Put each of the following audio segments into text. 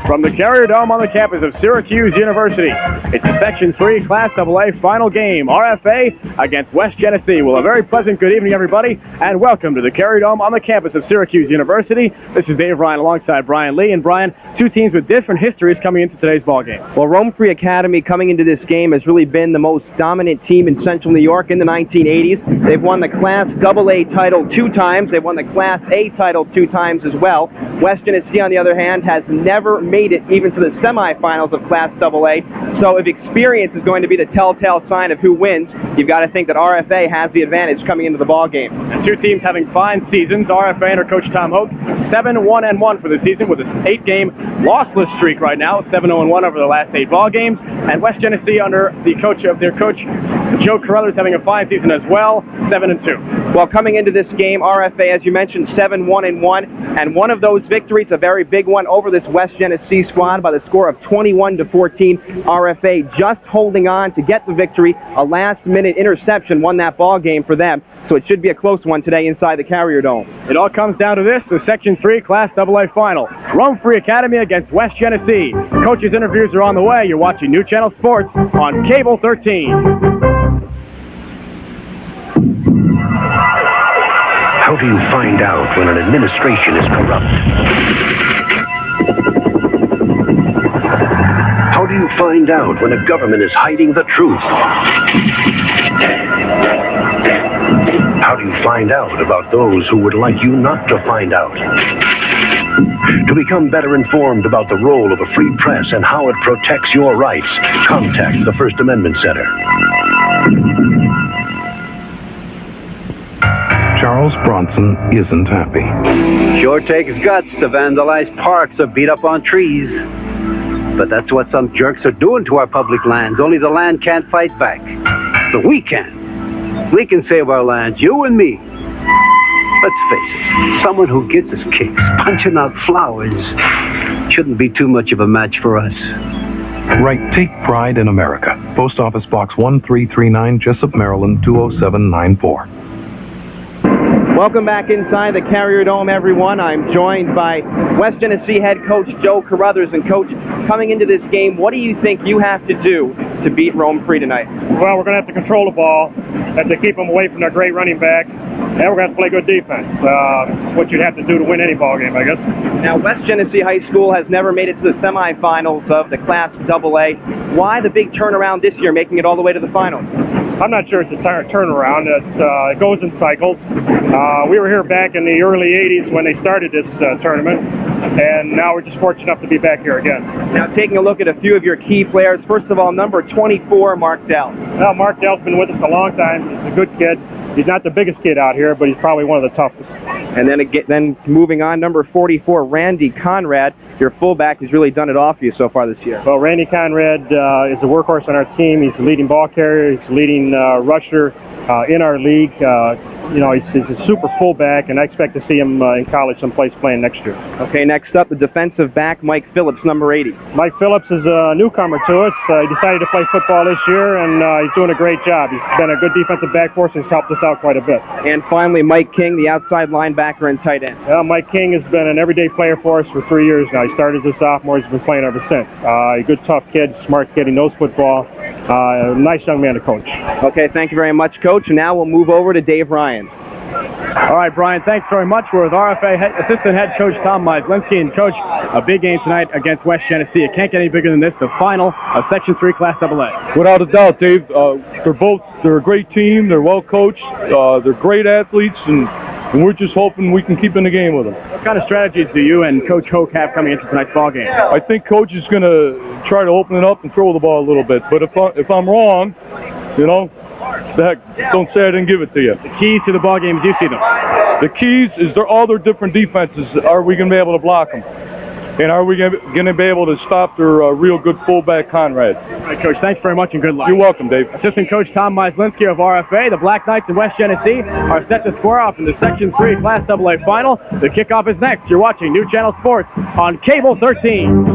from the Carrier Dome on the campus of Syracuse University. It's the Section 3 Class AA final game, RFA against West Genesee. Well, a very pleasant good evening, everybody, and welcome to the Carrier Dome on the campus of Syracuse University. This is Dave Ryan alongside Brian Lee. And Brian, two teams with different histories coming into today's ball game. Well, Rome Free Academy coming into this game has really been the most dominant team in Central New York in the 1980s. They've won the Class AA title 2 times. They've won the Class A title 2 times as well. West Genesee, on the other hand, has never made it even to the semifinals of Class AA. So if experience is going to be the telltale sign of who wins, you've got to think that RFA has the advantage coming into the ball game. And two teams having fine seasons. RFA under Coach Tom Hoke, 7-1-1 for the season with an 8-game lossless streak right now, 7-0-1 over the last 8 ball games. And West Genesee under the coach of their coach, Joe Carruthers, having a fine season as well, 7-2. Well, coming into this game, RFA, as you mentioned, 7-1-1, and one of those victories, a very big one over this West Genesee squad by the score of 21-14. RFA just holding on to get the victory. A last-minute interception won that ball game for them, so it should be a close one today inside the Carrier Dome. It all comes down to this, the Section 3 Class AA final. Rome Free Academy against West Genesee. Coaches' interviews are on the way. You're watching New Channel Sports on Cable 13. How do you find out when an administration is corrupt? How do you find out when a government is hiding the truth? How do you find out about those who would like you not to find out? To become better informed about the role of a free press and how it protects your rights, contact the First Amendment Center. Charles Bronson isn't happy. Sure takes guts to vandalize parks or beat up on trees. But that's what some jerks are doing to our public lands. Only the land can't fight back. But we can. We can save our lands, you and me. Let's face it, someone who gets his kicks punching out flowers shouldn't be too much of a match for us. Write Take Pride in America. Post Office Box 1339, Jessup, Maryland, 20794. Welcome back inside the Carrier Dome, everyone. I'm joined by West Genesee head coach Joe Carruthers. And Coach, coming into this game, what do you think you have to do to beat Rome Free tonight? Well, we're going to have to control the ball, have to keep them away from their great running back, and we're going to have to play good defense. What you'd have to do to win any ball game, I guess. Now, West Genesee High School has never made it to the semifinals of the Class AA. Why the big turnaround this year, making it all the way to the finals? I'm not sure it's a turnaround. It goes in cycles. We were here back in the early 80s when they started this tournament, and now we're just fortunate enough to be back here again. Now, taking a look at a few of your key players, first of all, number 24, Mark Dell. Well, Mark Dell's been with us a long time. He's a good kid. He's not the biggest kid out here, but he's probably one of the toughest. And then moving on, number 44, Randy Conrad. Your fullback has really done it all for you so far this year. Well, Randy Conrad is a workhorse on our team. He's the leading ball carrier. He's the leading rusher in our league. He's a super fullback, and I expect to see him in college someplace playing next year. Okay, next up, the defensive back, Mike Phillips, number 80. Mike Phillips is a newcomer to us. He decided to play football this year, and he's doing a great job. He's been a good defensive back for us and he's helped us out quite a bit. And finally, Mike King, the outside linebacker and tight end. Well, Mike King has been an everyday player for us for 3 years now. He started as a sophomore. He's been playing ever since. A good, tough kid, smart kid. He knows football. A nice young man to coach. Okay, thank you very much, Coach. Now we'll move over to Dave Ryan. All right, Brian, thanks very much. We're with RFA Assistant Head Coach Tom Myslinski. And, Coach, a big game tonight against West Genesee. It can't get any bigger than this, the final of Section 3 Class AA. Without a doubt, Dave. They're a great team. They're well coached. They're great athletes, and we're just hoping we can keep in the game with them. What kind of strategies do you and Coach Hoke have coming into tonight's ball game? I think Coach is going to try to open it up and throw the ball a little bit. But if I'm wrong, don't say I didn't give it to you. The keys to the ball game, as you see them? The keys is all their different defenses. Are we going to be able to block them? And are we going to be able to stop their real good fullback, Conrad? All right, Coach, thanks very much and good luck. You're welcome, Dave. Assistant Coach Tom Myslinski of RFA. The Black Knights in West Genesee are set to square off in the Section 3 Class AA final. The kickoff is next. You're watching New Channel Sports on Cable 13.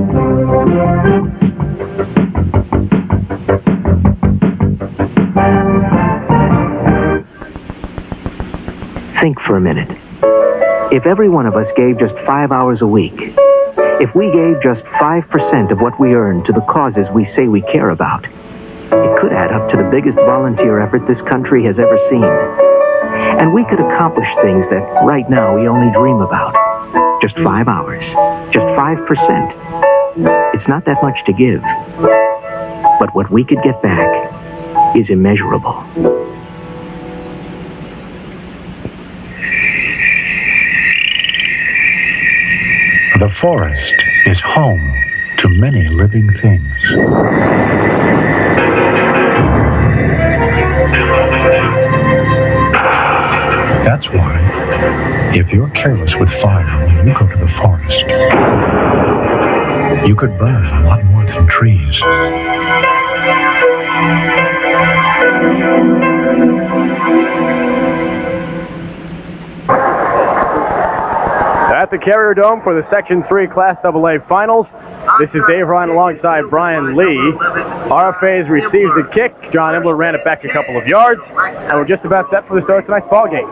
Think for a minute. If every one of us gave just 5 hours a week, If we gave just 5% of what we earn to the causes we say we care about, it could add up to the biggest volunteer effort this country has ever seen. And we could accomplish things that right now we only dream about. Just 5 hours. Just 5%. It's not that much to give. But what we could get back is immeasurable. The forest is home to many living things. That's why, if you're careless with fire when you go to the forest, you could burn a lot more than trees. At the Carrier Dome for the Section 3 Class AA Finals. This is Dave Ryan alongside Brian Lee. RFA's received the kick. John Imbler ran it back a couple of yards. And we're just about set for the start of tonight's ball game.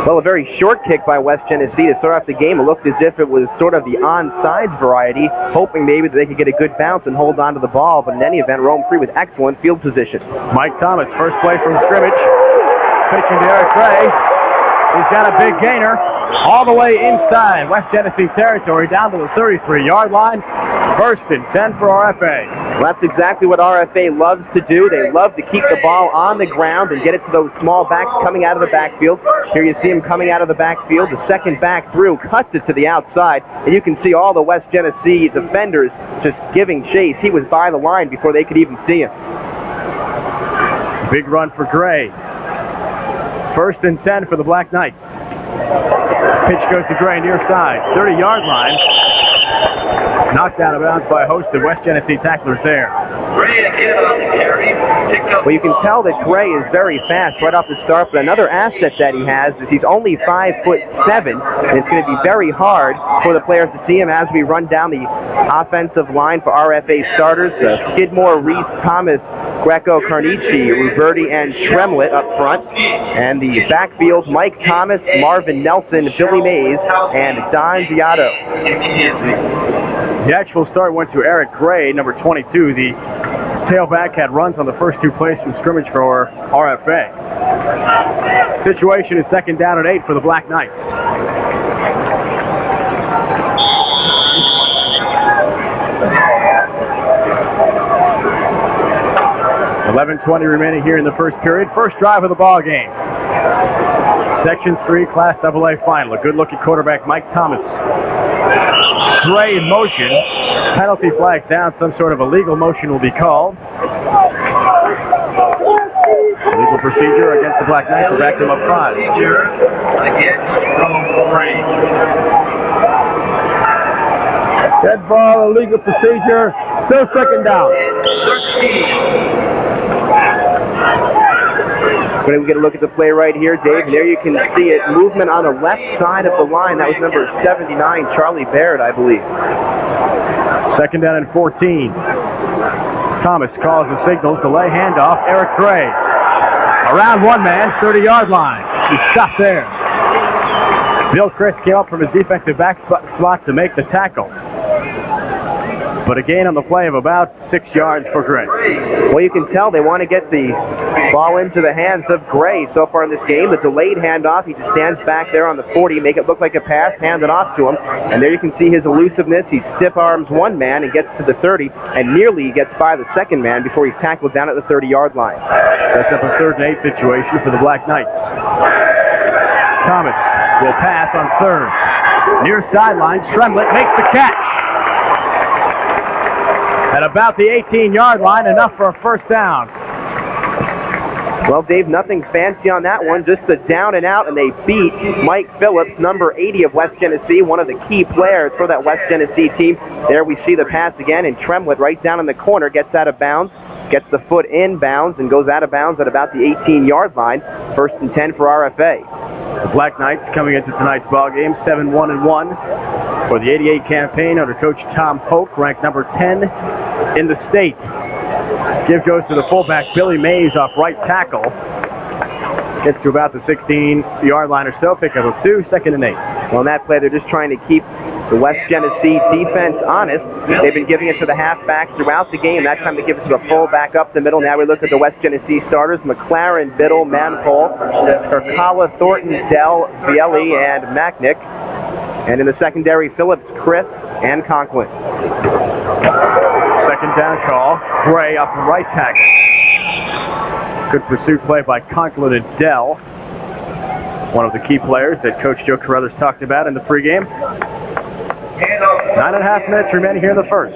Well, a very short kick by West Genesee to start off the game. It looked as if it was sort of the onside variety, hoping maybe that they could get a good bounce and hold on to the ball. But in any event, roam free with excellent field position. Mike Thomas, first play from scrimmage. Pitching to Eric Gray. He's got a big gainer all the way inside West Genesee territory down to the 33-yard line. First and 10 for RFA. Well, that's exactly what RFA loves to do. They love to keep the ball on the ground and get it to those small backs coming out of the backfield. Here you see him coming out of the backfield. The second back through cuts it to the outside, and you can see all the West Genesee defenders just giving chase. He was by the line before they could even see him. Big run for Gray. First and 10 for the Black Knights. Pitch goes to Gray near side, 30-yard line. Knocked out of bounds by a host of West Genesee tacklers there. Well, you can tell that Gray is very fast right off the start, but another asset that he has is he's only 5'7", and it's going to be very hard for the players to see him as we run down the offensive line for RFA starters. Skidmore, Reese, Thomas, Greco, Carnici, Ruberti, and Tremlett up front. And the backfield, Mike Thomas, Marvin Nelson, Billy Mays, and Don Giotto. The actual start went to Eric Gray, number 22. The tailback had runs on the first two plays from scrimmage for RFA. Situation is second down and 8 for the Black Knights. $11:20 remaining here in the first period. First drive of the ball game. Section 3 Class AA final. A good-looking quarterback, Mike Thomas. Gray in motion. Penalty flag down. Some sort of illegal motion will be called. Legal procedure against the Black Knights. We'll back them up front. Dead ball, illegal procedure. Still second down. We're going to get a look at the play right here, Dave, and there you can see it. Movement on the left side of the line. That was number 79, Charlie Baird, I believe. Second down and 14. Thomas calls the signals. Delay handoff. Eric Gray. Around one man, 30-yard line. He stopped there. Bill Chris came up from his defensive back slot to make the tackle. But a gain on the play of about 6 yards for Gray. Well, you can tell they want to get the ball into the hands of Gray so far in this game. The delayed handoff, he just stands back there on the 40, make it look like a pass, hand it off to him. And there you can see his elusiveness. He stiff arms one man and gets to the 30, and nearly gets by the second man before he's tackled down at the 30-yard line. That's up a 3rd and 8 situation for the Black Knights. Thomas will pass on 3rd. Near sideline, Tremlett makes the catch. At about the 18-yard line, enough for a first down. Well, Dave, nothing fancy on that one, just the down and out, and they beat Mike Phillips, number 80 of West Genesee, one of the key players for that West Genesee team. There we see the pass again, and Tremlett right down in the corner gets out of bounds, gets the foot in bounds, and goes out of bounds at about the 18-yard line. First and 10 for RFA. The Black Knights coming into tonight's ball game 7-1-1 for the 88 campaign under Coach Tom Polk, ranked number 10 in the state. Give goes to the fullback, Billy Mays, off right tackle. Gets to about the 16-yard line or so, pick up of 2, 2nd and 8. Well, on that play, they're just trying to keep the West Genesee defense honest. They've been giving it to the halfbacks throughout the game. That time they give it to the fullback up the middle. Now we look at the West Genesee starters: McLaren, Biddle, Manpole, Turkala, Thornton, Dell, Bielli, and Macknick. And in the secondary, Phillips, Chris, and Conklin. Second down call. Gray up right tackle. Good pursuit play by Conklin and Dell. One of the key players that Coach Joe Carruthers talked about in the pregame. 9.5 minutes remaining here in the first.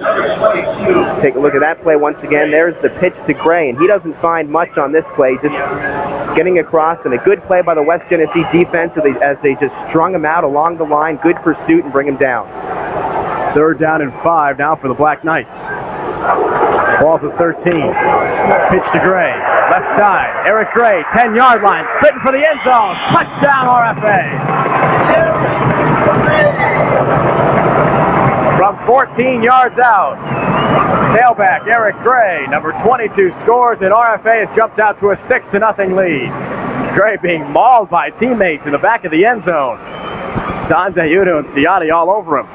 Take a look at that play once again. There's the pitch to Gray, and he doesn't find much on this play. Just getting across, and a good play by the West Genesee defense as they just strung him out along the line. Good pursuit and bring him down. Third down and 5 now for the Black Knights. Ball to 13. Pitch to Gray. Left side. Eric Gray, 10-yard line. Spitting for the end zone. Touchdown, RFA. From 14 yards out. Tailback Eric Gray, number 22, scores, and RFA has jumped out to a 6-0 lead. Gray being mauled by teammates in the back of the end zone. Don Zayudo and Ciani all over him.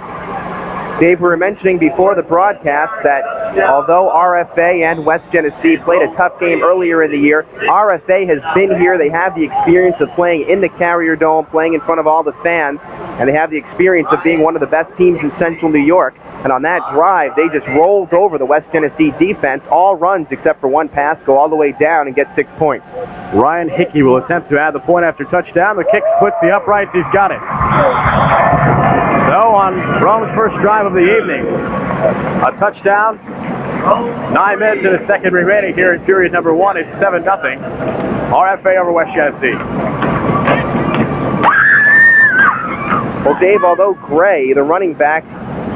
Dave, we were mentioning before the broadcast that although RFA and West Genesee played a tough game earlier in the year, RFA has been here. They have the experience of playing in the Carrier Dome, playing in front of all the fans, and they have the experience of being one of the best teams in Central New York. And on that drive, they just rolled over the West Genesee defense. All runs except for one pass go all the way down and get 6 points. Ryan Hickey will attempt to add the point after touchdown. The kick splits the uprights. He's got it. So on Rome's first drive of the evening, a touchdown. 9 minutes in the second remaining here in period number 1. It's 7-0. RFA over West Genesee. Well, Dave, although Gray, the running back,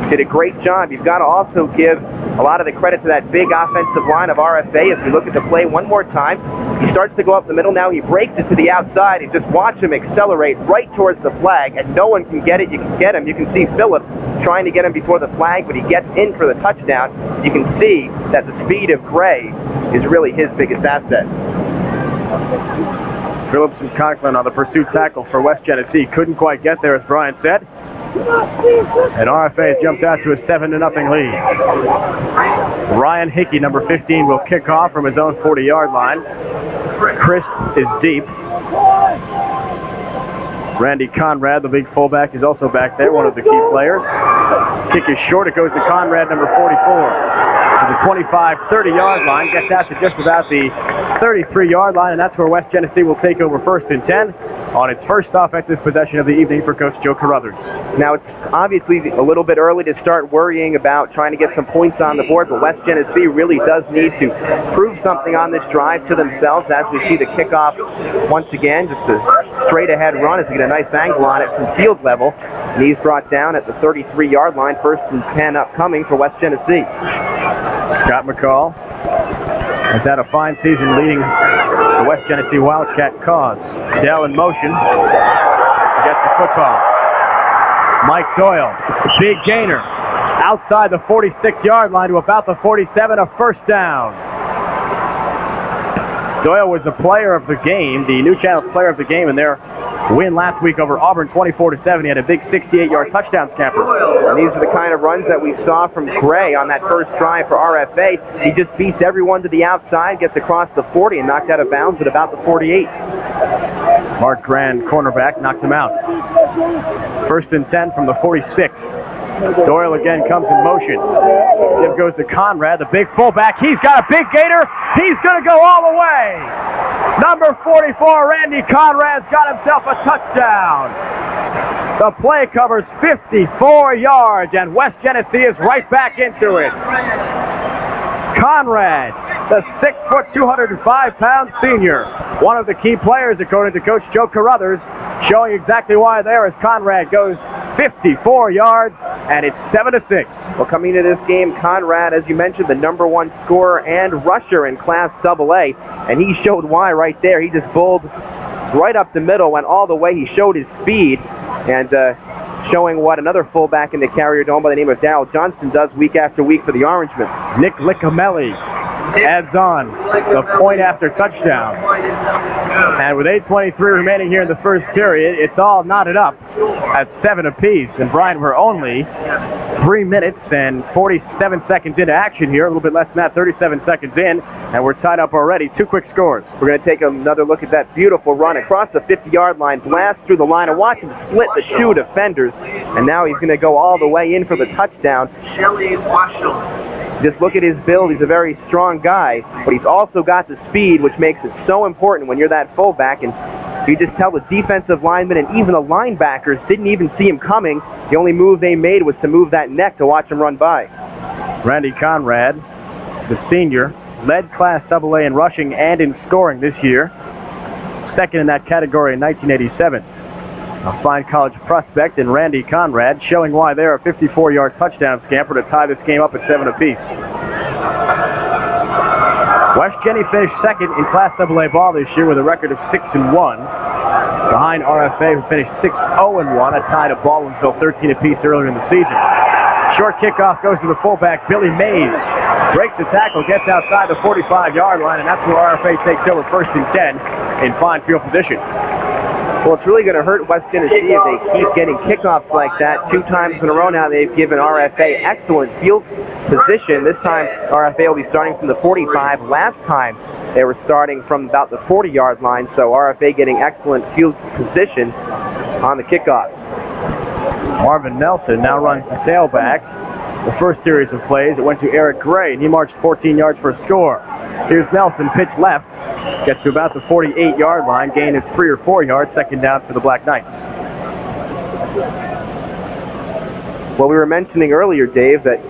did a great job, you've got to also give a lot of the credit to that big offensive line of RFA. As we look at the play one more time, he starts to go up the middle. Now he breaks it to the outside, and just watch him accelerate right towards the flag, and no one can get it. You can get him. You can see Phillips trying to get him before the flag, but he gets in for the touchdown. You can see that the speed of Gray is really his biggest asset. Phillips and Conklin on the pursuit tackle for West Genesee. Couldn't quite get there, as Brian said. And RFA has jumped out to a 7-0 lead. Ryan Hickey, number 15, will kick off from his own 40-yard line. Chris is deep. Randy Conrad, the big fullback, is also back there, one of the key players. Kick is short. It goes to Conrad, number 44. To the 25, 30-yard line. Gets out to just about the 33-yard line, and that's where West Genesee will take over 1st and 10 on its first offensive possession of the evening for Coach Joe Carruthers. Now, it's obviously a little bit early to start worrying about trying to get some points on the board, but West Genesee really does need to prove something on this drive to themselves as we see the kickoff once again. Just a straight-ahead run as we get a nice angle on it from field level. And he's brought down at the 33-yard line. 1st and 10 upcoming for West Genesee. Scott McCall has had a fine season leading the West Genesee Wildcat cause. Dell in motion. Gets the football. Mike Doyle, big gainer. Outside the 46-yard line to about the 47, a first down. Doyle was the player of the game, the New Channel player of the game in their win last week over Auburn, 24-7. He had a big 68-yard touchdown scamper. And these are the kind of runs that we saw from Gray on that first drive for RFA. He just beats everyone to the outside, gets across the 40, and knocked out of bounds at about the 48. Mark Grand, cornerback, knocked him out. 1st and 10 from the 46. Doyle again comes in motion. Give goes to Conrad, the big fullback. He's got a big gator. He's going to go all the way. Number 44, Randy Conrad's got himself a touchdown. The play covers 54 yards, and West Genesee is right back into it. Conrad, the 6', 205-pound senior, one of the key players, according to Coach Joe Carruthers, showing exactly why there as Conrad goes 54 yards, and it's 7-6. Well, coming into this game, Conrad, as you mentioned, the number 1 scorer and rusher in Class AA, and he showed why right there. He just bowled right up the middle, went all the way. He showed his speed, and showing what another fullback in the Carrier Dome by the name of Darryl Johnston does week after week for the Orangemen. Nick Liccamelli adds on the point after touchdown. And with 8:23 remaining here in the first period, it's all knotted up at 7 apiece. And Brian, we're only 3 minutes and 47 seconds into action here, a little bit less than that, 37 seconds in, and we're tied up already. 2 quick scores. We're going to take another look at that beautiful run across the 50-yard line, blast through the line, and watch him split the two defenders. And now he's going to go all the way in for the touchdown. Just look at his build. He's a very strong guy, but he's also got the speed, which makes it so important when you're that fullback. And you just tell the defensive linemen and even the linebackers didn't even see him coming. The only move they made was to move that neck to watch him run by. Randy Conrad, the senior, led Class AA in rushing and in scoring this year. Second in that category in 1987. A fine college prospect in Randy Conrad, showing why they're a 54-yard touchdown scamper to tie this game up at 7 apiece. West Genny finished second in Class AA ball this year with a record of 6-1. Behind RFA, who finished 6-0-1, a tie to Baldwinsville 13 apiece earlier in the season. Short kickoff goes to the fullback, Billy Mays. Breaks the tackle, gets outside the 45-yard line, and that's where RFA takes over 1st and 10 in fine field position. Well, it's really going to hurt West Tennessee if they keep getting kickoffs like that. 2 times in a row now they've given RFA excellent field position. This time RFA will be starting from the 45. Last time they were starting from about the 40-yard line, so RFA getting excellent field position on the kickoff. Marvin Nelson now runs the tailback. The first series of plays, it went to Eric Gray, and he marched 14 yards for a score. Here's Nelson, pitch left, gets to about the 48-yard line, gain of 3 or 4 yards, second down for the Black Knights. Well, we were mentioning earlier, Dave, that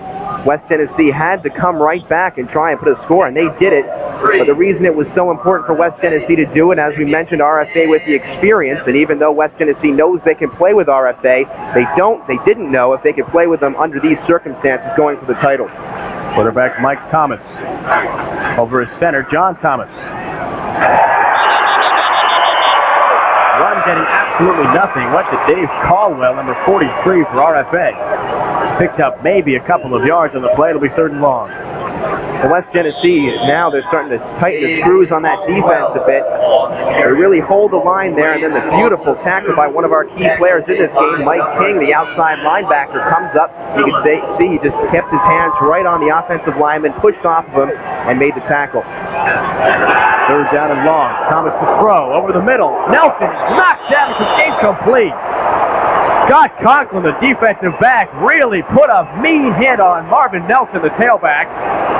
West Tennessee had to come right back and try and put a score, and they did it. But the reason it was so important for West Tennessee to do it, as we mentioned, RFA with the experience, and even though West Tennessee knows they can play with RFA, they didn't know if they could play with them under these circumstances going for the title. Quarterback Mike Thomas. Over his center, John Thomas. Run getting absolutely nothing. Went to Dave Caldwell, number 43 for RFA. Picked up maybe a couple of yards on the play. It'll be 3rd and long. The West Genesee, now they're starting to tighten the screws on that defense a bit. They really hold the line there, and then the beautiful tackle by one of our key players in this game, Mike King, the outside linebacker, comes up. You can see he just kept his hands right on the offensive lineman, pushed off of him, and made the tackle. 3rd down and long. Thomas to throw over the middle. Nelson knocked down. It's incomplete. Scott Conklin, the defensive back, really put a mean hit on Marvin Nelson, the tailback,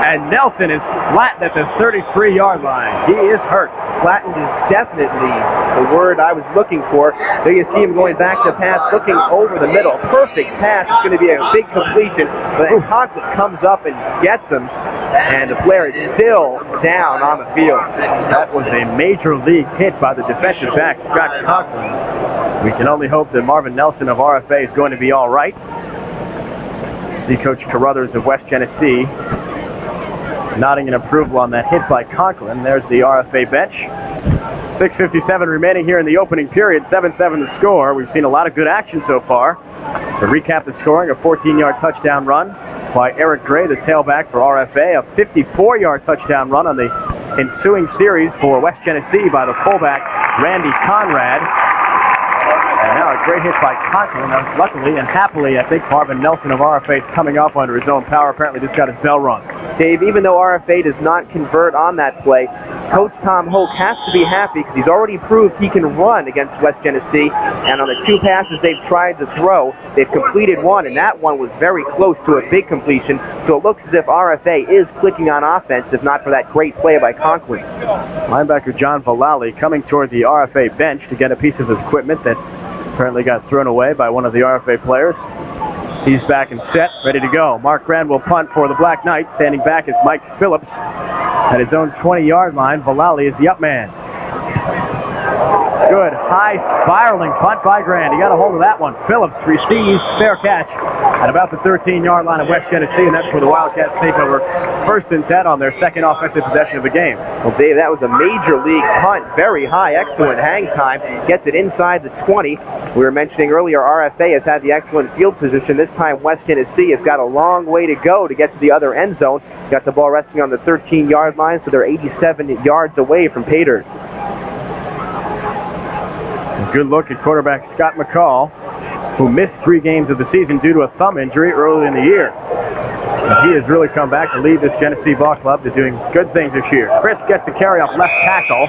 and Nelson is flattened at the 33-yard line. He is hurt. Flattened is definitely the word I was looking for. There you see him going back to pass, looking over the middle. Perfect pass. It's going to be a big completion, but then Conklin comes up and gets him, and the player is still down on the field. That was a major league hit by the defensive back, Scott Conklin. We can only hope that Marvin Nelson of RFA is going to be all right. See Coach Carruthers of West Genesee nodding in approval on that hit by Conklin. There's the RFA bench. 6:57 remaining here in the opening period. 7-7 the score. We've seen a lot of good action so far. To recap the scoring, a 14-yard touchdown run by Eric Gray, the tailback for RFA. A 54-yard touchdown run on the ensuing series for West Genesee by the fullback, Randy Conrad. And now a great hit by Conklin. Luckily and happily, I think Marvin Nelson of RFA is coming up under his own power. Apparently just got his bell rung. Dave, even though RFA does not convert on that play, Coach Tom Hoke has to be happy because he's already proved he can run against West Genesee. And on the 2 passes they've tried to throw, they've completed 1, and that one was very close to a big completion. So it looks as if RFA is clicking on offense, if not for that great play by Conklin. Linebacker John Vallali coming toward the RFA bench to get a piece of his equipment that apparently got thrown away by one of the RFA players. He's back and set, ready to go. Mark Grand will punt for the Black Knights. Standing back is Mike Phillips at his own 20-yard line. Vallali is the up man. Good high spiraling punt by Grand. He got a hold of that one. Phillips receives, fair catch. at about the 13-yard line of West Genesee, and that's where the Wildcats take over 1st and 10 on their second offensive possession of the game. Well, Dave, that was a major league punt. Very high, excellent hang time. Gets it inside the 20. We were mentioning earlier RFA has had the excellent field position. This time West Genesee has got a long way to go to get to the other end zone. Got the ball resting on the 13-yard line, so they're 87 yards away from pay dirt. Good look at quarterback Scott McCall, who missed 3 games of the season due to a thumb injury early in the year. And he has really come back to lead this Genesee ball club to doing good things this year. Chris gets the carry off left tackle.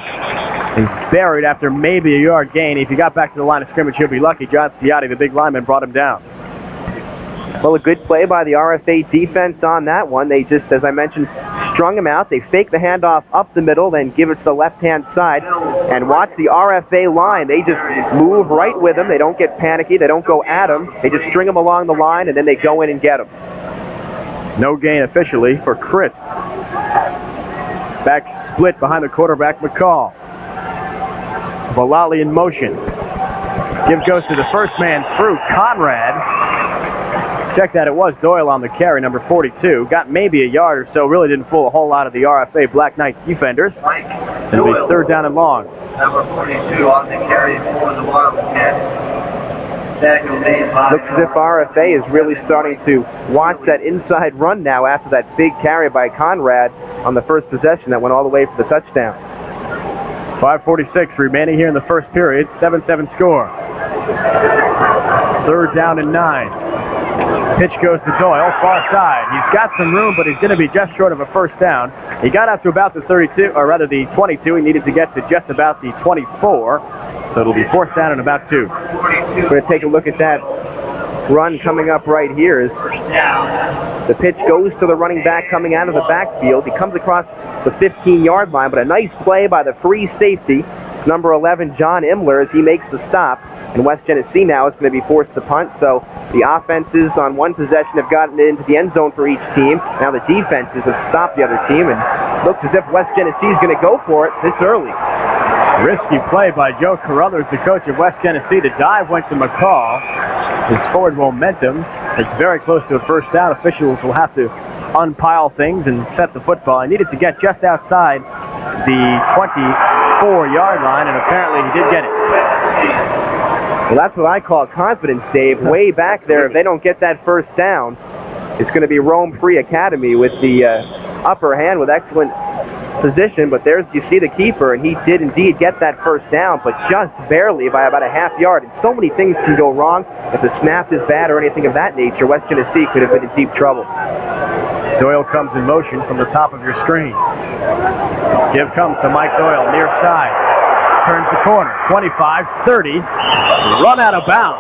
He's buried after maybe a yard gain. If he got back to the line of scrimmage, he'll be lucky. John Ciotti, the big lineman, brought him down. Well, a good play by the RFA defense on that one. They just, as I mentioned, strung him out. They fake the handoff up the middle, then give it to the left-hand side. And watch the RFA line. They just move right with him. They don't get panicky. They don't go at him. They just string him along the line, and then they go in and get him. No gain officially for Chris. Back split behind the quarterback, McCall. Valali in motion. Give goes to the first man through, Conrad. Check that, it was Doyle on the carry, number 42. Got maybe a yard or so, really didn't fool a whole lot of the RFA Black Knights defenders. It'll be 3rd down and long. Number 42 on the carry for the Wildcats. Looks as if RFA is really starting to watch that inside run now after that big carry by Conrad on the first possession that went all the way for the touchdown. 5:46 remaining here in the first period, 7-7 score. 3rd down and 9. Pitch goes to Doyle, far side. He's got some room, but he's going to be just short of a first down. He got out to about the 32, or rather the 22. He needed to get to just about the 24. So it'll be 4th down and about 2. We're going to take a look at that run coming up right here. The pitch goes to the running back coming out of the backfield. He comes across the 15-yard line, but a nice play by the free safety, number 11, John Imler, as he makes the stop. And West Genesee now is going to be forced to punt, so the offenses on one possession have gotten into the end zone for each team. Now the defenses have stopped the other team, and looks as if West Genesee is going to go for it this early. Risky play by Joe Carruthers, the coach of West Genesee. The dive went to McCall. His forward momentum is very close to a first down. Officials will have to unpile things and set the football. He needed to get just outside the 24-yard line, and apparently he did get it. Well, that's what I call confidence, Dave. Way back there, if they don't get that first down, it's going to be Rome Free Academy with the upper hand with excellent position. But there's, you see the keeper, and he did indeed get that first down, but just barely by about a half yard. And so many things can go wrong. If the snap is bad or anything of that nature, West Genesee could have been in deep trouble. Doyle comes in motion from the top of your screen. Give comes to Mike Doyle, near side. Turns the corner, 25, 30, run out of bounds.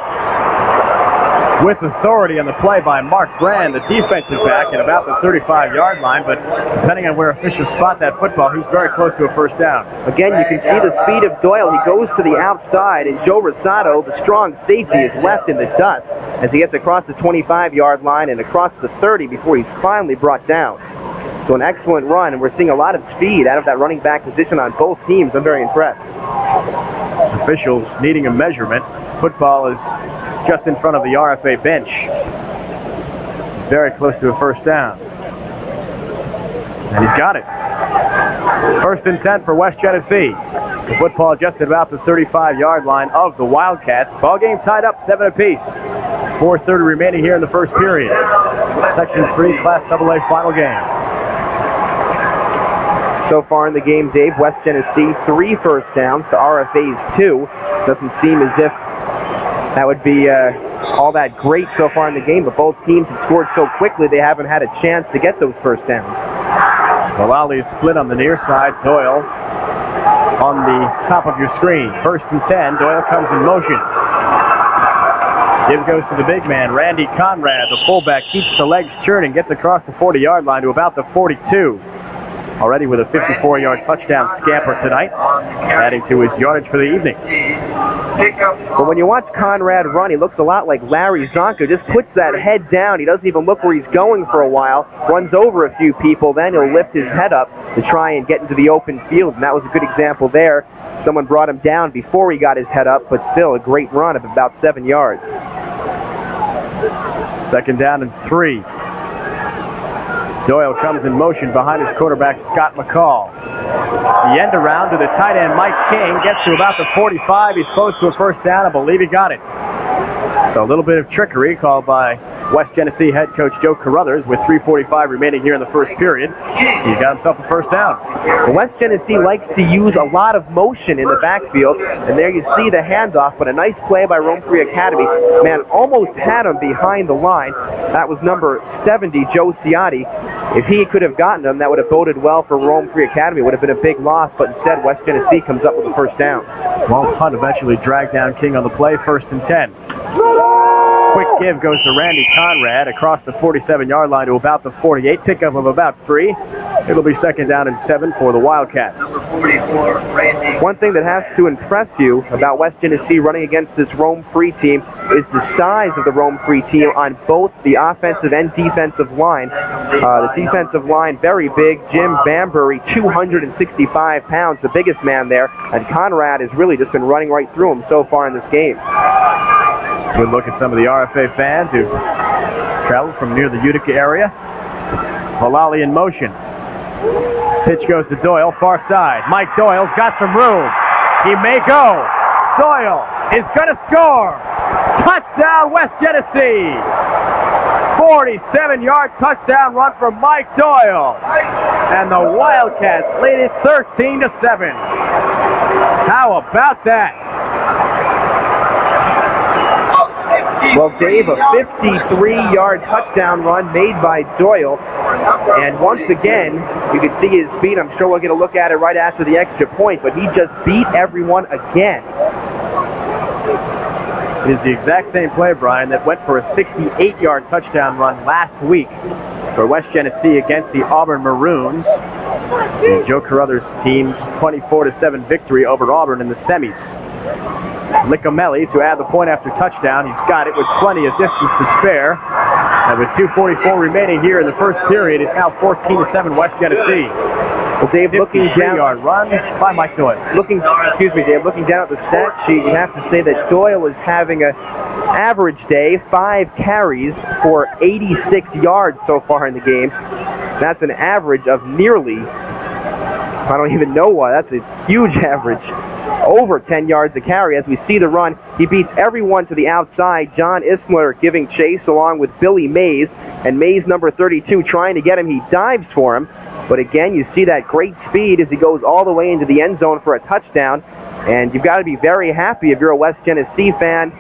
With authority on the play by Mark Brand, the defensive back, at about the 35-yard line, but depending on where officials spot that football, he's very close to a first down. Again, you can see the speed of Doyle. He goes to the outside, and Joe Rosado, the strong safety, is left in the dust as he gets across the 25-yard line and across the 30 before he's finally brought down. So an excellent run, and we're seeing a lot of speed out of that running back position on both teams. I'm very impressed. Officials needing a measurement. Football is just in front of the RFA bench. Very close to a first down. And he's got it. 1st and 10 for West Genesee. The football just at about the 35-yard line of the Wildcats. Ball game tied up 7 apiece. 4:30 remaining here in the first period. Section 3 Class AA final game. So far in the game, Dave, West Genesee 3 first downs to RFA's 2. Doesn't seem as if that would be all that great so far in the game, but both teams have scored so quickly they haven't had a chance to get those first downs. Valali is split on the near side. Doyle on the top of your screen. 1st and 10. Doyle comes in motion. Give goes to the big man, Randy Conrad. The fullback keeps the legs churning, gets across the 40-yard line to about the 42. Already with a 54-yard touchdown scamper tonight, adding to his yardage for the evening. But when you watch Conrad run, he looks a lot like Larry Zonka. Just puts that head down. He doesn't even look where he's going for a while. Runs over a few people. Then he'll lift his head up to try and get into the open field. And that was a good example there. Someone brought him down before he got his head up, but still a great run of about 7 yards. Second down and 3. Doyle comes in motion behind his quarterback, Scott McCall. The end around to the tight end, Mike King, gets to about the 45. He's close to a first down. I believe he got it. So a little bit of trickery called by West Genesee head coach Joe Carruthers with 3:45 remaining here in the first period. He got himself a first down. Well, West Genesee likes to use a lot of motion in the backfield, and there you see the handoff, but a nice play by Rome Free Academy. Man, almost had him behind the line. That was number 70, Joe Ciotti. If he could have gotten him, that would have boded well for Rome Free Academy. It would have been a big loss, but instead West Genesee comes up with a first down. Walt Hunt eventually dragged down King on the play, 1st and 10. Quick give goes to Randy Conrad across the 47-yard line to about the 48. Pickup of about 3. It'll be 2nd down and 7 for the Wildcats. Number 44, Randy. One thing that has to impress you about West Genesee running against this Rome Free team is the size of the Rome Free team on both the offensive and defensive line. The defensive line, very big. Jim Bambury, 265 pounds, the biggest man there. And Conrad has really just been running right through him so far in this game. Good look at some of the RFA fans who traveled from near the Utica area. Valali in motion. Pitch goes to Doyle, far side. Mike Doyle's got some room. He may go. Doyle is going to score. Touchdown, West Genesee. 47-yard touchdown run from Mike Doyle. And the Wildcats lead it 13-7. How about that? Well, Dave, a 53-yard touchdown run made by Doyle. And once again, you can see his speed. I'm sure we'll get a look at it right after the extra point, but he just beat everyone again. It is the exact same play, Brian, that went for a 68-yard touchdown run last week for West Genesee against the Auburn Maroons. And Joe Carruthers' team's 24-7 victory over Auburn in the semis. Licamelli to add the point after touchdown. He's got it with plenty of distance to spare. And with 2:44 remaining here in the first period, it's now 14-7 West Genesee. Well, Dave, looking down, 53-yard run by Mike Doyle. Dave, looking down at the stat sheet, you have to say that Doyle is having an average day, 5 carries for 86 yards so far in the game. That's an average of nearly, I don't even know why, that's a huge average. Over 10 yards a carry. As we see the run, he beats everyone to the outside. John Ismler giving chase along with Billy Mays, and Mays, number 32, trying to get him. He dives for him, but again, you see that great speed as he goes all the way into the end zone for a touchdown, and you've got to be very happy if you're a West Genesee fan,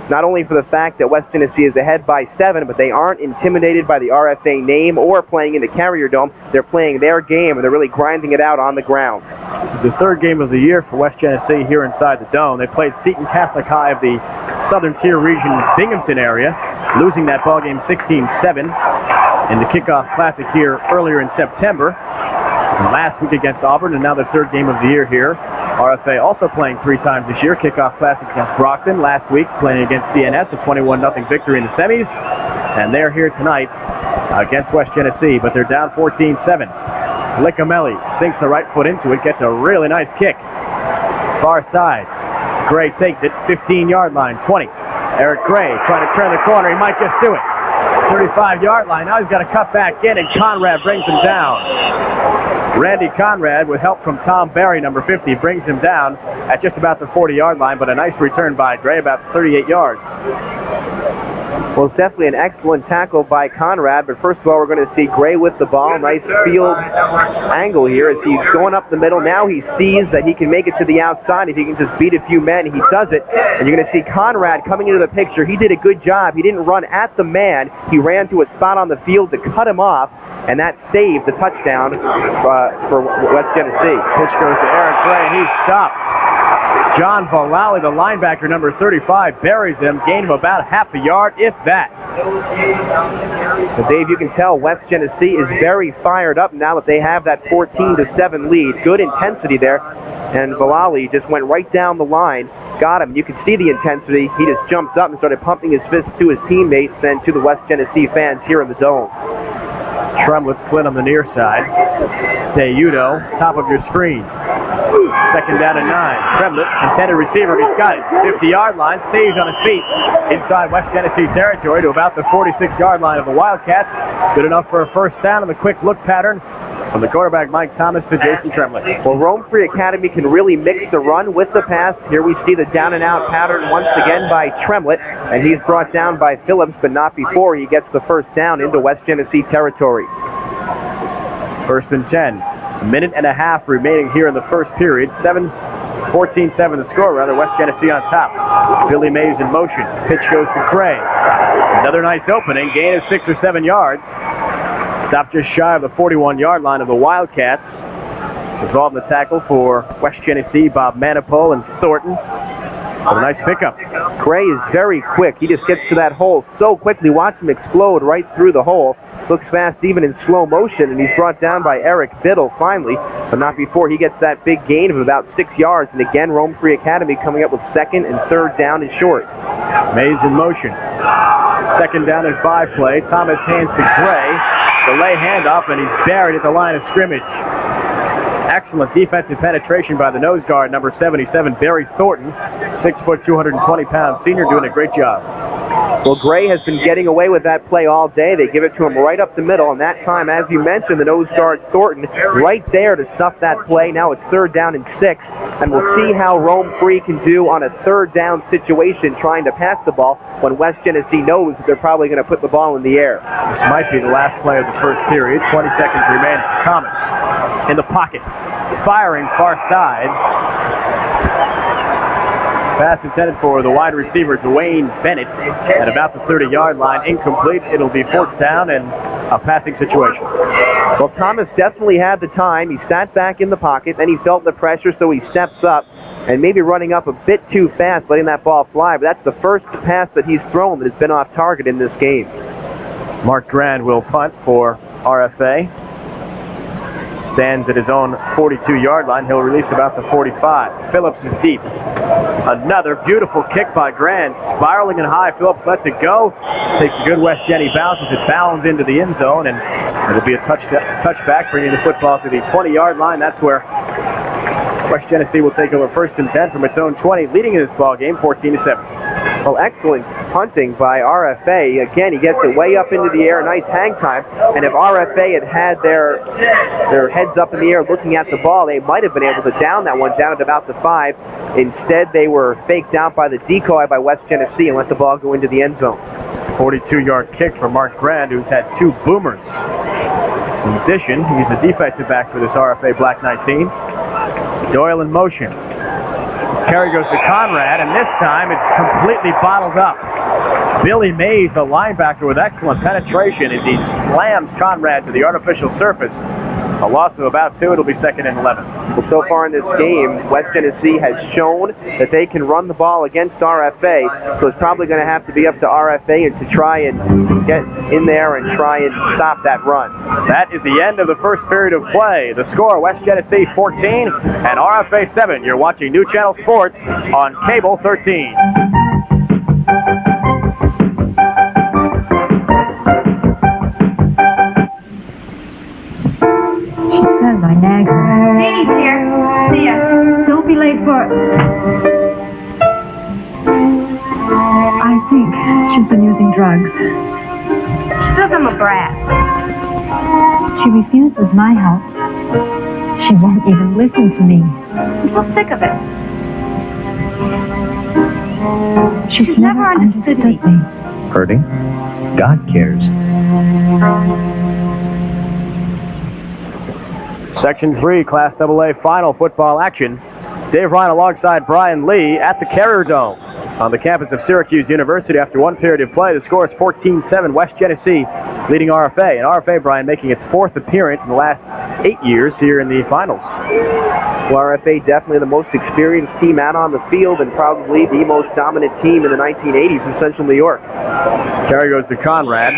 not only for the fact that West Genesee is ahead by 7, but they aren't intimidated by the RFA name or playing in the Carrier Dome. They're playing their game, and they're really grinding it out on the ground. The 3rd game of the year for West Genesee here inside the Dome. They played Seton Catholic High of the Southern Tier region, Binghamton area, losing that ball game 16-7 in the Kickoff Classic here earlier in September. And last week against Auburn, and now the 3rd game of the year here. RFA also playing 3 times this year. Kickoff Classic against Brockton. Last week playing against CNS, a 21-0 victory in the semis. And they're here tonight against West Genesee, but they're down 14-7. Licamelli sinks the right foot into it, gets a really nice kick. Far side. Gray takes it, 15-yard line, 20. Eric Gray trying to turn the corner. He might just do it. 35-yard line. Now he's got to cut back in, and Conrad brings him down. Randy Conrad, with help from Tom Barry, number 50, brings him down at just about the 40-yard line, but a nice return by Gray, about 38 yards. Well, it's definitely an excellent tackle by Conrad, but first of all, we're going to see Gray with the ball. Nice field angle here as he's going up the middle. Now he sees that he can make it to the outside. If he can just beat a few men, he does it. And you're going to see Conrad coming into the picture. He did a good job. He didn't run at the man. He ran to a spot on the field to cut him off, and that saved the touchdown for West Genesee. Pitch goes to Eric Gray, and he's stopped. John Valali, the linebacker, number 35, buries him, gain of about half a yard, if that. So Dave, you can tell West Genesee is very fired up now that they have that 14-7 lead. Good intensity there, and Valali just went right down the line, got him. You can see the intensity. He just jumped up and started pumping his fist to his teammates and to the West Genesee fans here in the Dome. Trumlett split on the near side. Teudo, top of your screen. Second down and 9. Tremlett, intended receiver, he's got it. 50-yard line, stays on his feet inside West Genesee territory to about the 46-yard line of the Wildcats. Good enough for a first down on the quick look pattern from the quarterback Mike Thomas to Jason Tremlett. Well, Rome Free Academy can really mix the run with the pass. Here we see the down and out pattern once again by Tremlett, and he's brought down by Phillips, but not before he gets the first down into West Genesee territory. First and 10. A minute and a half remaining here in the first period. 14-7 the score, rather. West Genesee on top. Billy Mays in motion. Pitch goes to Gray. Another nice opening. Gain of 6 or 7 yards. Stop just shy of the 41-yard line of the Wildcats. Involved in the tackle for West Genesee, Bob Manipul and Thornton. A nice pickup. Gray is very quick. He just gets to that hole so quickly. Watch him explode right through the hole. Looks fast even in slow motion, and he's brought down by Eric Biddle finally, but not before he gets that big gain of about 6 yards. And again, Rome Free Academy coming up with second and third down and short. Mays in motion. Second down and 5 play. Thomas hands to Gray. Delay handoff, and he's buried at the line of scrimmage. Excellent defensive penetration by the nose guard, number 77, Barry Thornton. 6 foot, 220-pound senior, doing a great job. Well, Gray has been getting away with that play all day. They give it to him right up the middle, and that time, as you mentioned, the nose guard Thornton right there to stuff that play. Now it's third down and 6, and we'll see how Rome Free can do on a third down situation trying to pass the ball when West Genesee knows that they're probably going to put the ball in the air. This might be the last play of the first period. 20 seconds remaining. Thomas in the pocket, firing far side. Pass intended for the wide receiver, Dwayne Bennett, at about the 30-yard line. Incomplete. It'll be fourth down and a passing situation. Well, Thomas definitely had the time. He sat back in the pocket, then he felt the pressure, so he steps up and maybe running up a bit too fast, letting that ball fly. But that's the first pass that he's thrown that has been off target in this game. Mark Grand will punt for RFA. Stands at his own 42-yard line. He'll release about the 45. Phillips is deep. Another beautiful kick by Grand. Spiraling and high. Phillips lets it go. Takes a good West Jenny bounce as it bounds into the end zone, and it'll be a touchback, bringing the football to the 20-yard line. That's where West Genesee will take over first and 10 from its own 20, leading in this ball game 14-7. Well, excellent punting by RFA. Again, he gets it way up into the air, nice hang time. And if RFA had their heads up in the air looking at the ball, they might have been able to down that one down at about the 5. Instead, they were faked out by the decoy by West Genesee and let the ball go into the end zone. 42-yard kick for Mark Grand, who's had 2 boomers. In addition, he's the defensive back for this RFA Black Knight team. Doyle in motion. Carry goes to Conrad, and this time it's completely bottled up. Billy Mays, the linebacker, with excellent penetration as he slams Conrad to the artificial surface. A loss of about 2. It'll be second and 11. Well, so far in this game, West Genesee has shown that they can run the ball against RFA, so it's probably going to have to be up to RFA and to try and get in there and try and stop that run. That is the end of the first period of play. The score, West Genesee 14 and RFA 7. You're watching New Channel Sports on Cable 13. I nag her. Katie's here. See ya. Don't be late for... I think she's been using drugs. She says I'm a brat. She refuses my help. She won't even listen to me. I'm so sick of it. She's never understood me. Hurting? God cares. Section 3, Class AA final football action. Dave Ryan alongside Brian Lee at the Carrier Dome on the campus of Syracuse University. After one period of play, the score is 14-7, West Genesee leading RFA. And RFA, Brian, making its 4th appearance in the last 8 years here in the finals. Well, RFA definitely the most experienced team out on the field and probably the most dominant team in the 1980s in Central New York. Carry goes to Conrad.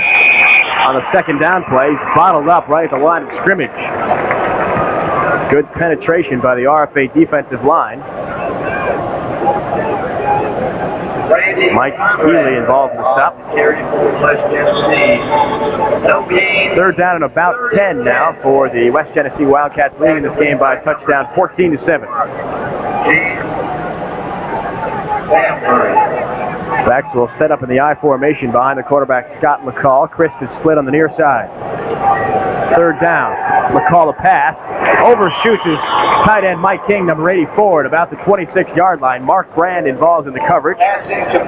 On the second down play, he's bottled up right at the line of scrimmage. Good penetration by the RFA defensive line. Mike Healy involved in the stop. Third down and about 10 now for the West Genesee Wildcats, leading this game by a touchdown, 14-7. Backs will set up in the I formation behind the quarterback Scott McCall. Chris is split on the near side. Third down. McCall a pass. Overshoots his tight end Mike King, number 84, at about the 26-yard line. Mark Brand involved in the coverage.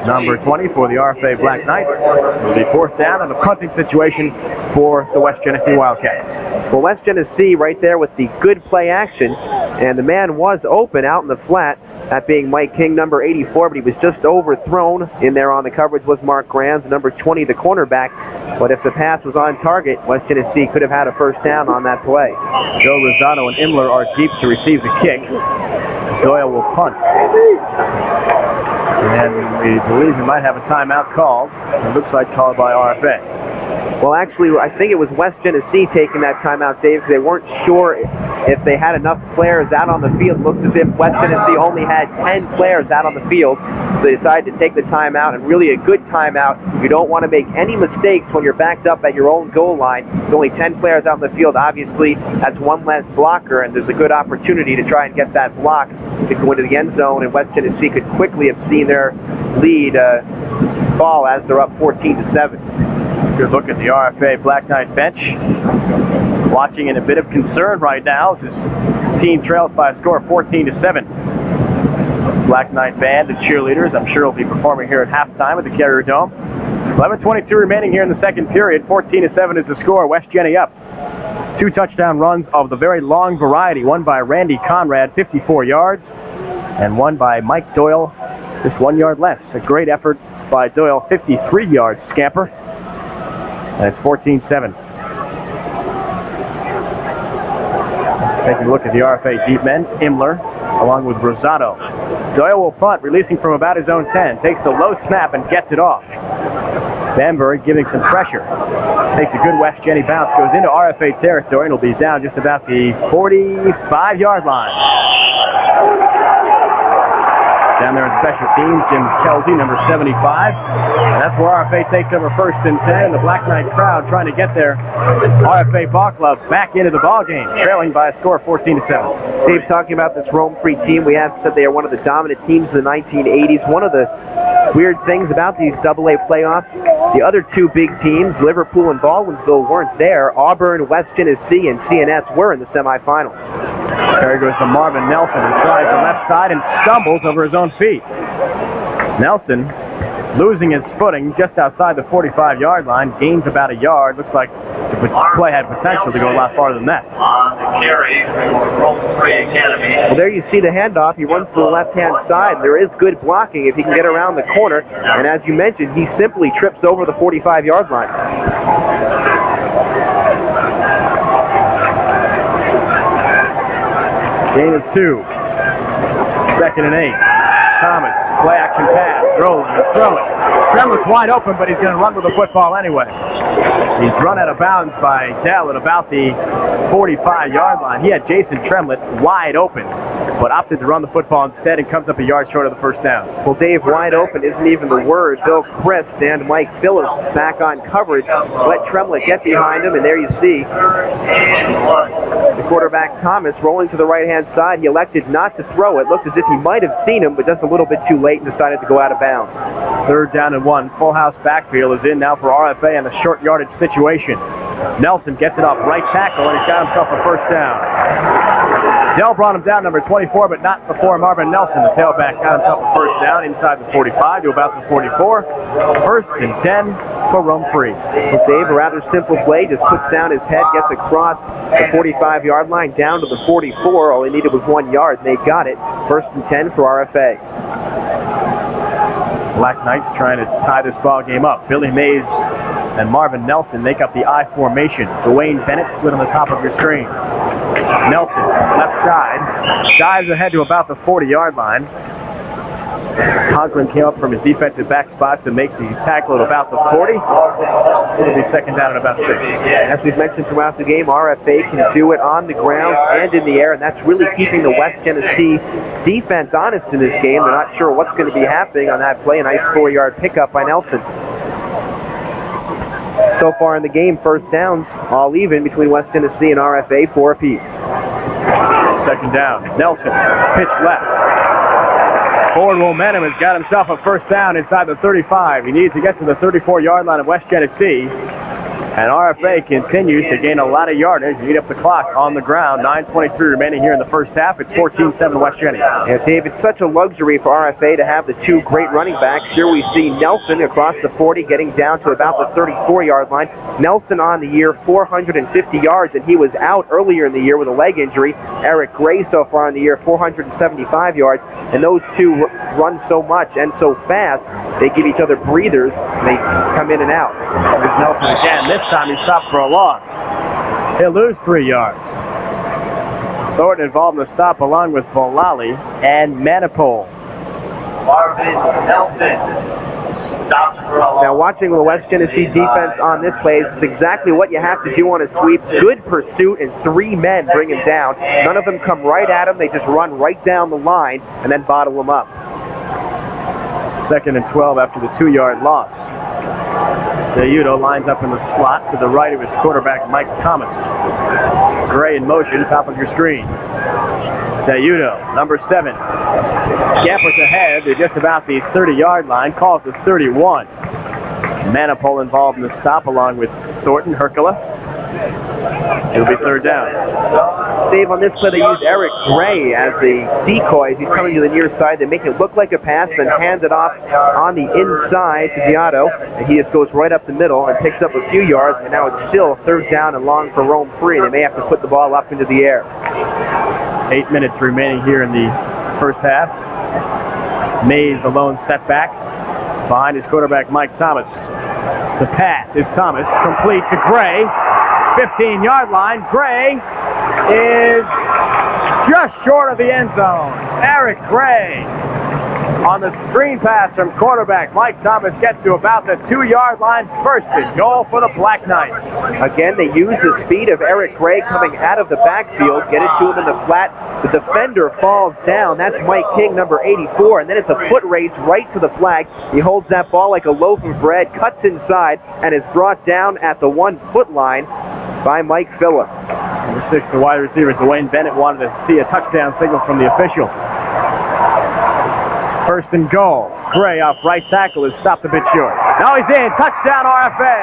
Number 20 for the RFA Black Knights. It will be fourth down and a punting situation for the West Genesee Wildcats. Well, West Genesee right there with the good play action, and the man was open out in the flat, that being Mike King, number 84, but he was just overthrown. In there on the coverage was Mark Grams, number 20, the cornerback. But if the pass was on target, West Genesee could have had a first down on that play. Joe Rosado and Imler are deep to receive the kick. Doyle will punt. And we believe we might have a timeout called. It looks like called by RFA. Well, actually, I think it was West Genesee taking that timeout, Dave, because they weren't sure if they had enough players out on the field. It looked as if West Genesee only had 10 players out on the field. So they decided to take the timeout, and really a good timeout. You don't want to make any mistakes when you're backed up at your own goal line. There's only 10 players out in the field. Obviously, that's one less blocker, and there's a good opportunity to try and get that block to go into the end zone, and West Genesee could quickly have seen their lead fall as they're up 14-7. Good look at the RFA Black Knight bench. Watching in a bit of concern right now as his team trails by a score of 14-7. Black Knight band and cheerleaders, I'm sure, will be performing here at halftime at the Carrier Dome. 11:22 remaining here in the second period. 14-7 is the score. West Genny up. 2 touchdown runs of the very long variety. One by Randy Conrad, 54 yards, and one by Mike Doyle, just 1 yard less. A great effort by Doyle, 53 yards scamper. And it's 14-7. Taking a look at the RFA deep men, Imler, along with Rosado. Doyle will punt, releasing from about his own 10. Takes the low snap and gets it off. Bamberg giving some pressure. Takes a good West Genny bounce, goes into RFA territory, and will be down just about the 45-yard line. Down there in special teams, Jim Kelsey, number 75. And that's where RFA takes over 1st and 10. The Black Knight crowd trying to get their RFA ball club back into the ball game, trailing by a score of 14-7. Dave, talking about this Rome Free team, we have said they are one of the dominant teams of the 1980s. One of the weird things about these AA playoffs, the other 2 big teams, Liverpool and Baldwinsville, weren't there. Auburn, West Genesee, and CNS were in the semifinals. There goes to Marvin Nelson, who tries the left side and stumbles over his own feet. Nelson losing his footing just outside the 45-yard line, gains about a yard. Looks like the play had potential to go a lot farther than that. On the carry for Rome Free Academy. Well, there you see the handoff. He runs to the left-hand side. There is good blocking if he can get around the corner. And as you mentioned, he simply trips over the 45-yard line. Gain of 2. 2nd and 8. Thomas, play action pass, throw it. Tremlett's wide open, but he's going to run with the football anyway. He's run out of bounds by Dell at about the 45-yard line. He had Jason Tremlett wide open, but opted to run the football instead and comes up a yard short of the first down. Well, Dave, wide open isn't even the word. Bill Christ and Mike Phillips back on coverage. Let Tremlett get behind him, and there you see the quarterback Thomas rolling to the right-hand side. He elected not to throw it. Looked as if he might have seen him, but just a little bit too late and decided to go out of bounds. 3rd down and 1. Full house backfield is in now for RFA in a short yardage situation. Nelson gets it off right tackle, and he's got himself a first down. Dell brought him down, number 24, but not before Marvin Nelson, the tailback, got himself a first down inside the 45 to about the 44. 1st and 10 for Rome Free. Well, Dave, a rather simple play, just puts down his head, gets across the 45-yard line down to the 44. All he needed was 1 yard, and they got it. 1st and 10 for RFA. Black Knights trying to tie this ball game up. Billy Mays and Marvin Nelson make up the I formation. Dwayne Bennett split on the top of your screen. Nelson, left side, dives ahead to about the 40-yard line. Conklin came up from his defensive back spot to make the tackle at about the 40. It'll be second down at about 6. As we've mentioned throughout the game, RFA can do it on the ground and in the air, and that's really keeping the West Genesee defense honest in this game. They're not sure what's going to be happening on that play. A nice 4-yard pickup by Nelson. So far in the game, first downs all even between West Genesee and RFA, 4 apiece. Second down. Nelson, pitch left. Forward momentum has got himself a first down inside the 35. He needs to get to the 34-yard line of West Genesee. And RFA continues to gain a lot of yardage. Eat up the clock on the ground. 9:23 remaining here in the first half. It's 14-7 West Genesee. Yeah, Dave, it's such a luxury for RFA to have the two great running backs. Here we see Nelson across the 40 getting down to about the 34-yard line. Nelson on the year, 450 yards, and he was out earlier in the year with a leg injury. Eric Gray so far on the year, 475 yards. And those two run so much and so fast, they give each other breathers. They come in and out. There's Nelson again. This time he stopped for a loss. He'll lose 3 yards. Thornton involved in the stop along with Bolali and Manipole. Marvin Nelson stops for a loss. Now watching the West Genesee defense on this play is exactly what you have to do on a sweep. Good pursuit and 3 men bring him down. None of them come right at him. They just run right down the line and then bottle him up. Second and 12 after the 2-yard loss. Deudo lines up in the slot to the right of his quarterback, Mike Thomas. Gray in motion, top of your screen. Deudo, number 7. Scampers ahead to just about the 30-yard line, calls the 31. Manipole involved in the stop along with Thornton, Hercula. It'll be third down. Dave, on this play they use Eric Gray as the decoy. He's coming to the near side. They make it look like a pass, then hand it off on the inside to Giotto, and he just goes right up the middle and picks up a few yards, and now it's still third down and long for Rome free. They may have to put the ball up into the air. 8 minutes remaining here in the first half. Mays the lone setback behind his quarterback, Mike Thomas. The pass is Thomas, complete to Gray. 15-yard line. Gray is just short of the end zone. Eric Gray on the screen pass from quarterback Mike Thomas gets to about the 2-yard line. First and goal for the Black Knights. Again, they use the speed of Eric Gray coming out of the backfield, get it to him in the flat. The defender falls down. That's Mike King, number 84, and then it's a foot race right to the flag. He holds that ball like a loaf of bread, cuts inside, and is brought down at the 1-foot line by Mike Phillips. Number 6, the wide receiver, Dwayne Bennett, wanted to see a touchdown signal from the official. First and goal. Gray off right tackle is stopped a bit short. Now he's in. Touchdown RFA.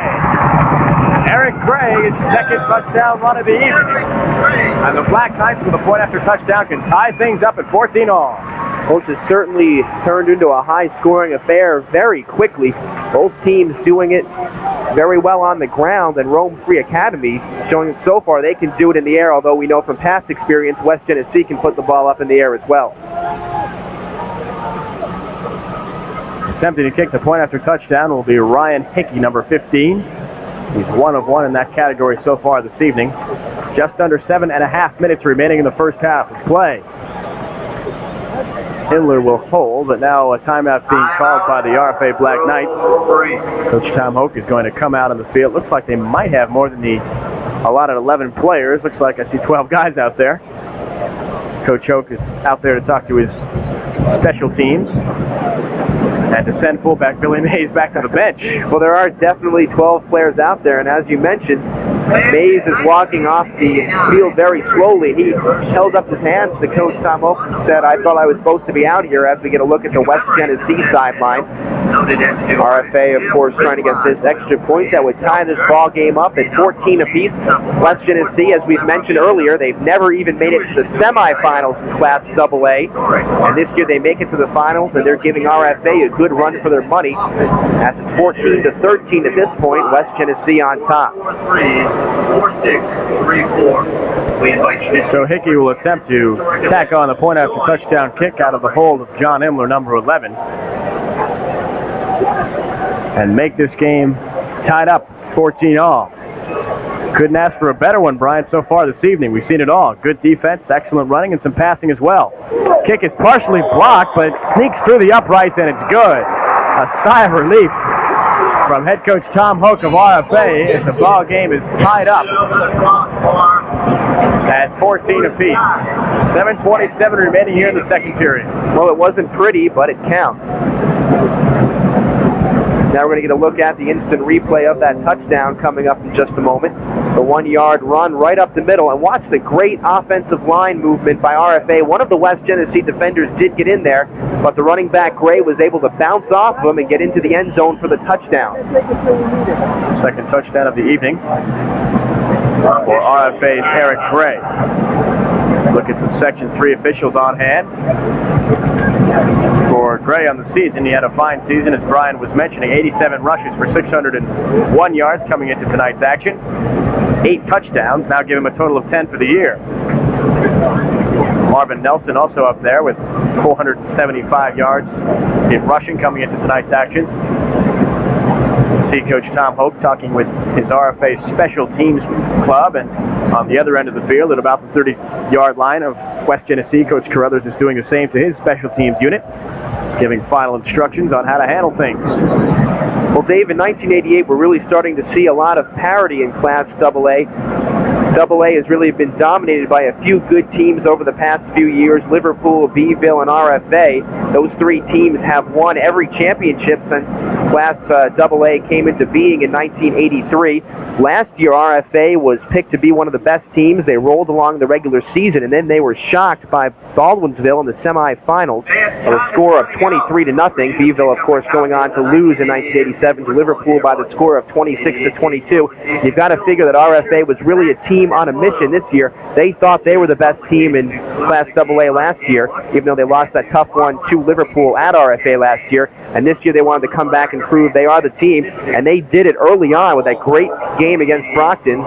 Eric Gray is second touchdown run of the evening. And the Black Knights with a point after touchdown can tie things up at 14-all. Coach has certainly turned into a high-scoring affair very quickly. Both teams doing it very well on the ground, and Rome Free Academy showing that so far they can do it in the air, although we know from past experience West Genesee can put the ball up in the air as well. Attempting to kick the point after touchdown will be Ryan Hickey, number 15. He's 1 of 1 in that category so far this evening. Just under 7.5 minutes remaining in the first half of play. Hindler will hold, but now a timeout being called by the RFA Black Knights. Coach Tom Hoke is going to come out on the field. Looks like they might have more than the allotted 11 players. Looks like I see 12 guys out there. Coach Hoke is out there to talk to his special teams and to send fullback Billy Mays back to the bench. Well, there are definitely 12 players out there, and as you mentioned, Mays is walking off the field very slowly. He held up his hands to Coach Tom Hoke and said, I thought I was supposed to be out here, as we get a look at the West Genesee sideline. RFA, of course, trying to get this extra point that would tie this ball game up at 14 apiece. West Genesee, as we've mentioned earlier, they've never even made it to the semifinals in Class AA. And this year they make it to the finals, and they're giving RFA a good run for their money. As it's 14-13 at this point, West Genesee on top. 4-6-3-4. We invite you to... So Hickey will attempt to tack on the point after touchdown kick out of the hold of John Imler, number 11. And make this game tied up 14-all. Couldn't ask for a better one, Brian, so far this evening. We've seen it all. Good defense, excellent running, and some passing as well. Kick is partially blocked, but it sneaks through the uprights, and it's good. A sigh of relief from head coach Tom Hoke of RFA as the ball game is tied up at 14 apiece. 7:27 remaining here in the second period. Well, it wasn't pretty, but it counts. Now we're going to get a look at the instant replay of that touchdown coming up in just a moment. The 1-yard run right up the middle, and watch the great offensive line movement by RFA. One of the West Genesee defenders did get in there, but the running back Gray was able to bounce off of him and get into the end zone for the touchdown. Second touchdown of the evening for RFA's Eric Gray. Look at the Section 3 officials on hand. For Gray on the season, he had a fine season, as Brian was mentioning. 87 rushes for 601 yards coming into tonight's action. 8 touchdowns, now give him a total of 10 for the year. Marvin Nelson also up there with 475 yards in rushing coming into tonight's action. See Coach Tom Hoke talking with his RFA special teams club, and on the other end of the field at about the 30-yard line of West Genesee, Coach Carruthers is doing the same to his special teams unit, giving final instructions on how to handle things. Well, Dave, in 1988, we're really starting to see a lot of parity in Class AA. AA has really been dominated by a few good teams over the past few years, Liverpool, Beeville, and RFA. Those 3 teams have won every championship since Class AA came into being in 1983. Last year, RFA was picked to be one of the best teams. They rolled along the regular season, and then they were shocked by Baldwinsville in the semifinals of a score of 23-0. Beeville, of course, going on to lose in 1987 to Liverpool by the score of 26-22. You've got to figure that RFA was really a team on a mission this year. They thought they were the best team in Class AA last year, even though they lost that tough one to Liverpool at RFA last year. And this year they wanted to come back and prove they are the team, and they did it early on with that great game against Brockton,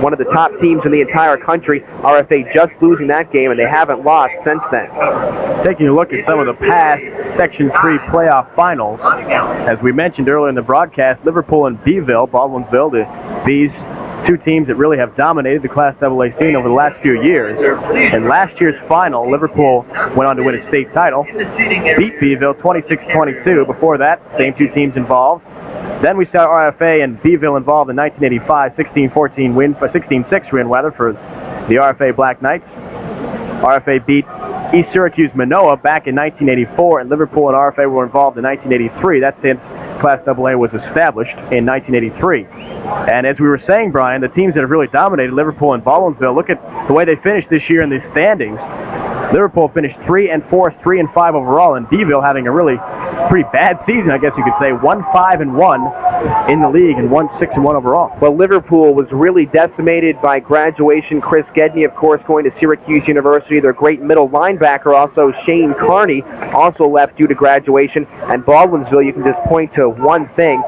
one of the top teams in the entire country. RFA just losing that game, and they haven't lost since then. Taking a look at some of the past Section 3 playoff finals, as we mentioned earlier in the broadcast, Liverpool and Beeville, Baldwinsville, the Bees, 2 teams that really have dominated the Class AA scene over the last few years. In last year's final, Liverpool went on to win a state title, beat Beeville 26-22. Before that, same 2 teams involved. Then we saw RFA and Beeville involved in 1985, 16-14 win, 16-6 win rather, for the RFA Black Knights. RFA beat East Syracuse Manoa back in 1984, and Liverpool and RFA were involved in 1983. That's since Class AA was established in 1983. And as we were saying, Brian, the teams that have really dominated, Liverpool and Baldwinsville, look at the way they finished this year in the standings. Liverpool finished 3-4, 3-5 overall, and Beeville having a really pretty bad season, I guess you could say. 1-5-1 in the league and 1-6-1 overall. Well, Liverpool was really decimated by graduation. Chris Gedney, of course, going to Syracuse University. Their great middle linebacker, also Shane Carney, also left due to graduation. And Baldwinsville, you can just point to one thing.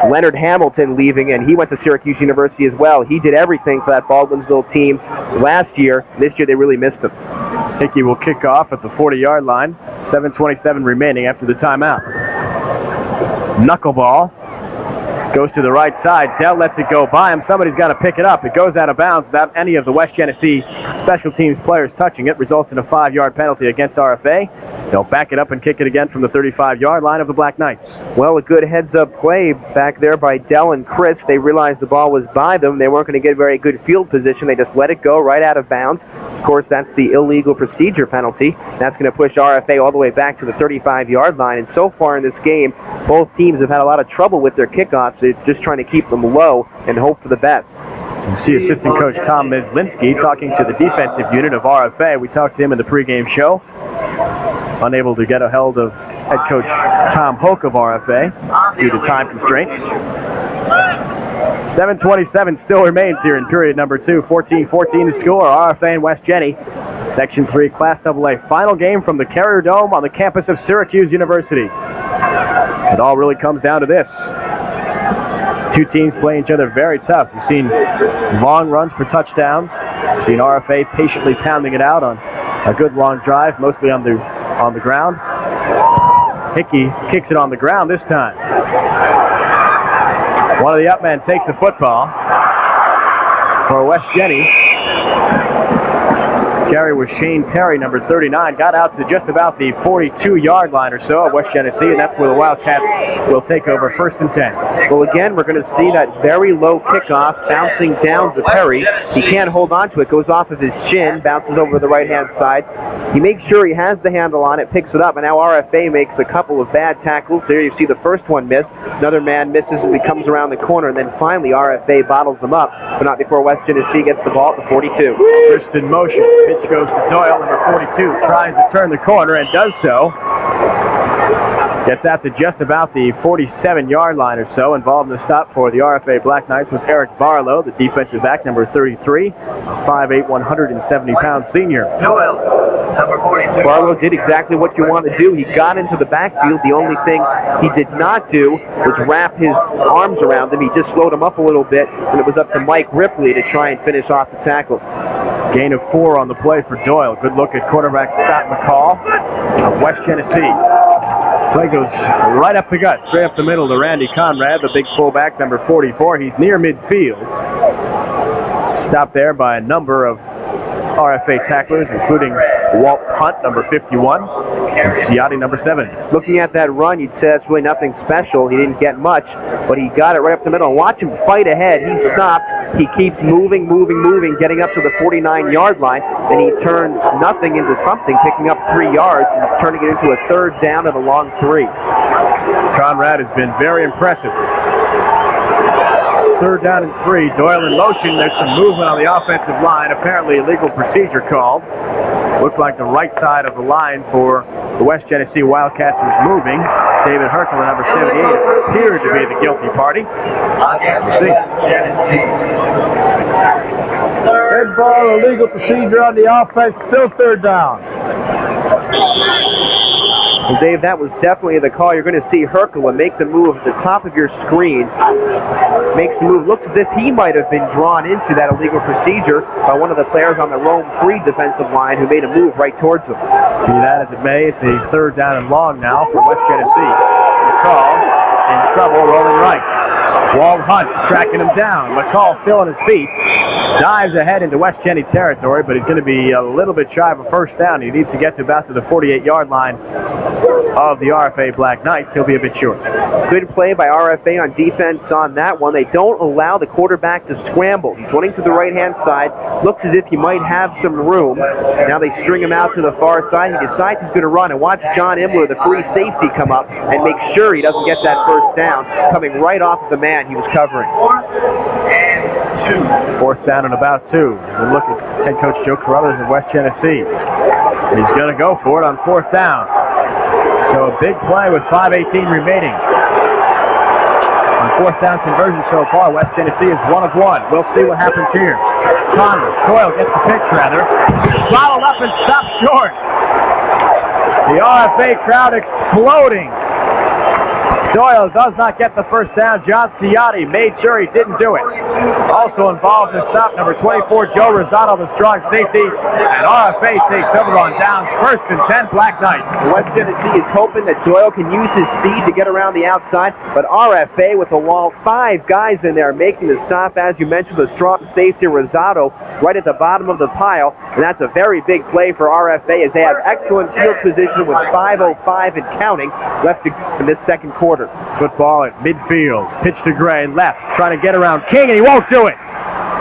Leonard Hamilton leaving, and he went to Syracuse University as well. He did everything for that Baldwinsville team last year. This year they really missed him. Hickey will kick off at the 40-yard line. 7:27 remaining after the timeout. Knuckleball goes to the right side. Dell lets it go by him. Somebody's got to pick it up. It goes out of bounds without any of the West Genesee special teams players touching it. Results in a 5-yard penalty against RFA. They'll back it up and kick it again from the 35-yard line of the Black Knights. Well, a good heads-up play back there by Dell and Chris. They realized the ball was by them. They weren't going to get very good field position. They just let it go right out of bounds. Of course, that's the illegal procedure penalty. That's going to push RFA all the way back to the 35-yard line. And so far in this game, both teams have had a lot of trouble with their kickoffs. They're just trying to keep them low and hope for the best. You see assistant coach Tom Mizlinski talking to the defensive unit of RFA. We talked to him in the pregame show. Unable to get a hold of head coach Tom Hoke of RFA due to time constraints. 7:27 still remains here in period number 2. 14-14 to score. RFA and West Jenny. Section 3 Class AA final game from the Carrier Dome on the campus of Syracuse University. It all really comes down to this. 2 teams play each other very tough. You've seen long runs for touchdowns. You've seen RFA patiently pounding it out on a good long drive, mostly on the ground. Hickey kicks it on the ground this time. One of the up men takes the football for West Jenny. Carry was Shane Perry, number 39, got out to just about the 42-yard line or so of West Genesee, and that's where the Wildcats will take over 1st and 10. Well, again, we're going to see that very low kickoff bouncing down to Perry. He can't hold on to it, goes off of his chin, bounces over to the right-hand side. He makes sure he has the handle on it, picks it up, and now RFA makes a couple of bad tackles. There you see the first one miss. Another man misses as he comes around the corner, and then finally RFA bottles them up, but not before West Genesee gets the ball at the 42. First in motion. Pitch goes to Doyle, number 42. Tries to turn the corner and does so. Gets out to just about the 47-yard line or so. Involved in the stop for the RFA Black Knights was Eric Barlow, the defensive back, number 33, 5'8", 170-pound senior. Doyle, number 42. Barlow did exactly what you want to do. He got into the backfield. The only thing he did not do was wrap his arms around him. He just slowed him up a little bit, and it was up to Mike Ripley to try and finish off the tackle. Gain of 4 on the play for Doyle. Good look at quarterback Scott McCall of West Genesee. Play goes right up the gut, straight up the middle to Randy Conrad, the big fullback, number 44. He's near midfield. Stopped there by a number of RFA tacklers, including Walt Hunt, number 51, and Ciotti, number 7. Looking at that run, you'd say that's really nothing special. He didn't get much, but he got it right up the middle. Watch him fight ahead. He stopped. He keeps moving, getting up to the 49-yard line, and he turns nothing into something, picking up 3 yards and turning it into a 3rd down and a long 3. Conrad has been very impressive. 3rd down and 3. Doyle in motion. There's some movement on the offensive line. Apparently illegal procedure called. Looks like the right side of the line for the West Genesee Wildcats was moving. David Herkel, number 78, appeared to be the guilty party. We'll see. Red ball, illegal procedure on the offense, still 3rd down. Well, Dave, that was definitely the call. You're going to see Herkula make the move at the top of your screen. Makes the move. Looks as if he might have been drawn into that illegal procedure by one of the players on the Rome Free defensive line who made a move right towards him. Be that as it may, it's a 3rd down and long now for West Genesee. McCall in trouble, rolling right. Walt Hunt tracking him down. McCall still on his feet. Dives ahead into West Genesee territory, but he's going to be a little bit shy of a 1st down. He needs to get to about to the 48-yard line of the RFA Black Knights. He'll be a bit short. Good play by RFA on defense on that one. They don't allow the quarterback to scramble. He's running to the right-hand side. Looks as if he might have some room. Now they string him out to the far side. He decides he's going to run, and watch John Imler, the free safety, come up and make sure he doesn't get that 1st down, coming right off the man he was covering. 4th down and about 2. And look at head coach Joe Carruthers of West Genesee. And he's going to go for it on 4th down. So a big play with 5:18 remaining. On 4th down conversion so far, West Genesee is 1 of 1. We'll see what happens here. Doyle gets the pitch rather. Followed up and stopped short. The RFA crowd exploding. Doyle does not get the 1st down. John Ciotti made sure he didn't do it. Also involved in stop, number 24, Joe Rosado, the strong safety. And RFA takes over on downs. 1st and 10, Black Knights. West Genesee is hoping that Doyle can use his speed to get around the outside, but RFA with the wall, 5 guys in there making the stop. As you mentioned, the strong safety Rosado right at the bottom of the pile, and that's a very big play for RFA as they have excellent field position with 5:05 and counting left in this 2nd quarter. Football at midfield. Pitch to Gray, left, trying to get around King, and he won't do it.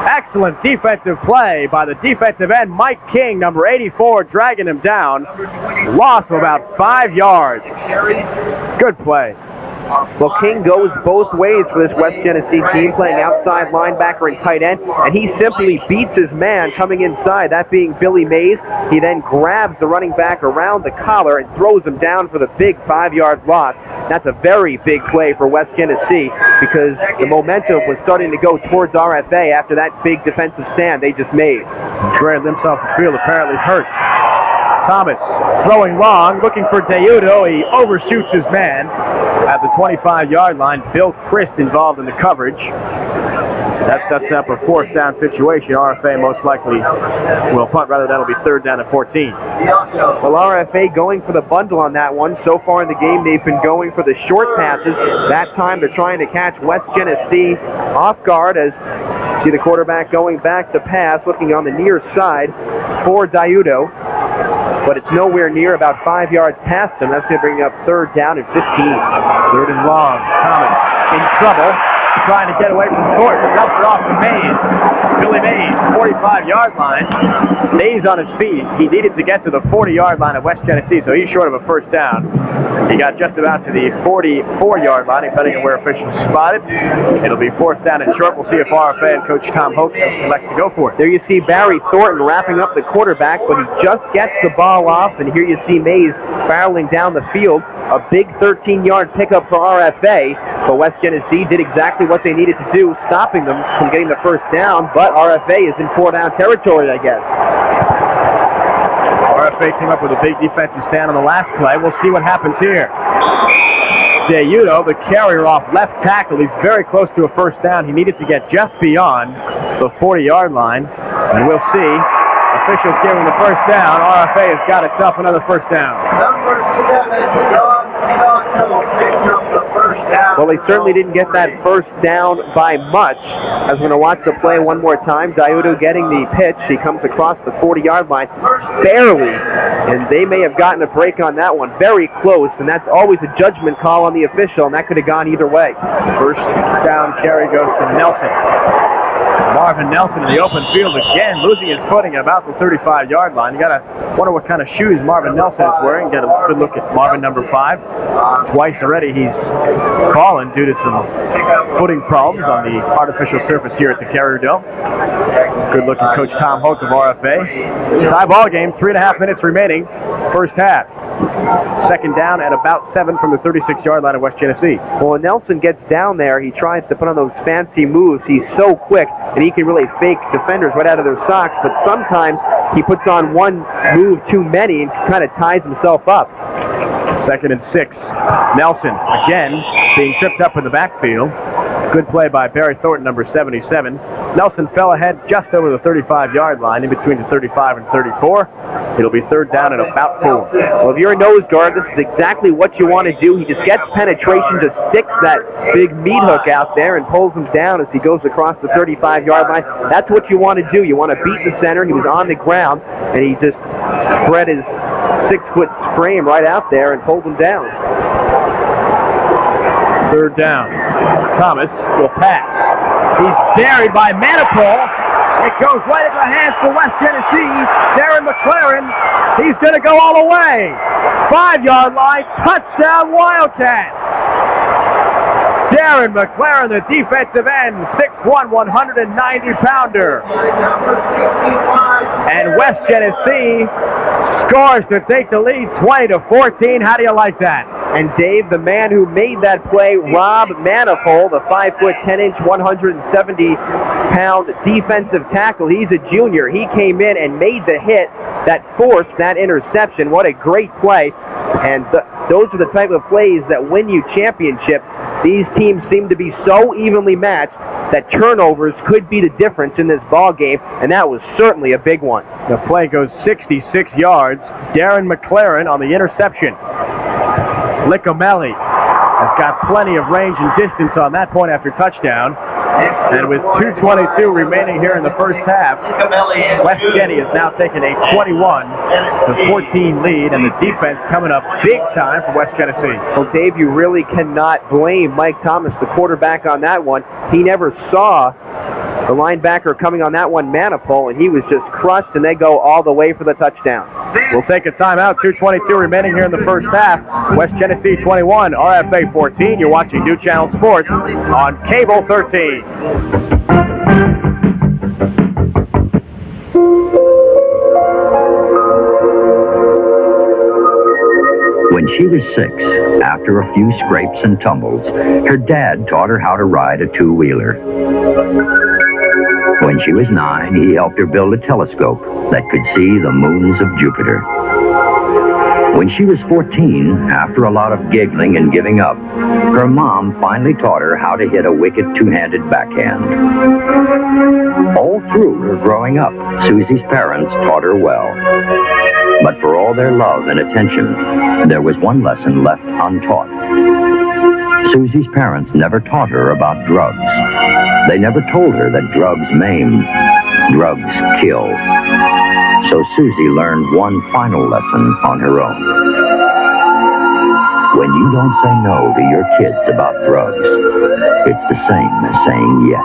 Excellent defensive play by the defensive end, Mike King, number 84, dragging him down. Loss of about 5 yards. Good play. Well, King goes both ways for this West Genesee team, playing outside linebacker and tight end, and he simply beats his man coming inside, that being Billy Mays. He then grabs the running back around the collar and throws him down for the big 5-yard loss. That's a very big play for West Genesee because the momentum was starting to go towards RFA after that big defensive stand they just made. Gray limps off the field, apparently hurt. Thomas throwing long, looking for Deudo. He overshoots his man at the 25-yard line. Bill Christ involved in the coverage. That sets up a 4th down situation. RFA most likely will punt. Rather, that'll be 3rd down and 14. Well, RFA going for the bundle on that one. So far in the game, they've been going for the short passes. That time, they're trying to catch West Genesee off guard as See the quarterback going back to pass, looking on the near side for Diudo. But it's nowhere near, about 5 yards past him. That's going to bring up 3rd down and 15. 3rd and long. Thomas in trouble, trying to get away from Thornton. Dumps it off to Mays. Billy Mays, 45-yard line. Mays on his feet. He needed to get to the 40-yard line of West Genesee, so he's short of a 1st down. He got just about to the 44-yard line, depending on where officials spotted. It'll be 4th down and short. We'll see if RFA and Coach Tom Hoke elects to go for it. There you see Barry Thornton wrapping up the quarterback, but he just gets the ball off, and here you see Mays barreling down the field. A big 13-yard pickup for RFA, but West Genesee did exactly what they needed to do, stopping them from getting the 1st down, but RFA is in 4-down territory, I guess. RFA came up with a big defensive stand on the last play. We'll see what happens here. Diudo, the carrier off left tackle. He's very close to a 1st down. He needed to get just beyond the 40-yard line, and we'll see. Officials giving the 1st down. RFA has got itself another 1st down. Well, they certainly didn't get that 1st down by much. As we're going to watch the play one more time. Diudo getting the pitch. He comes across the 40-yard line barely, and they may have gotten a break on that one. Very close, and that's always a judgment call on the official, and that could have gone either way. 1st down carry goes to Nelson. Marvin Nelson in the open field again, losing his footing at about the 35-yard line. You got to wonder what kind of shoes Marvin Nelson is wearing. Get a good look at Marvin, number 5. Twice already he's fallen due to some footing problems on the artificial surface here at the Carrier Dome. Good look at Coach Tom Hoke of RFA. Tie ball game, 3.5 minutes remaining, 1st half. 2nd down at about 7 from the 36-yard line of West Genesee. Well, when Nelson gets down there, he tries to put on those fancy moves. He's so quick, and he can really fake defenders right out of their socks, but sometimes he puts on one move too many and kind of ties himself up. 2nd and 6. Nelson, again, being tripped up in the backfield. Good play by Barry Thornton, number 77. Nelson fell ahead just over the 35-yard line, in between the 35 and 34. It'll be 3rd down and about 4. Well, if you're a nose guard, this is exactly what you want to do. He just gets penetration, just sticks that big meat hook out there and pulls him down as he goes across the 35-yard line. That's what you want to do. You want to beat the center. He was on the ground, and he just spread his 6-foot frame right out there and pulled him down. 3rd down. Thomas will pass. He's buried by Manipul. It goes right into the hands for West Genesee. Darren McLaren, he's going to go all the way. 5-yard line, touchdown Wildcats. Darren McLaren, the defensive end, 6'1", 190-pounder. And West Genesee scores to take the lead 20-14. How do you like that? And Dave, the man who made that play, Rob Manifold, the 5', 10-inch, 170-pound defensive tackle. He's a junior. He came in and made the hit that forced that interception. What a great play. And those are the type of plays that win you championships. These teams seem to be so evenly matched that turnovers could be the difference in this ball game, and that was certainly a big one. The play goes 66 yards. Darren McLaren on the interception. Licomelli has got plenty of range and distance on that point after touchdown. And with 2:22 remaining here in the 1st half, West Genesee has now taken a 21-14 lead, and the defense coming up big time for West Genesee. Well, Dave, you really cannot blame Mike Thomas, the quarterback, on that one. He never saw the linebacker coming on that one, Manipul, and he was just crushed, and they go all the way for the touchdown. We'll take a timeout. 2:22 remaining here in the 1st half. West Genesee 21, RFA 14. You're watching New Channel Sports on Cable 13. When she was 6, after a few scrapes and tumbles, her dad taught her how to ride a 2-wheeler. When she was 9, he helped her build a telescope that could see the moons of Jupiter. When she was 14, after a lot of giggling and giving up, her mom finally taught her how to hit a wicked 2-handed backhand. All through her growing up, Susie's parents taught her well. But for all their love and attention, there was one lesson left untaught. Susie's parents never taught her about drugs. They never told her that drugs maim, drugs kill. So Susie learned one final lesson on her own. When you don't say no to your kids about drugs, it's the same as saying yes.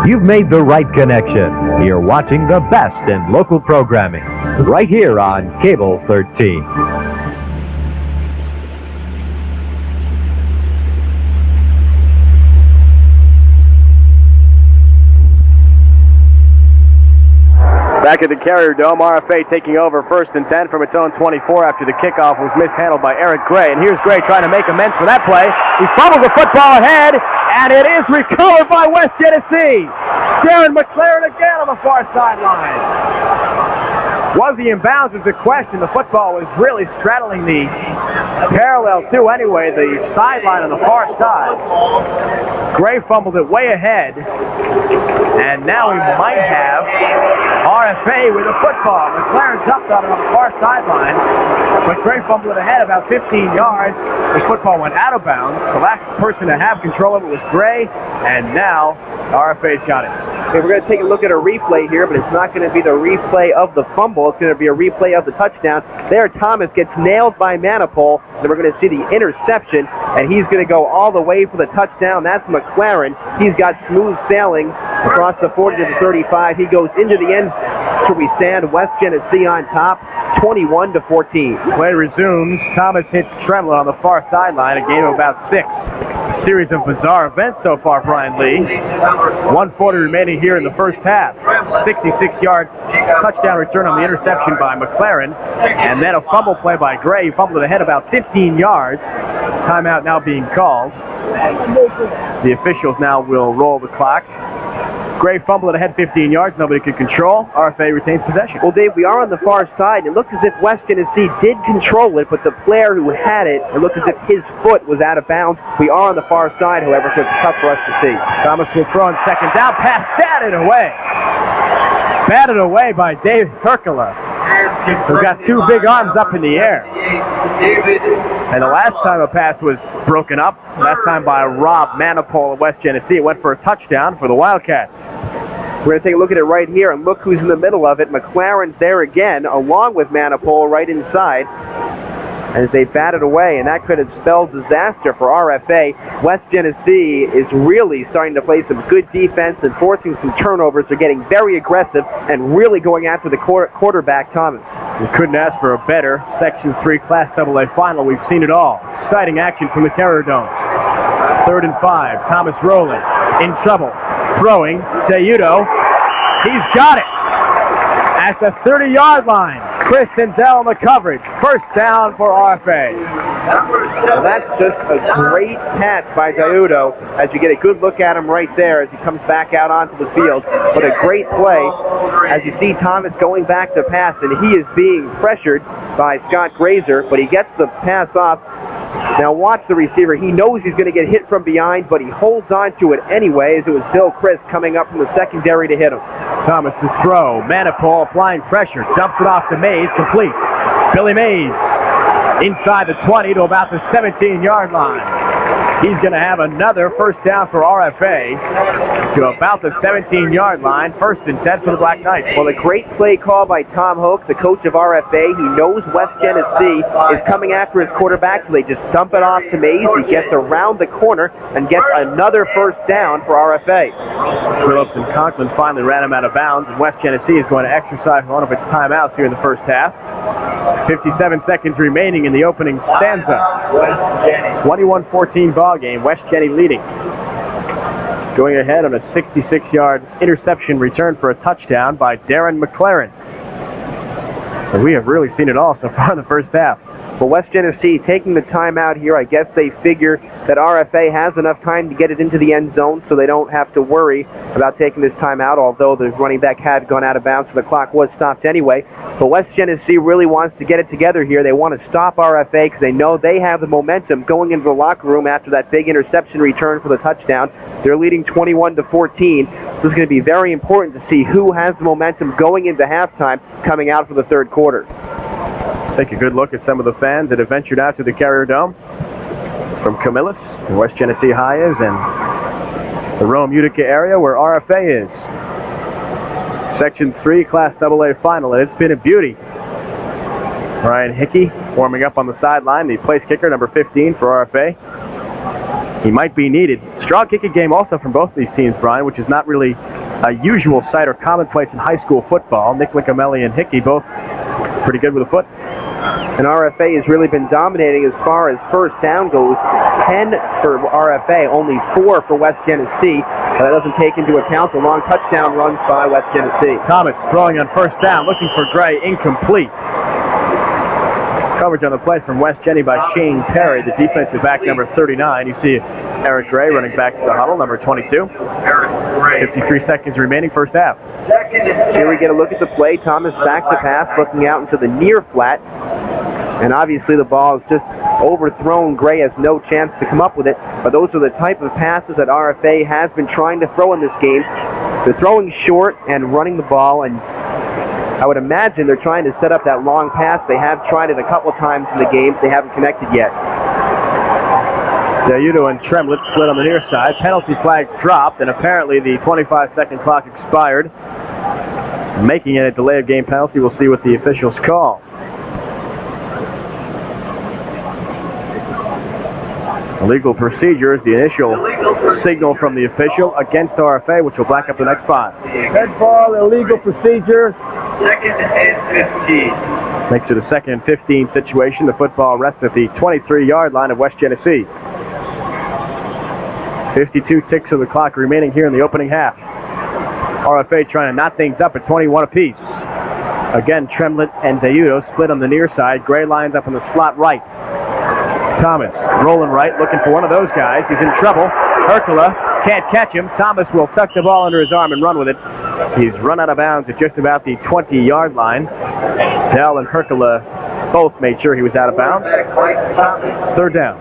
You've made the right connection. You're watching the best in local programming, right here on Cable 13. Back at the Carrier Dome, RFA taking over 1st and 10 from its own 24 after the kickoff was mishandled by Eric Gray. And here's Gray trying to make amends for that play. He fumbles the football ahead, and it is recovered by West Genesee. Darren McLaren again on the far sideline. Was he in bounds is the question. The football was really straddling the parallel to, anyway, the sideline on the far side. Gray fumbled it way ahead, and now we might have RFA with the football. McLaren jumped on it on the far sideline, but Gray fumbled it ahead about 15 yards. The football went out of bounds. The last person to have control of it was Gray, and now RFA's got it. Okay, we're going to take a look at a replay here, but it's not going to be the replay of the fumble. It's going to be a replay of the touchdown. There, Thomas gets nailed by Manipul. Then we're going to see the interception, and he's going to go all the way for the touchdown. That's McLaren. He's got smooth sailing across the 40 to the 35. He goes into the end till we stand. West Genesee on top, 21-14. Play resumes. Thomas hits Tremlett on the far sideline, a game of about 6. A series of bizarre events so far, Brian Lee. 1:40 remaining here in the first half. 66-yard touchdown return on the interception by McLaren, and then a fumble play by Gray. He fumbled it ahead about 15 yards. Timeout now being called. The officials now will roll the clock. Gray fumbled it ahead 15 yards. Nobody could control. RFA retains possession. Well, Dave, we are on the far side. It looked as if West Genesee did control it, but the player who had it, it looked as if his foot was out of bounds. We are on the far side, however, so it's tough for us to see. Thomas will throw on 2nd down. Pass batted away. Batted away by Dave Turkula, who's got 2 big arms up in the air. And the last time a pass was broken up, last time by Rob Manipul of West Genesee, it went for a touchdown for the Wildcats. We're going to take a look at it right here, and look who's in the middle of it. McLaren's there again, along with Manipul right inside, as they batted away, and that could have spelled disaster for RFA. West Genesee is really starting to play some good defense and forcing some turnovers. They're getting very aggressive and really going after the quarterback, Thomas. We couldn't ask for a better Section 3 Class AA final. We've seen it all. Exciting action from the Carrier Dome. 3rd and 5. Thomas rolling. In trouble. Throwing. Teudo. He's got it. At the 30-yard line. Chris Sindell in the coverage. First down for RFA. Well, that's just a great catch by Teudo, as you get a good look at him right there as he comes back out onto the field. But a great play as you see Thomas going back to pass, and he is being pressured by Scott Grazer, but he gets the pass off. Now watch the receiver. He knows he's going to get hit from behind, but he holds on to it anyway, as it was Bill Chris coming up from the secondary to hit him. Thomas to throw. Manipul applying pressure. Dumps it off to Mays. Complete. Billy Mays inside the 20 to about the 17-yard line. He's going to have another first down for RFA to about the 17-yard line. 1st and 10 for the Black Knights. Well, a great play call by Tom Hoke, the coach of RFA. He knows West Genesee is coming after his quarterback, so they just dump it off to Mays. He gets around the corner and gets another first down for RFA. Phillips and Conklin finally ran him out of bounds, and West Genesee is going to exercise one of its timeouts here in the first half. 57 seconds remaining in the opening stanza. 21-14 ball game. West Genesee leading. Going ahead on a 66-yard interception return for a touchdown by Darren McLaren. And we have really seen it all so far in the first half. Well, West Genesee taking the timeout here. I guess they figure that RFA has enough time to get it into the end zone, so they don't have to worry about taking this timeout, although the running back had gone out of bounds, so the clock was stopped anyway. But West Genesee really wants to get it together here. They want to stop RFA because they know they have the momentum going into the locker room after that big interception return for the touchdown. They're leading 21-14. This is going to be very important to see who has the momentum going into halftime coming out for the third quarter. Take a good look at some of the fans that have ventured out to the Carrier Dome from Camillus, where West Genesee High is, and the Rome Utica area where RFA is. Section 3 Class AA final, and it's been a beauty. Ryan Hickey warming up on the sideline, the place kicker, number 15 for RFA. He might be needed. Strong kicking game also from both these teams, Brian, which is not really a usual sight or commonplace in high school football. Nick Licamelli and Hickey both pretty good with the foot. And RFA has really been dominating as far as first down goes. 10 for RFA, only 4 for West Genesee. That doesn't take into account the long touchdown runs by West Genesee. Thomas throwing on first down, looking for Gray, incomplete. Coverage on the play from West Genny by Shane Perry, the defensive back, number 39. You see Eric Gray running back to the huddle, number 22. 53 seconds remaining, first half. Here we get a look at the play. Thomas backs the pass, looking out into the near flat. And obviously the ball is just overthrown. Gray has no chance to come up with it. But those are the type of passes that RFA has been trying to throw in this game. They're throwing short and running the ball, and I would imagine they're trying to set up that long pass. They have tried it a couple of times in the game. They haven't connected yet. Udo and Tremlett split on the near side. Penalty flag dropped, and apparently the 25-second clock expired, making it a delay of game penalty. We'll see what the officials call. Illegal procedure is the initial signal from the official against RFA, which will black up the next 5. Head ball, illegal procedure. Second and 15. Makes it a second and 15 situation. The football rests at the 23-yard line of West Genesee. 52 ticks of the clock remaining here in the opening half. RFA trying to knot things up at 21 apiece. Again, Tremlett and Deudo split on the near side. Gray lines up in the slot right. Thomas rolling right, looking for one of those guys. He's in trouble. Hercula can't catch him. Thomas will tuck the ball under his arm and run with it. He's run out of bounds at just about the 20-yard line. Dell and Hercula both made sure he was out of bounds. Third down.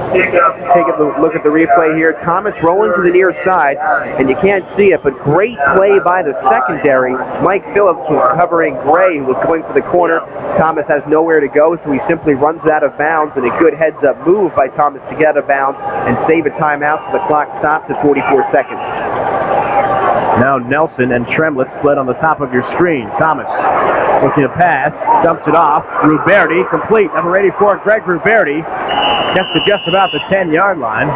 Take a look at the replay here. Thomas rolling to the near side, and you can't see it, but great play by the secondary. Mike Phillips was covering Gray, who was going for the corner. Thomas has nowhere to go, so he simply runs out of bounds, and a good heads-up move by Thomas to get out of bounds and save a timeout, so the clock stops at 44 seconds. Now Nelson and Tremlett split on the top of your screen. Thomas looking to pass, dumps it off. Ruberti complete. Number 84, Greg Ruberti, gets to just about the 10-yard line.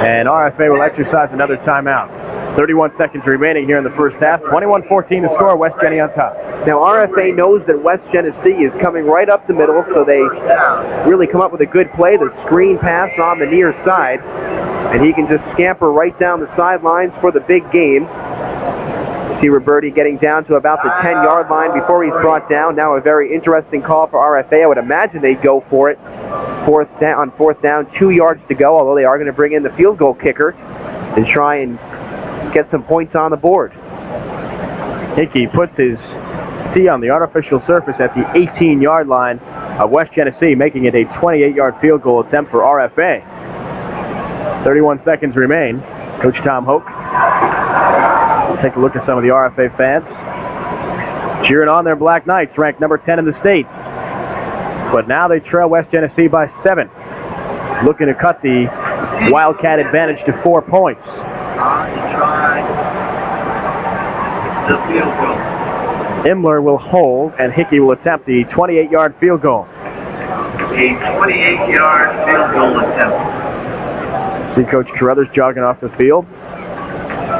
And RFA will exercise another timeout. 31 seconds remaining here in the first half. 21-14 to score. West Genny on top. Now RFA knows that West Genesee is coming right up the middle, so they really come up with a good play. The screen pass on the near side, and he can just scamper right down the sidelines for the big game. See Roberti getting down to about the 10-yard line before he's brought down. Now a very interesting call for RFA. I would imagine they'd go for it. Fourth down, 2 yards to go, although they are going to bring in the field goal kicker and try and get some points on the board. Hickey puts his tee on the artificial surface at the 18-yard line of West Genesee, making it a 28-yard field goal attempt for RFA. 31 seconds remain. Coach Tom Hoke. Take a look at some of the RFA fans cheering on their Black Knights, ranked number 10 in the state. But now they trail West Genesee by 7. Looking to cut the Wildcat advantage to 4 points. Imler will hold, and Hickey will attempt the 28-yard field goal. A 28-yard field goal attempt. See Coach Carruthers jogging off the field.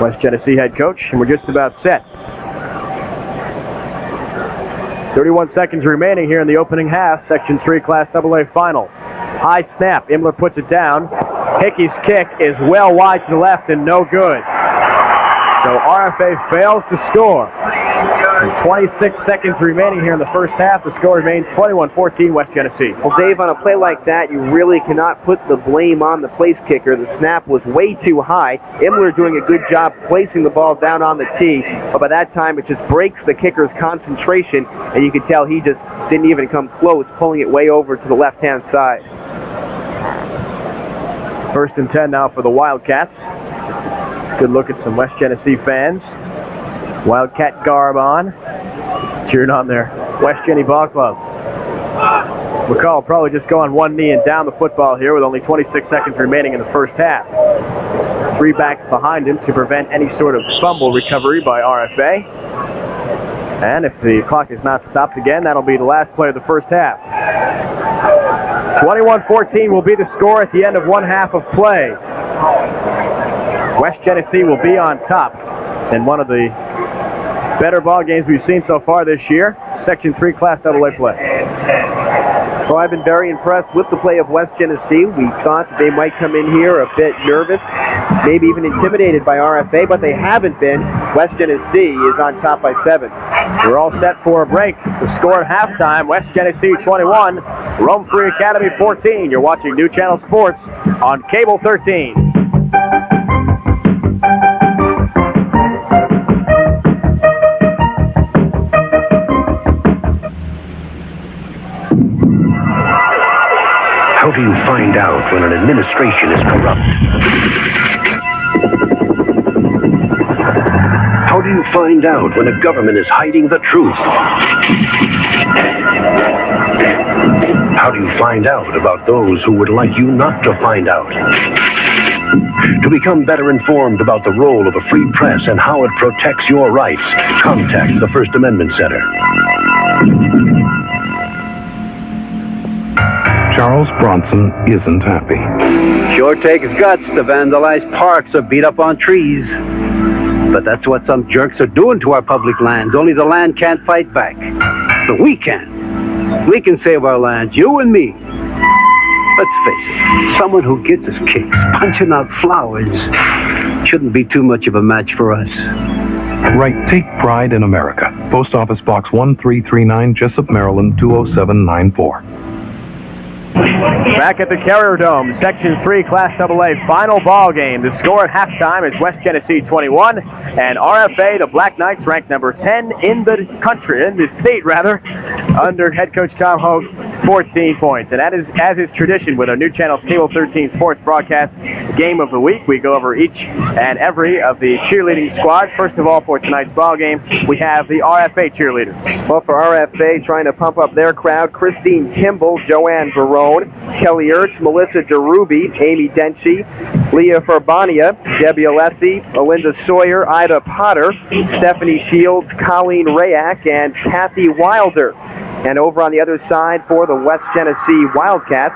West Genesee head coach, and we're just about set. 31 seconds remaining here in the opening half. Section 3 Class AA final. High snap. Imler puts it down. Hickey's kick is well wide to the left and no good. So RFA fails to score. And 26 seconds remaining here in the first half. The score remains 21-14 West Genesee. Well, Dave, on a play like that, you really cannot put the blame on the place kicker. The snap was way too high. Imler doing a good job placing the ball down on the tee, but by that time it just breaks the kicker's concentration, and you can tell he just didn't even come close, pulling it way over to the left-hand side. First and 10 now for the Wildcats. Good look at some West Genesee fans. Wildcat garb on, cheering on their West Genesee ball club. McCall will probably just go on one knee and down the football here with only 26 seconds remaining in the first half. 3 backs behind him to prevent any sort of fumble recovery by RFA. And if the clock is not stopped again, that'll be the last play of the first half. 21-14 will be the score at the end of one half of play. West Genesee will be on top in one of the better ball games we've seen so far this year. Section 3 Class AA play. Well, I've been very impressed with the play of West Genesee. We thought they might come in here a bit nervous, maybe even intimidated by RFA, but they haven't been. West Genesee is on top by 7. We're all set for a break. The score at halftime, West Genesee 21, Rome Free Academy 14. You're watching New Channel Sports on Cable 13. How do you find out when an administration is corrupt? How do you find out when a government is hiding the truth? How do you find out about those who would like you not to find out? To become better informed about the role of a free press and how it protects your rights, contact the First Amendment Center. Charles Bronson isn't happy. Sure takes guts to vandalize parks or beat up on trees. But that's what some jerks are doing to our public lands. Only the land can't fight back. But we can. We can save our land, you and me. Let's face it, someone who gets his kicks punching out flowers shouldn't be too much of a match for us. Right, take pride in America. Post Office Box 1339, Jessup, Maryland 20794. Back at the Carrier Dome, Section 3 Class AA final ball game. The score at halftime is West Genesee 21 and RFA, the Black Knights, ranked number 10 in the country, in the state rather, under head coach Tom Hogue, 14 points. And that is, as is tradition with our New Channel Cable 13 sports broadcast game of the week, we go over each and every of the cheerleading squads. First of all, for tonight's ball game, we have the RFA cheerleaders. Well, for RFA, trying to pump up their crowd, Christine Kimball, Joanne Barone, Kelly Ertz, Melissa DeRuby, Amy Denchi, Leah Farbania, Debbie Alessi, Alinda Sawyer, Ida Potter, Stephanie Shields, Colleen Rayak, and Kathy Wilder. And over on the other side for the West Genesee Wildcats.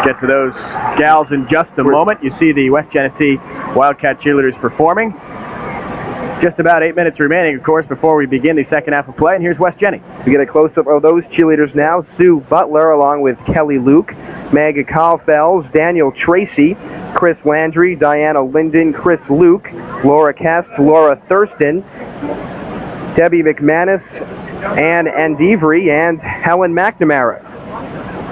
Get to those gals in just a moment. You see the West Genesee Wildcat cheerleaders performing. Just about 8 minutes remaining, of course, before we begin the second half of play. And here's West Genesee. We get a close-up of those cheerleaders now. Sue Butler along with Kelly Luke, Maggie Kaufels, Daniel Tracy, Chris Landry, Diana Linden, Chris Luke, Laura Kest, Laura Thurston, Debbie McManus, Ann Endeavory, and Helen McNamara.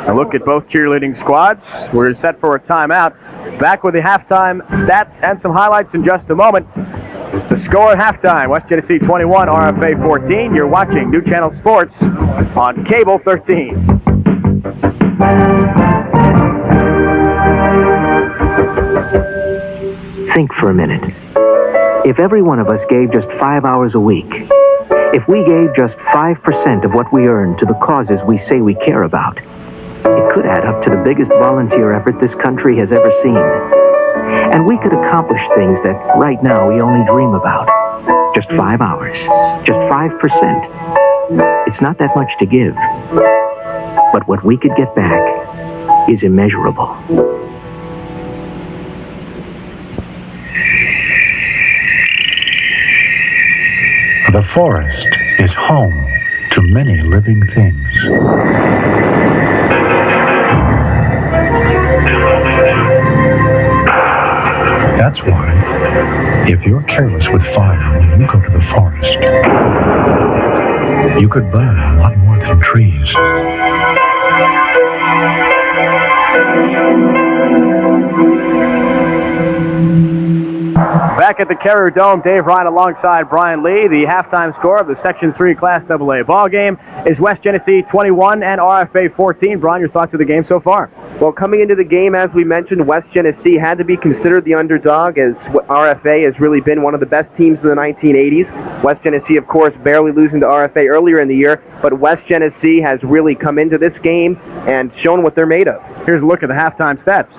A look at both cheerleading squads. We're set for a timeout. Back with the halftime stats and some highlights in just a moment. The score at halftime, West Genesee 21, RFA 14. You're watching New Channel Sports on Cable 13. Think for a minute. If every one of us gave just 5 hours a week, if we gave just 5% of what we earn to the causes we say we care about, it could add up to the biggest volunteer effort this country has ever seen. And we could accomplish things that right now we only dream about. Just 5 hours. Just 5%. It's not that much to give. But what we could get back is immeasurable. The forest is home to many living things. That's why, if you're careless with fire when you go to the forest, you could burn a lot more than trees. Back at the Carrier Dome, Dave Ryan alongside Brian Lee. The halftime score of the Section 3 Class AA ball game is West Genesee 21 and RFA 14. Brian, your thoughts of the game so far? Well, coming into the game, as we mentioned, West Genesee had to be considered the underdog, as RFA has really been one of the best teams in the 1980s. West Genesee, of course, barely losing to RFA earlier in the year, but West Genesee has really come into this game and shown what they're made of. Here's a look at the halftime stats.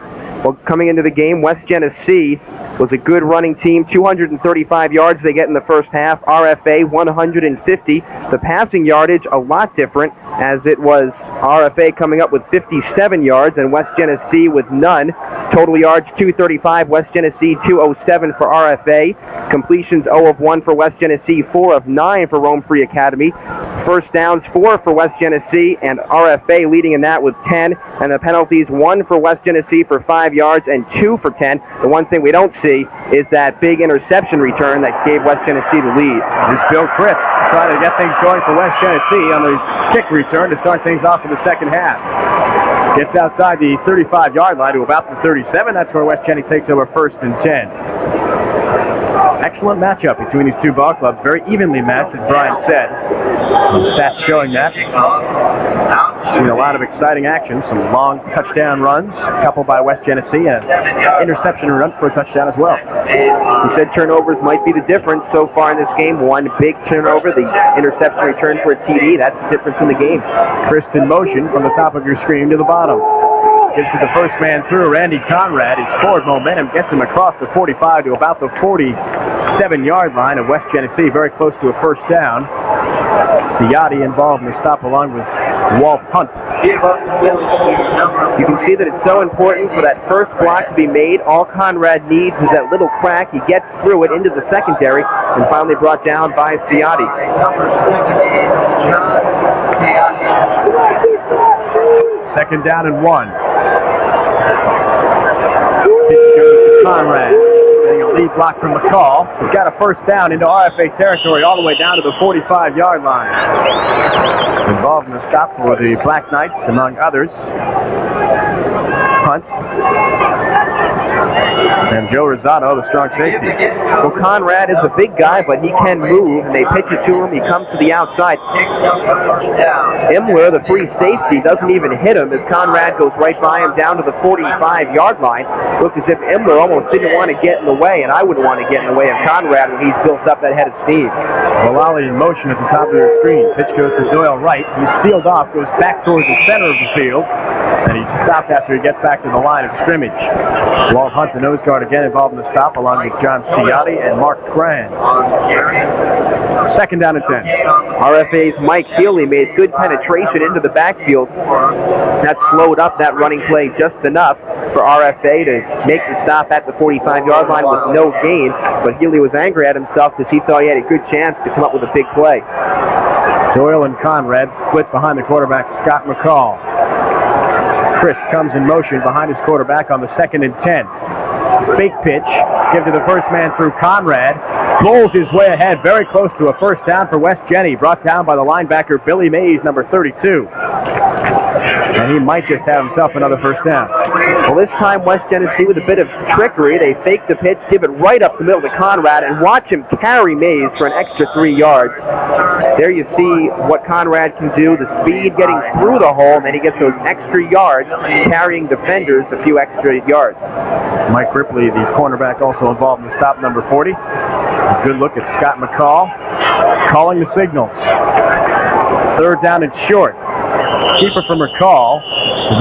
Well, coming into the game, West Genesee was a good running team, 235 yards they get in the first half. RFA, 150. The passing yardage, a lot different, as it was RFA coming up with 57 yards and West Genesee with none. Total yards, 235. West Genesee, 207 for RFA. Completions, 0 of 1 for West Genesee, 4 of 9 for Rome Free Academy. First downs, 4 for West Genesee, and RFA leading in that with 10. And the penalties, 1 for West Genesee for 5 yards and 2 for 10. The one thing we don't see is that big interception return that gave West Genesee the lead. Here's Bill Crisp trying to get things going for West Genesee on the kick return to start things off in the second half. Gets outside the 35-yard line to about the 37. That's where West Genesee takes over 1st and 10. Excellent matchup between these two ball clubs. Very evenly matched, as Brian said. Stats showing that. Seen a lot of exciting action. Some long touchdown runs, a couple by West Genesee, and an interception run for a touchdown as well. He said turnovers might be the difference so far in this game. One big turnover, the interception return for a TD. That's the difference in the game. Crisp in motion from the top of your screen to the bottom. Gets to the first man through. Randy Conrad. His forward momentum gets him across the 45 to about the 47-yard line of West Genesee, very close to a first down. Ciotti involved in the stop along with Walt Hunt. You can see that it's so important for that first block to be made. All Conrad needs is that little crack. He gets through it into the secondary and finally brought down by Ciotti. Second down and 1. Pitch goes to Conrad. Getting a lead block from McCall. He's got a first down into RFA territory all the way down to the 45-yard line. Involved in the stop for the Black Knights, among others. Hunt. And Joe Rosado, the strong safety. Well, Conrad is a big guy, but he can move, and they pitch it to him. He comes to the outside. Imler, the free safety, doesn't even hit him as Conrad goes right by him down to the 45-yard line. Looked as if Imler almost didn't want to get in the way, and I wouldn't want to get in the way of Conrad when he's built up that head of steam. Mullally in motion at the top of your screen. Pitch goes to Doyle Wright. He's sealed off, goes back towards the center of the field, and he's stopped after he gets back to the line of scrimmage. Walt Hunt, the nose guard, again involved in the stop, along with John Ciotti and Mark Cran. Second down and 10. RFA's Mike Healy made good penetration into the backfield. That slowed up that running play just enough for RFA to make the stop at the 45-yard line with no gain, but Healy was angry at himself because he thought he had a good chance to come up with a big play. Doyle and Conrad split behind the quarterback, Scott McCall. Chris comes in motion behind his quarterback on the 2nd and 10. Fake pitch, give to the first man through Conrad. Bowls his way ahead, very close to a first down for West Genny, brought down by the linebacker Billy Mays, number 32. And he might just have himself another first down. Well, this time West Genesee with a bit of trickery. They fake the pitch, give it right up the middle to Conrad, and watch him carry Mays for an extra 3 yards. There you see what Conrad can do, the speed getting through the hole, and then he gets those extra yards, carrying defenders a few extra yards. Mike Ripley, the cornerback, also involved in the stop, number 40. A good look at Scott McCall, calling the signals. Third down and short. Keeper from McCall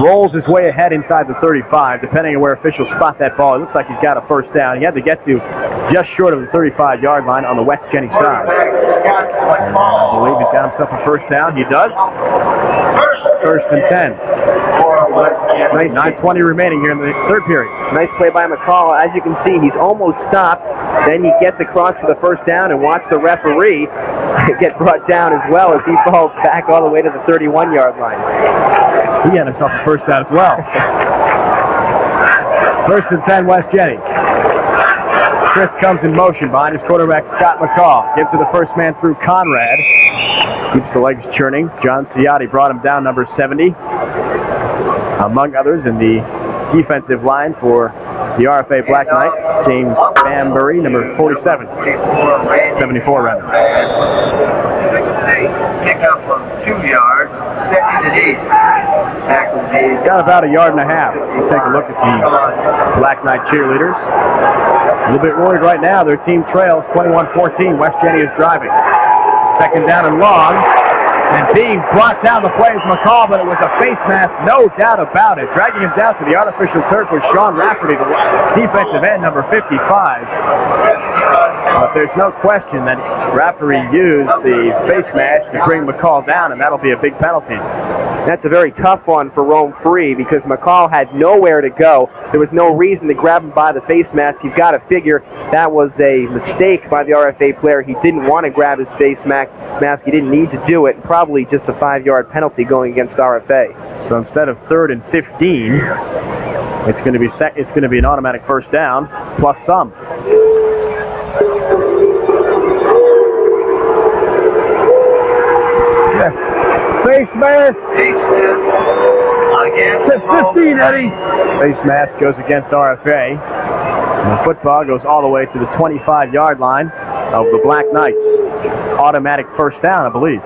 rolls his way ahead inside the 35, depending on where officials spot that ball. It looks like he's got a first down. He had to get to just short of the 35-yard line on the West Genny side. And I believe he's got himself a first down. He does. First and 10. 9:20 remaining here in the third period. Nice play by McCall. As you can see, he's almost stopped. Then he gets across for the first down, and watch the referee get brought down as well as he falls back all the way to the 31-yard line. He had himself a first down as well. First and 10, West Genny. Chris comes in motion behind his quarterback, Scott McCall. Gives to the first man through Conrad. Keeps the legs churning. John Ciotti brought him down, number 70. Among others in the defensive line for the RFA Black Knight, James Bambury, number 47. 74 rather. Kick up from 2 yards. Got about 1.5 yards. We'll take a look at the Black Knight cheerleaders. A little bit worried right now. Their team trails 21-14. West Jenny is driving. Second down and long. And being brought down the play is McCall, but it was a face mask, no doubt about it. Dragging him down to the artificial turf was Sean Rafferty, the defensive end, number 55. But there's no question that Rafferty used the face mask to bring McCall down, and that'll be a big penalty. That's a very tough one for Rome Free because McCall had nowhere to go. There was no reason to grab him by the face mask. You've got to figure that was a mistake by the RFA player. He didn't want to grab his face mask. He didn't need to do it. And probably just a 5-yard penalty going against RFA. So instead of 3rd and 15, it's going to be an automatic first down plus some. Face mask. Again. 15, Eddie. Face mask goes against RFA. And the football goes all the way to the 25-yard line of the Black Knights. Automatic first down, I believe.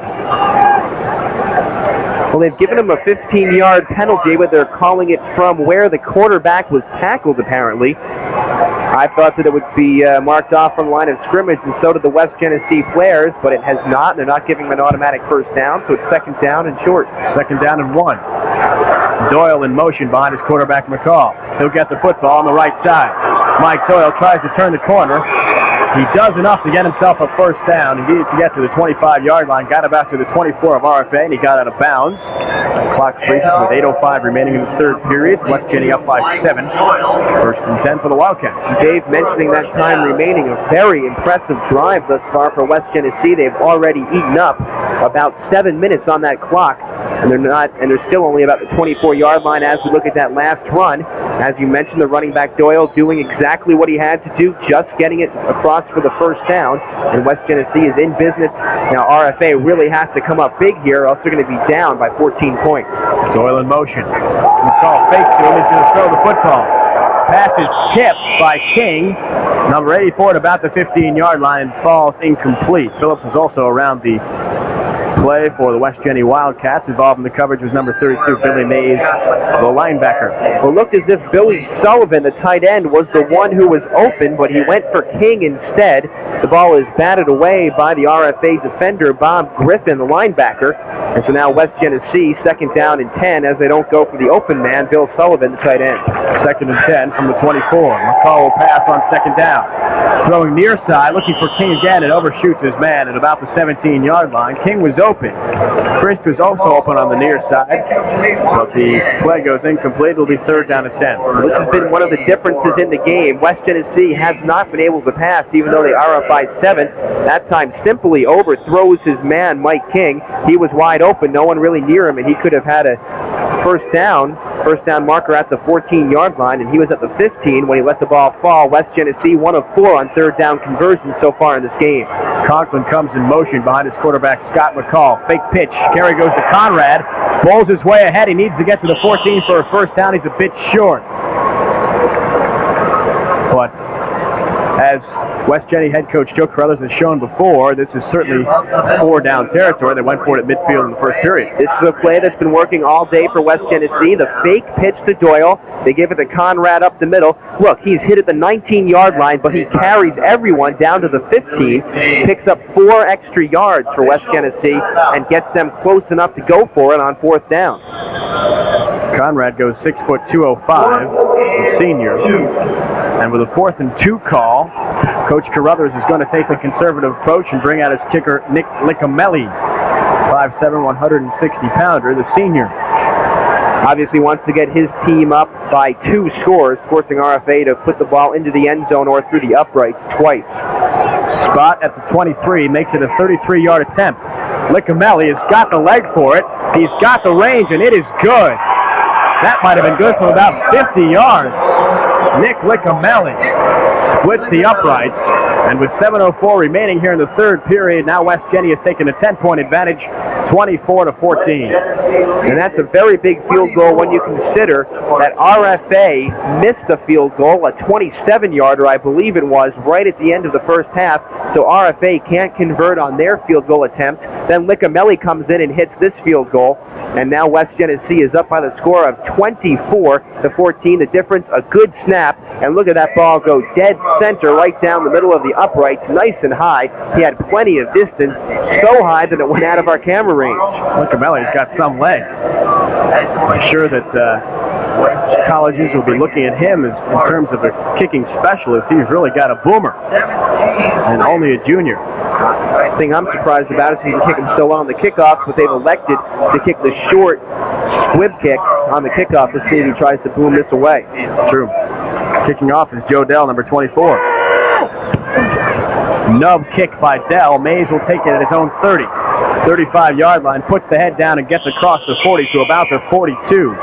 Well, they've given him a 15-yard penalty, but they're calling it from where the quarterback was tackled, apparently. I thought that it would be marked off from the line of scrimmage, and so did the West Genesee players, but it has not. They're not giving him an automatic first down, so it's second down and short. Second down and 1. Doyle in motion behind his quarterback, McCall. He'll get the football on the right side. Mike Doyle tries to turn the corner. He does enough to get himself a first down. He needed to get to the 25-yard line, got about to the 24 of RFA, and he got out of bounds. Clock freezes with 8:05 remaining in the third period. West Jenny up by 7. First and 10 for the Wildcats. Dave mentioning that time remaining, a very impressive drive thus far for West Genesee. They've already eaten up about 7 minutes on that clock, and they're still only about the 24-yard line as we look at that last run. As you mentioned, the running back Doyle doing exactly what he had to do, just getting it across for the first down, and West Genesee is in business. Now RFA really has to come up big here, or else they're going to be down by 14 points. Doyle in motion. McCall fakes to him. He's going to throw the football. Pass is tipped by King. Number 84 at about the 15-yard line and falls incomplete. Phillips is also around the play for the West Jenny Wildcats. Involved in the coverage was number 32, Billy Mays, the linebacker. Well, it looked as if Billy Sullivan, the tight end, was the one who was open, but he went for King instead. The ball is batted away by the RFA defender, Bob Griffin, the linebacker. And so now West Genesee, second down and 10, as they don't go for the open man, Bill Sullivan, the tight end. Second and 10 from the 24. McCall will pass on second down. Throwing near side, looking for King again, and overshoots his man at about the 17-yard line. King was open. Christ was also open on the near side, but the play goes incomplete. It'll be third down and 10. This has been one of the differences in the game. West Genesee has not been able to pass, even though they are up by 7. That time simply overthrows his man, Mike King. He was wide open, no one really near him, and he could have had a first down marker at the 14-yard line, and he was at the 15 when he let the ball fall. West Genesee 1 of 4 on third down conversions so far in this game. Conklin comes in motion behind his quarterback, Scott McCall. Fake pitch. Carry goes to Conrad. Bowls his way ahead. He needs to get to the 14 for a first down. He's a bit short. But as West Jenny head coach Joe Carruthers has shown before, this is certainly 4-down territory. They went for it at midfield in the first period. This is a play that's been working all day for West Genesee. The fake pitch to Doyle. They give it to Conrad up the middle. Look, he's hit at the 19-yard line, but he carries everyone down to the 15, picks up 4 extra yards for West Genesee, and gets them close enough to go for it on fourth down. Conrad goes 6'2", 205, the senior. And with a 4th and 2 call, Coach Carruthers is going to take the conservative approach and bring out his kicker, Nick Licamelli, 5'7", 160-pounder, the senior. Obviously wants to get his team up by 2 scores, forcing RFA to put the ball into the end zone or through the uprights twice. Spot at the 23, makes it a 33-yard attempt. Licamelli has got the leg for it. He's got the range, and it is good. That might have been good from about 50 yards. Nick Licamelli splits the uprights, and with 7:04 remaining here in the third period, now West Jenny has taken a 10-point advantage, 24-14. And that's a very big field goal when you consider that RFA missed a field goal, a 27-yarder, I believe it was, right at the end of the first half. So RFA can't convert on their field goal attempt. Then Liccamelli comes in and hits this field goal. And now West Genesee is up by the score of 24-14. The difference, a good snap. And look at that ball go dead center right down the middle of the uprights, nice and high. He had plenty of distance, so high that it went out of our camera range. Liccamelli's got some leg. I'm sure that colleges will be looking at him in terms of a kicking specialist. He's really got a boomer, and only a junior. The thing I'm surprised about is he can kick him so well on the kickoff, but they've elected to kick the short squib kick on the kickoff to see if he tries to boom this away. True. Kicking off is Joe Dell, number 24. Nub kick by Dell. Mays will take it at his own 30. 35-yard line, puts the head down and gets across the 40 to about the 42.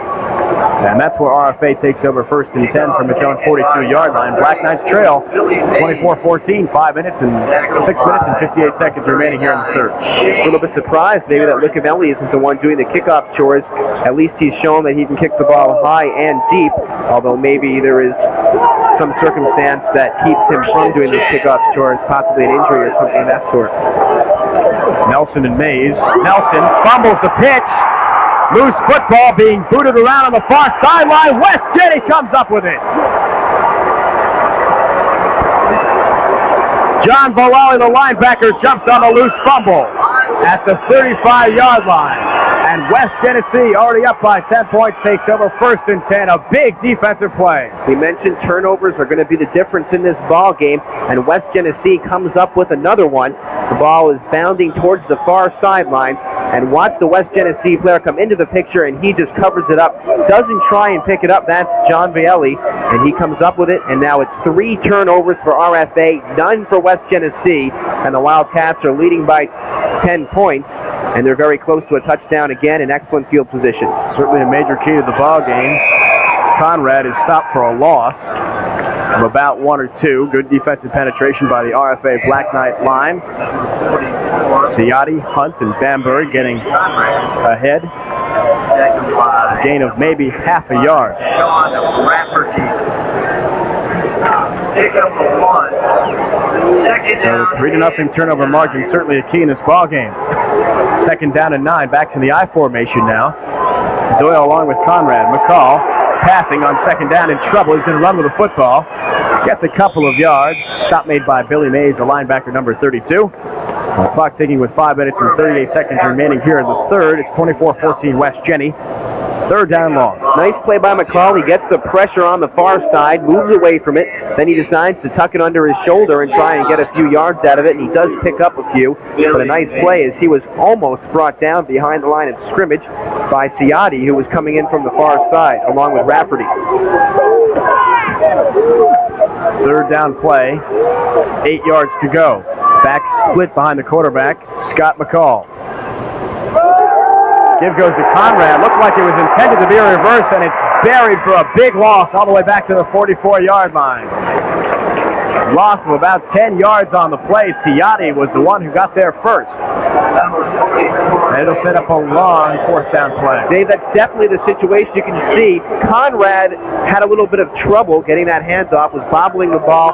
And that's where RFA takes over first and 10 from its own 42-yard line. Black Knights trail 24-14, 5 minutes and 6 minutes and 58 seconds remaining here in the third. A little bit surprised maybe that Liccamelli isn't the one doing the kickoff chores. At least he's shown that he can kick the ball high and deep, although maybe there is some circumstance that keeps him from doing those kickoff chores, possibly an injury or something of that sort. Nelson and Mays. Nelson fumbles the pitch. Loose football being booted around on the far sideline. West Jenny comes up with it. John Bolali, the linebacker, jumps on a loose fumble at the 35-yard line. And West Genesee, already up by 10 points, takes over first and 10. A big defensive play. We mentioned turnovers are going to be the difference in this ball game, and West Genesee comes up with another one. The ball is bounding towards the far sideline. And watch the West Genesee player come into the picture, and he just covers it up. Doesn't try and pick it up. That's John Vialli, and he comes up with it. And now it's 3 turnovers for RFA, none for West Genesee. And the Wildcats are leading by 10 points. And they're very close to a touchdown again in excellent field position. Certainly a major key to the ball game. Conrad is stopped for a loss of about 1 or 2. Good defensive penetration by the RFA Black Knight line. Ciotti, Hunt, and Bamberg getting ahead. A gain of maybe half a yard. So 3-0 turnover margin, certainly a key in this ball game. Second down and 9, back to the I formation now. Doyle along with Conrad. McCall passing on second down in trouble. He's going to run with the football. Gets a couple of yards. Stop made by Billy Mays, the linebacker, number 32. The clock ticking with 5 minutes and 38 seconds remaining here in the third. It's 24-14 West Jenny. Third down long. Nice play by McCall. He gets the pressure on the far side, moves away from it. Then he decides to tuck it under his shoulder and try and get a few yards out of it, and he does pick up a few. But a nice play as he was almost brought down behind the line of scrimmage by Ciotti, who was coming in from the far side, along with Rafferty. Third down play, 8 yards to go. Back split behind the quarterback, Scott McCall. Give goes to Conrad. Looked like it was intended to be a reverse, and it's buried for a big loss all the way back to the 44-yard line. Loss of about 10 yards on the play. Ciotti was the one who got there first. And it'll set up a long fourth down play. Dave, that's definitely the situation. You can see Conrad had a little bit of trouble getting that handoff, was bobbling the ball.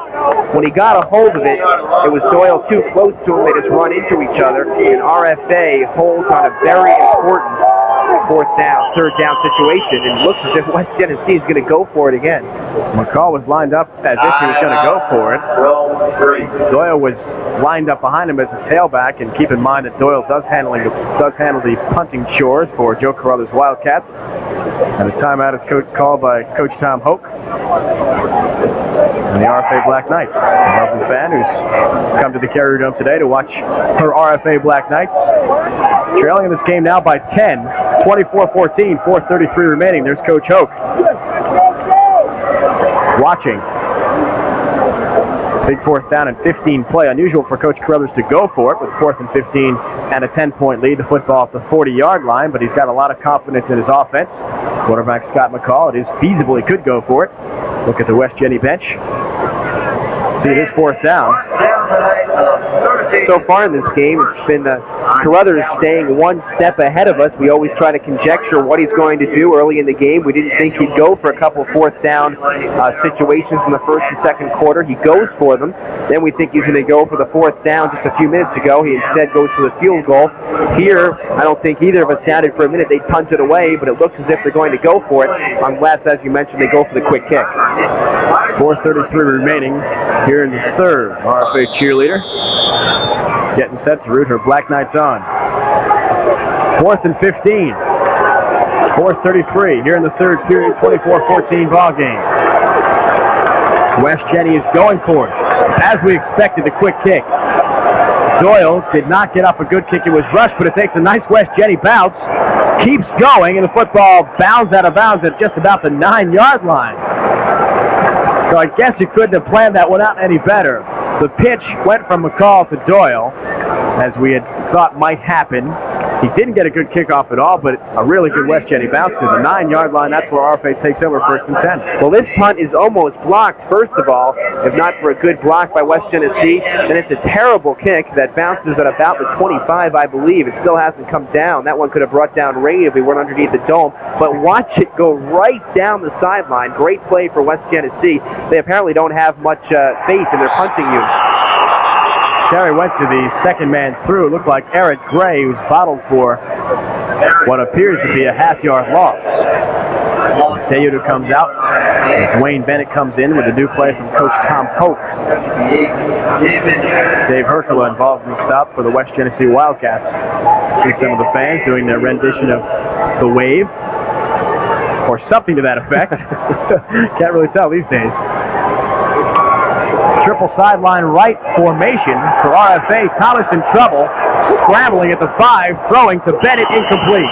When he got a hold of it, it was Doyle too close to him. They just run into each other. And RFA holds on a very important third down situation, and looks as if West Genesee is going to go for it again. McCall was lined up as if he was going to go for it. Doyle was lined up behind him as a tailback, and keep in mind that Doyle does handle the punting chores for Joe Carruthers Wildcats. And a timeout is called by Coach Tom Hoke and the RFA Black Knights. A lovely fan who's come to the Carrier Dome today to watch her RFA Black Knights. Trailing in this game now by 10, 24-14, 4:33 remaining. There's Coach Hoke. Watching. Big fourth down and 15 play. Unusual for Coach Carruthers to go for it with 4th and 15 and a 10-point lead. The football at the 40-yard line, but he's got a lot of confidence in his offense. Quarterback Scott McCall, it is feasible he could go for it. Look at the West Jenny bench. See, it is fourth down. So far in this game, it's been Carruthers staying one step ahead of us. We always try to conjecture what he's going to do early in the game. We didn't think he'd go for a couple of fourth down situations in the first and second quarter. He goes for them. Then we think he's going to go for the fourth down just a few minutes ago. He instead goes for the field goal. Here, I don't think either of us doubted for a minute they'd punt it away, but it looks as if they're going to go for it. Unless, as you mentioned, they go for the quick kick. 4:33 remaining here in the third. RFA cheerleader getting set to root her Black Knights on. 4th and 15. 4:33 here in the third period, 24-14 ball game. West Jenny is going for it. As we expected, the quick kick. Doyle did not get up a good kick. It was rushed, but it takes a nice West Jenny bounce. Keeps going, and the football bounds out of bounds at just about the 9-yard line. So I guess you couldn't have planned that one out any better. The pitch went from McCall to Doyle, as we had thought might happen. He didn't get a good kickoff at all, but a really good West Jenny bounce to the 9-yard line. That's where RFA takes over 1st and 10. Well, this punt is almost blocked, first of all. If not for a good block by West Genesee, then it's a terrible kick that bounces at about the 25, I believe. It still hasn't come down. That one could have brought down rain if we weren't underneath the dome. But watch it go right down the sideline. Great play for West Genesee. They apparently don't have much faith in their punting unit. Terry went to the second man through. It looked like Eric Gray, who's bottled for what appears to be a half-yard loss. Teudo comes out. Wayne Bennett comes in with a new play from Coach Tom Polk. Dave Herkula involved in the stop for the West Genesee Wildcats. See some of the fans doing their rendition of the wave, or something to that effect. Can't really tell these days. Triple sideline right formation for RFA. Thomas in trouble, scrambling at the 5, throwing to Bennett, incomplete.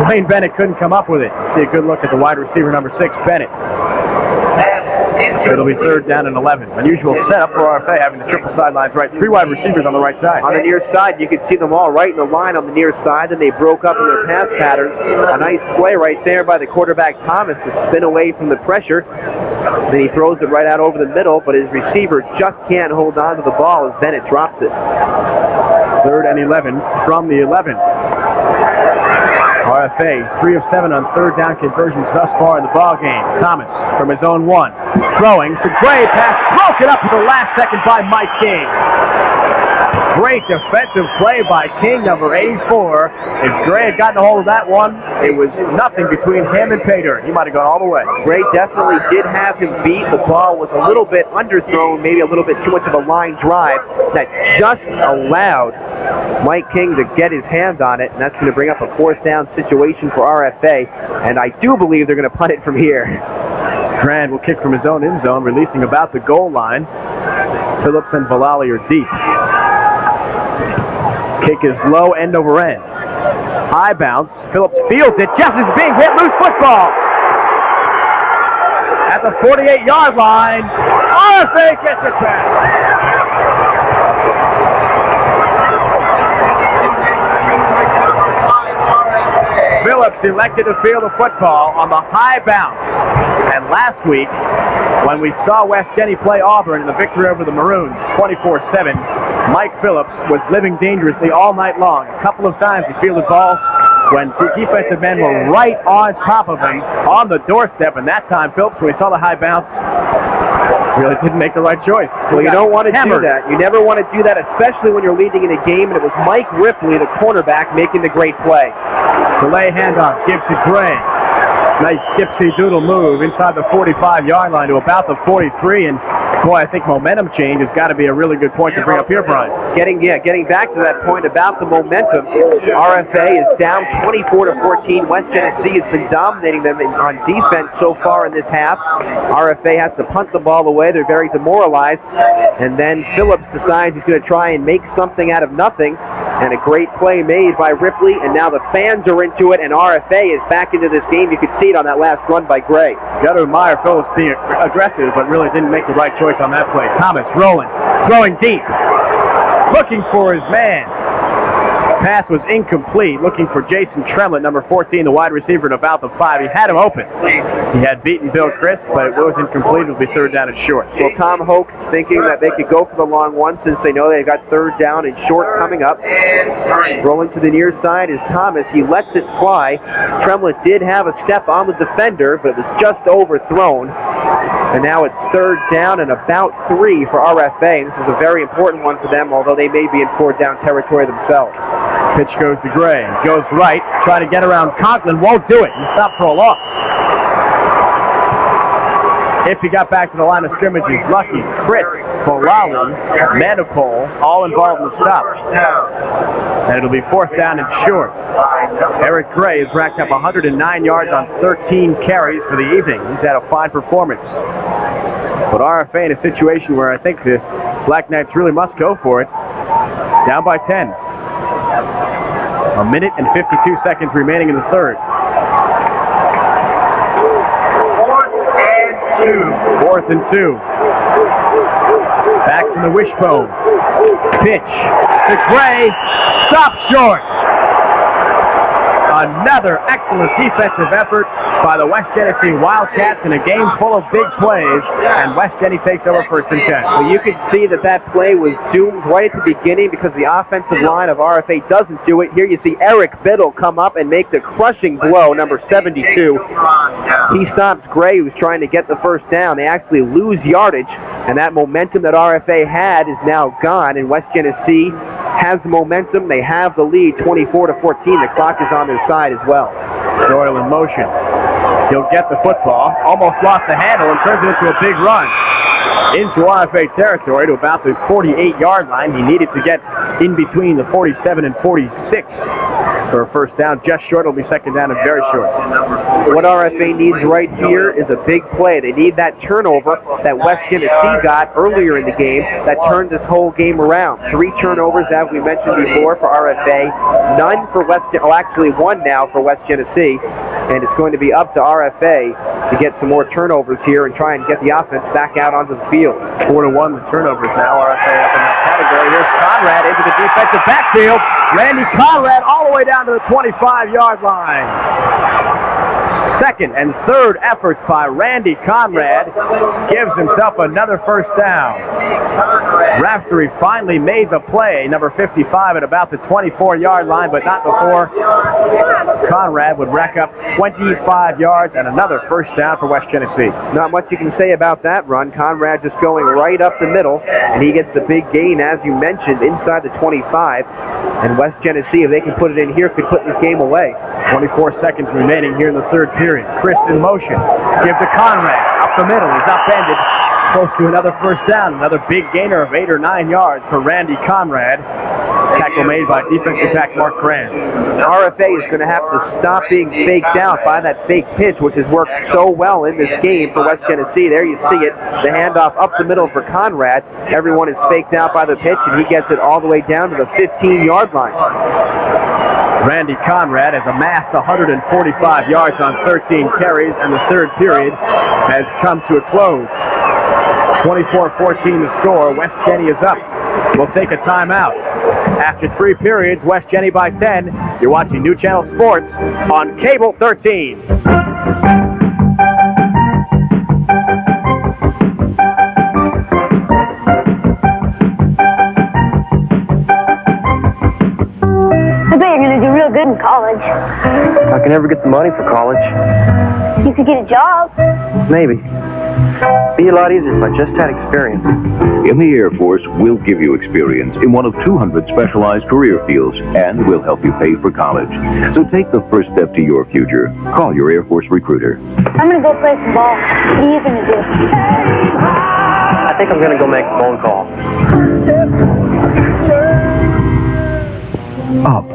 Wayne Bennett couldn't come up with it. See a good look at the wide receiver, number 6, Bennett. It'll be 3rd down and 11. Unusual setup for RFA, having the triple sidelines right. 3 wide receivers on the right side. On the near side, you can see them all right in the line on the near side, and they broke up in their pass patterns. A nice play right there by the quarterback, Thomas, to spin away from the pressure. Then he throws it right out over the middle, but his receiver just can't hold on to the ball as Bennett drops it. 3rd and 11 from the 11. RFA, 3 of 7 on 3rd down conversions thus far in the ball game. Thomas from his own 1. Throwing to Gray, pass broken up at the last second by Mike King. Great defensive play by King, number 84. If Gray had gotten a hold of that one, it was nothing between him and Pater. He might have gone all the way. Gray definitely did have him beat. The ball was a little bit underthrown, maybe a little bit too much of a line drive that just allowed Mike King to get his hands on it, and that's going to bring up a 4th down situation for RFA, and I do believe they're going to punt it from here. Grand will kick from his own end zone, releasing about the goal line. Phillips and Valali are deep. Kick is low, end over end. High bounce. Phillips fields it just as being hit. Loose football. At the 48-yard line, RFA gets it back. Phillips elected to field the football on the high bounce. And last week, when we saw West Jenny play Auburn in the victory over the Maroons 24-7, Mike Phillips was living dangerously all night long. A couple of times he fielded balls when defensive men were right on top of him on the doorstep, and that time Phillips, when he saw the high bounce, really didn't make the right choice. Well, you don't want to do that. You never want to do that, especially when you're leading in a game, and it was Mike Ripley, the cornerback, making the great play. Delay handoff, gives to Gray. Nice gypsy doodle move inside the 45-yard line to about the 43, and boy, I think momentum change has got to be a really good point to bring up here, Brian. Getting back to that point about the momentum, RFA is down 24-14. West Genesee has been dominating them on defense so far in this half. RFA has to punt the ball away. They're very demoralized. And then Phillips decides he's going to try and make something out of nothing. And a great play made by Ripley, and now the fans are into it, and RFA is back into this game. You could see it on that last run by Gray. Got to admire Phillips being aggressive, but really didn't make the right choice on that play. Thomas rolling, throwing deep, looking for his man. Pass was incomplete, looking for Jason Tremlett, number 14, the wide receiver, at about the 5. He had him open. He had beaten Bill Crisp, but it was incomplete. It'll be third down and short. Well, Tom Hoke thinking that they could go for the long one since they know they've got third down and short coming up. Rolling to the near side is Thomas. He lets it fly. Tremlett did have a step on the defender, but it was just overthrown. And now it's third down and about 3 for RFA. This is a very important one for them, although they may be in fourth down territory themselves. Pitch goes to Gray. Goes right. Try to get around Conklin. Won't do it. He stopped for a loss. If he got back to the line of scrimmage, he's lucky. Chris, Bolali, Manipole, all involved in the stop. And it'll be fourth down and short. Eric Gray has racked up 109 yards on 13 carries for the evening. He's had a fine performance. But RFA in a situation where I think the Black Knights really must go for it. Down by 10. A minute and 52 seconds remaining in the third. Fourth and two. Back from the wishbone. Pitch to Gray. Stop short. Another excellent defensive effort by the West Genesee Wildcats in a game full of big plays, and West Genesee takes over first and 10. Well, you could see that that play was doomed right at the beginning because the offensive line of RFA doesn't do it. Here you see Eric Biddle come up and make the crushing blow, number 72. He stops Gray, who's trying to get the first down. They actually lose yardage, and that momentum that RFA had is now gone, and West Genesee has the momentum. They have the lead, 24-14. The clock is on their side as well. Doyle in motion. He'll get the football. Almost lost the handle and turns it into a big run. Into RFA territory to about the 48-yard line. He needed to get in between the 47 and 46 for a first down. Just short. It'll be second down and very short. What RFA needs right here is a big play. They need that turnover that West Genesee got earlier in the game that turned this whole game around. 3 turnovers, as we mentioned before, for RFA. None for actually 1 now for West Genesee. And it's going to be up to RFA to get some more turnovers here and try and get the offense back out onto the field. 4-1 the turnovers now. RFA up in that category. Here's Conrad into the defensive backfield. Randy Conrad all the way down to the 25-yard line. Second and third efforts by Randy Conrad gives himself another first down. Raftery finally made the play, number 55, at about the 24-yard line, but not before Conrad would rack up 25 yards and another first down for West Genesee. Not much you can say about that run. Conrad just going right up the middle, and he gets the big gain, as you mentioned, inside the 25. And West Genesee, if they can put it in here, could put this game away. 24 seconds remaining here in the third period. Chris in motion. Give to Conrad. Up the middle. He's upended. Close to another first down. Another big gainer of 8 or 9 yards for Randy Conrad. Tackle made by defensive back Mark Grant. RFA is going to have to stop being faked out by that fake pitch, which has worked so well in this game for West Genesee. There you see it. The handoff up the middle for Conrad. Everyone is faked out by the pitch, and he gets it all the way down to the 15-yard line. Randy Conrad has amassed 145 yards on 13 carries, and the third period has come to a close. 24-14 the score. West Genesee is up. We'll take a timeout. After 3 periods, West Genesee by 10. You're watching New Channel Sports on Cable 13. I bet you're going to do real good in college. I can never get the money for college. You could get a job. Maybe. Be a lot easier if I just had experience. In the Air Force, we'll give you experience in one of 200 specialized career fields, and we'll help you pay for college. So take the first step to your future. Call your Air Force recruiter. I'm going to go play some ball. What are you going to do? I think I'm going to go make a phone call. Up.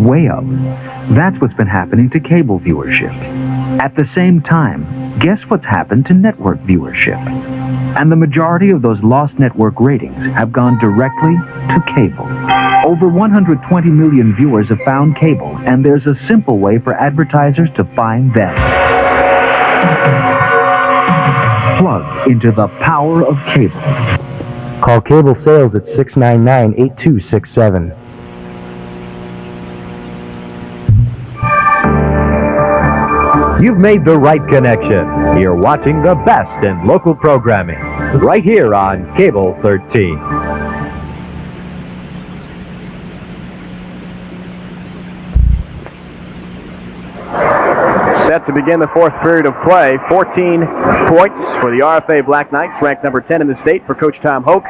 Way up. That's what's been happening to cable viewership. At the same time, guess what's happened to network viewership? And the majority of those lost network ratings have gone directly to cable. Over 120 million viewers have found cable, and there's a simple way for advertisers to find them. Plug into the power of cable. Call Cable Sales at 699-8267. You've made the right connection. You're watching the best in local programming, right here on Cable 13. Set to begin the fourth period of play. 14 points for the RFA Black Knights, ranked number 10 in the state for Coach Tom Hoke.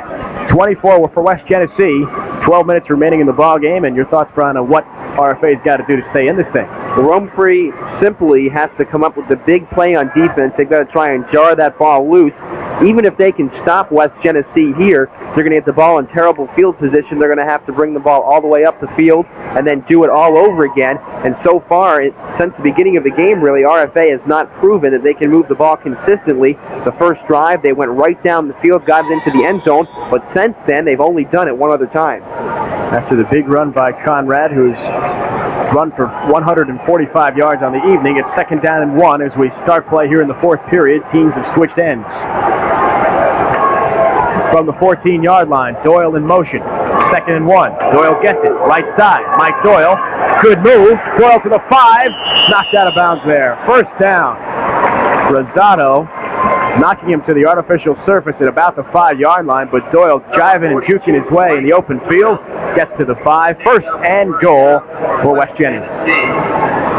24 for West Genesee. 12 minutes remaining in the ball game, and your thoughts, Brian, on what RFA's got to do to stay in this thing? Rome Free simply has to come up with the big play on defense. They've got to try and jar that ball loose. Even if they can stop West Genesee here, they're going to get the ball in terrible field position. They're going to have to bring the ball all the way up the field and then do it all over again. And so far, since the beginning of the game, really, RFA has not proven that they can move the ball consistently. The first drive, they went right down the field, got it into the end zone, but since then, they've only done it one other time. After the big run by Conrad, who's run for 145 yards on the evening, it's 2nd down and 1 as we start play here in the fourth period. Teams have switched ends. From the 14-yard line, Doyle in motion. 2nd and 1. Doyle gets it. Right side. Mike Doyle. Good move. Doyle to the 5. Knocked out of bounds there. First down. Rosado knocking him to the artificial surface at about the 5-yard line, but Doyle jiving and juking his way in the open field. Gets to the 5. First and goal for West Genesee.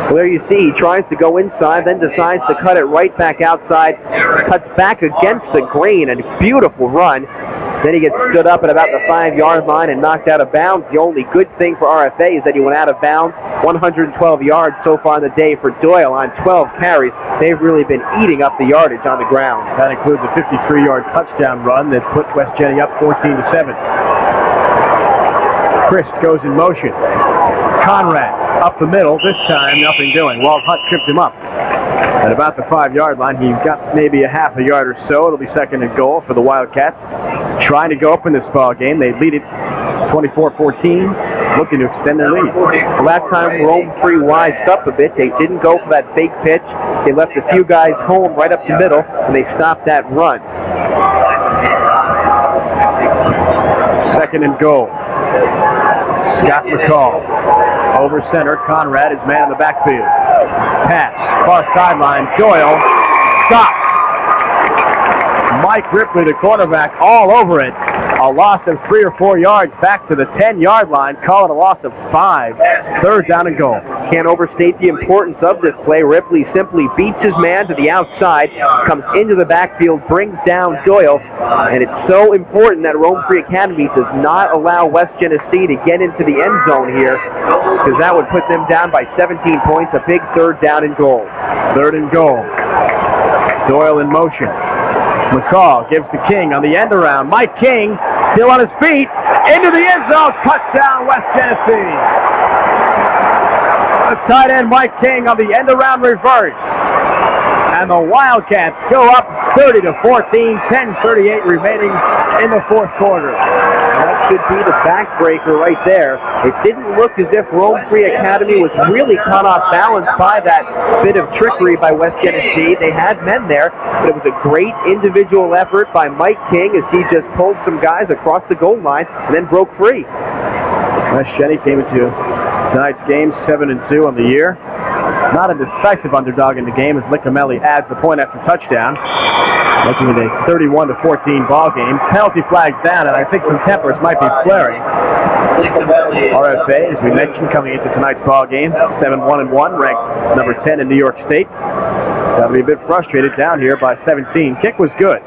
Well, there you see, he tries to go inside, then decides to cut it right back outside, cuts back against the grain, and a beautiful run. Then he gets stood up at about the 5-yard line and knocked out of bounds. The only good thing for RFA is that he went out of bounds. 112 yards so far in the day for Doyle on 12 carries. They've really been eating up the yardage on the ground. That includes a 53-yard touchdown run that put West Genesee up 14-7. Christ goes in motion. Conrad up the middle. This time, nothing doing. Walt Hutt tripped him up. At about the 5-yard line, he got maybe a half a yard or so. It'll be 2nd and goal for the Wildcats. Trying to go up in this ball game. They lead it 24-14, looking to extend their lead. The last time Rome Free wised up a bit, they didn't go for that fake pitch. They left a few guys home right up the middle, and they stopped that run. 2nd and goal. Scott McCall. Over center. Conrad is man in the backfield. Pass. Far sideline. Doyle. Stop. Mike Ripley, the quarterback, all over it. A loss of 3 or 4 yards back to the 10-yard line. Call it a loss of 5. 3rd down and goal. Can't overstate the importance of this play. Ripley simply beats his man to the outside, comes into the backfield, brings down Doyle, and it's so important that Rome Free Academy does not allow West Genesee to get into the end zone here, because that would put them down by 17 points, a big 3rd down and goal. 3rd and goal. Doyle in motion. McCall gives to King on the end around. Mike King still on his feet. Into the end zone. Touchdown, West Genesee. The tight end, Mike King, on the end around reverse. And the Wildcats go up 30-14, 10:38 remaining in the fourth quarter. That should be the backbreaker right there. It didn't look as if Rome Free Academy was really caught off balance by that bit of trickery by West Genesee. They had men there, but it was a great individual effort by Mike King as he just pulled some guys across the goal line and then broke free. West Genesee came into tonight's game 7-2 on the year. Not a decisive underdog in the game as Licamelli adds the point after touchdown. Making it a 31-14 ball game. Penalty flags down, and I think some tempers might be flaring. RFA, as we mentioned, coming into tonight's ball game, 7-1-1, ranked number 10 in New York State. That'll be a bit frustrated down here by 17. Kick was good.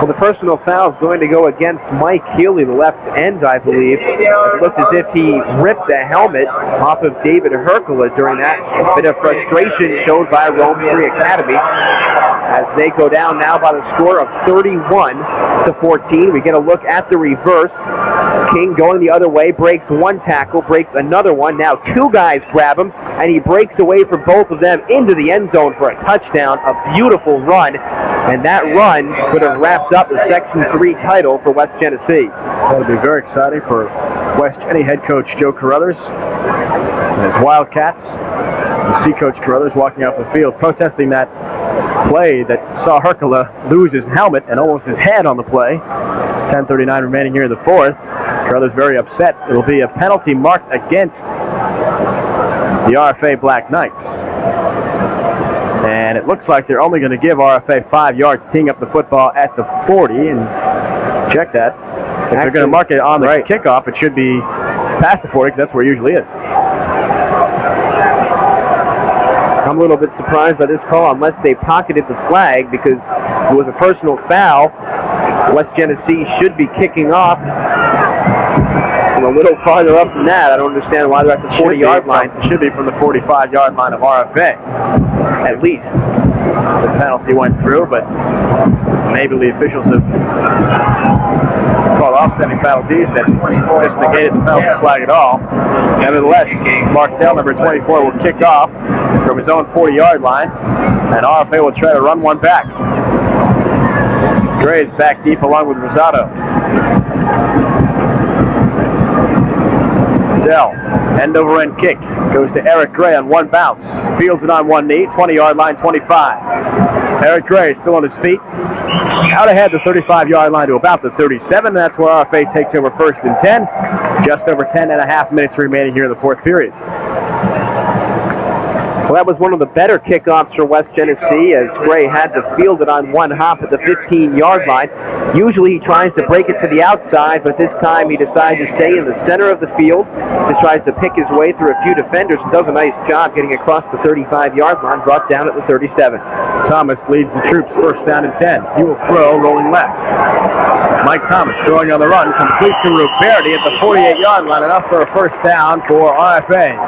Well, the personal foul is going to go against Mike Healy, the left end, I believe. It looked as if he ripped the helmet off of David Herkula during that. A bit of frustration showed by Rome Free Academy as they go down now by the score of 31-14. We get a look at the reverse. King going the other way, breaks one tackle, breaks another one. Now 2 guys grab him, and he breaks away from both of them into the end zone for a touchdown. A beautiful run, and that run could have wrapped up the Section 3 title for West Genesee. That would be very exciting for West Genesee head coach Joe Carruthers and his Wildcats. You see Coach Carruthers walking off the field protesting that play that saw Herkula lose his helmet and almost his head on the play. 10:39 remaining here in the fourth. Carruthers very upset. It will be a penalty marked against the RFA Black Knights. And it looks like they're only going to give RFA 5 yards, teeing up the football at the 40. And check that. If they're going to mark it on the kickoff, it should be past the 40, because that's where it usually is. I'm a little bit surprised by this call, unless they pocketed the flag, because it was a personal foul. West Genesee should be kicking off from a little farther up than that. I don't understand why they're at the 40-yard line. It should be from the 45-yard line of RFA. At least. The penalty went through, but maybe the officials have called offsetting penalties that just negated the penalty flag at all. Nevertheless, Martell, number 24, will kick off from his own 40-yard line, and RFA will try to run one back. Gray's back deep along with Rosado. Dell, end-over-end kick, goes to Eric Gray on one bounce. Fields it on one knee, 20-yard line, 25. Eric Gray still on his feet. Out ahead the 35-yard line to about the 37. That's where RFA takes over 1st and 10. Just over 10.5 minutes remaining here in the 4th period. Well, that was one of the better kickoffs for West Genesee, as Gray had to field it on one hop at the 15-yard line. Usually he tries to break it to the outside, but this time he decides to stay in the center of the field. Just tries to pick his way through a few defenders and does a nice job getting across the 35-yard line, brought down at the 37. Thomas leads the troops, 1st down and 10. He will throw, rolling left. Mike Thomas throwing on the run, complete to Ruberti at the 48-yard line, enough for a 1st down for RFA.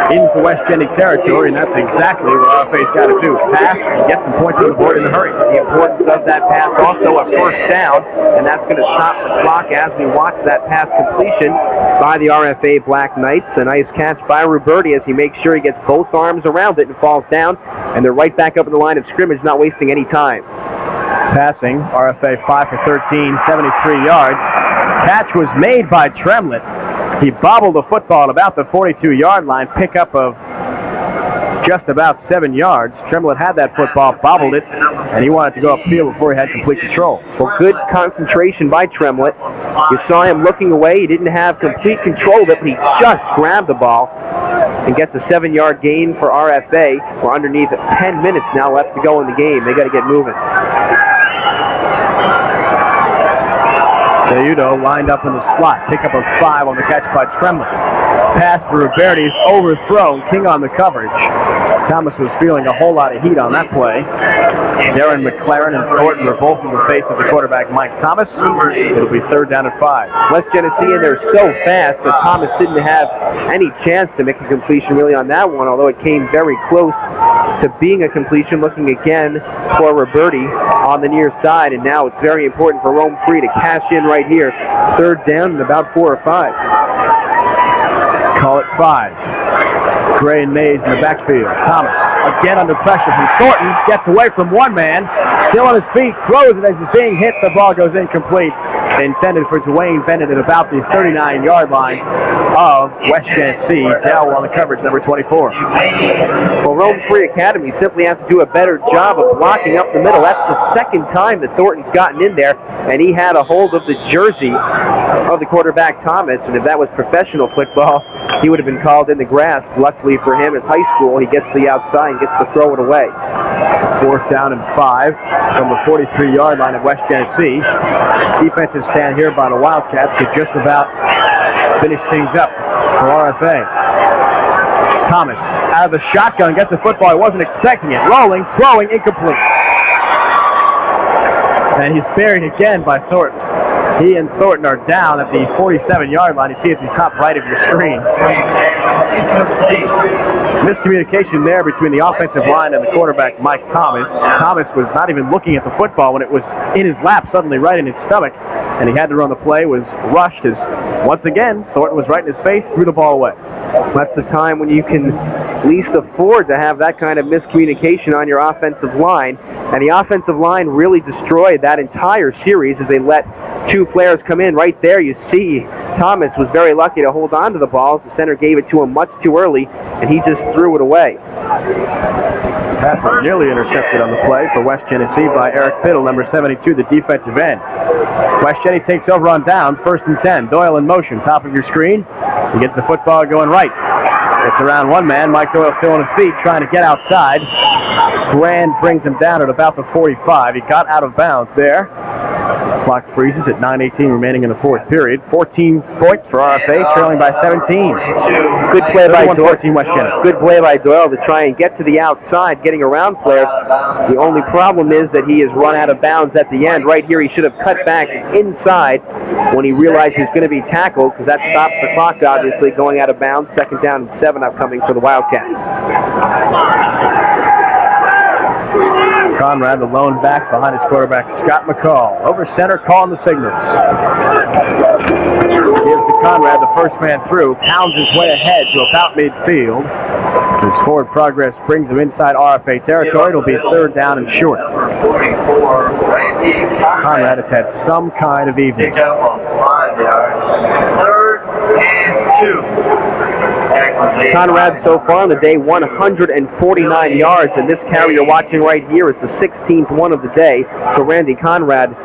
Into West Genesee territory, and that's exactly what RFA's got to do. Pass and get some points on the board in a hurry. The importance of that pass, also a 1st down, and that's going to stop the clock as we watch that pass completion by the RFA Black Knights. A nice catch by Ruberti as he makes sure he gets both arms around it and falls down, and they're right back up in the line of scrimmage, not wasting any time. Passing, RFA 5 for 13, 73 yards. Catch was made by Tremlett. He bobbled the football at about the 42-yard line, pickup of just about 7 yards. Tremlett had that football, bobbled it, and he wanted to go upfield before he had complete control. Well, good concentration by Tremlett. You saw him looking away. He didn't have complete control of it, but he just grabbed the ball and gets a 7-yard gain for RFA. We're underneath 10 minutes now left to go in the game. They got to get moving. Udo lined up in the slot. Pickup of 5 on the catch by Tremlett. Pass for Ruberti is overthrown. King on the coverage. Thomas was feeling a whole lot of heat on that play. Darren McLaren and Thornton were both in the face of the quarterback, Mike Thomas. It'll be 3rd down and 5. West Genesee, and they're so fast that Thomas didn't have any chance to make a completion really on that one, although it came very close to being a completion. Looking again for Ruberti on the near side, and now it's very important for Rome Free to cash in right here. 3rd down and about 4 or 5. Call it 5. Gray and Mays in the backfield. Thomas again under pressure from Thornton. Gets away from one man. Still on his feet. Throws it as he's being hit. The ball goes incomplete. Intended for Dwayne Bennett at about the 39-yard line of West Genesee. Dell on the coverage, number 24. Well, Rome Free Academy simply has to do a better job of blocking up the middle. That's the 2nd time that Thornton's gotten in there, and he had a hold of the jersey of the quarterback, Thomas, and if that was professional football, he would have been called in the grass. Luckily for him, at high school, he gets to the outside and gets to throw it away. 4th down and 5 from the 43-yard line of West Genesee. Defensive stand here by the Wildcats to just about finish things up for RFA. Thomas out of the shotgun, gets the football. He wasn't expecting it. Rolling, throwing, incomplete. And he's buried again by Thornton. He and Thornton are down at the 47-yard line. You see it at the top right of your screen. Miscommunication there between the offensive line and the quarterback, Mike Thomas. Thomas was not even looking at the football when it was in his lap, suddenly right in his stomach, and he had to run the play, was rushed as, once again, Thornton was right in his face, threw the ball away. That's the time when you can least afford to have that kind of miscommunication on your offensive line, and the offensive line really destroyed that entire series as they let 2 players come in. Right there you see Thomas was very lucky to hold on to the ball. The center gave it to him much too early, and he just threw it away. Pass was nearly intercepted on the play for West Genesee by Eric Fiddle, number 72, the defensive end. West Genesee takes over on down, 1st and 10. Doyle in motion, top of your screen. He gets the football going right. Gets around one man. Mike Doyle still on his feet, trying to get outside. Grand brings him down at about the 45. He got out of bounds there. Clock freezes at 9:18 remaining in the fourth period. 14 points for RFA, trailing by 17. Good play by Doyle. West Genesee. Good play by Doyle to try and get to the outside, getting around players. The only problem is that he has run out of bounds at the end. Right here, he should have cut back inside when he realized he's going to be tackled, because that stops the clock, obviously, going out of bounds. Second down and 7 upcoming for the Wildcats. Conrad, the lone back behind his quarterback, Scott McCall. Over center, calling the signals. Gives to Conrad, the first man through. Pounds his way ahead to about midfield. His forward progress brings him inside RFA territory. It'll be a third down and short. Conrad has had some kind of evening. Third and 2. Conrad so far on the day, 149 yards, and this carry you're watching right here is the 16th one of the day. So Randy Conrad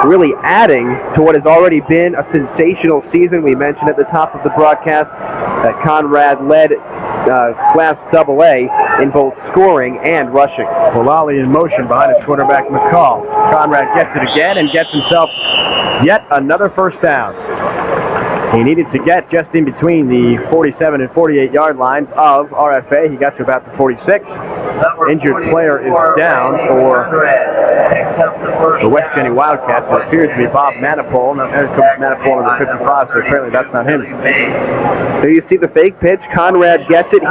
really adding to what has already been a sensational season. We mentioned at the top of the broadcast that Conrad led Class AA in both scoring and rushing. Polali in motion behind his quarterback McCall. Conrad gets it again and gets himself yet another first down. He needed to get just in between the 47 and 48 yard lines of RFA. He got to about the 46. Injured player is down for the West Genesee Wildcats. It appears to be Bob Manipole. Now, there's Coach Manipole number 55, so apparently that's not him. There you see the fake pitch. Conrad gets it.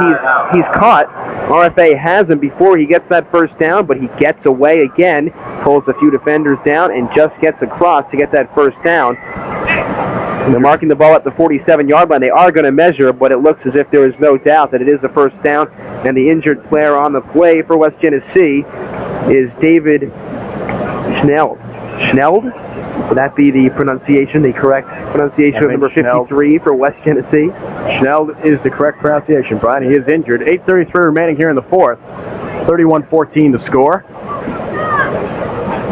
He's caught. RFA has him before he gets that first down, but he gets away again, pulls a few defenders down, and just gets across to get that first down. And they're marking the ball at the 47-yard line. They are going to measure, but it looks as if there is no doubt that it is a first down. And the injured player on the play for West Genesee is David Schneld. Schneld? Would that be the pronunciation, the correct pronunciation of number 53 for West Genesee? Schneld is the correct pronunciation, Brian. He is injured. 8:33 remaining here in the fourth. 31-14 the score.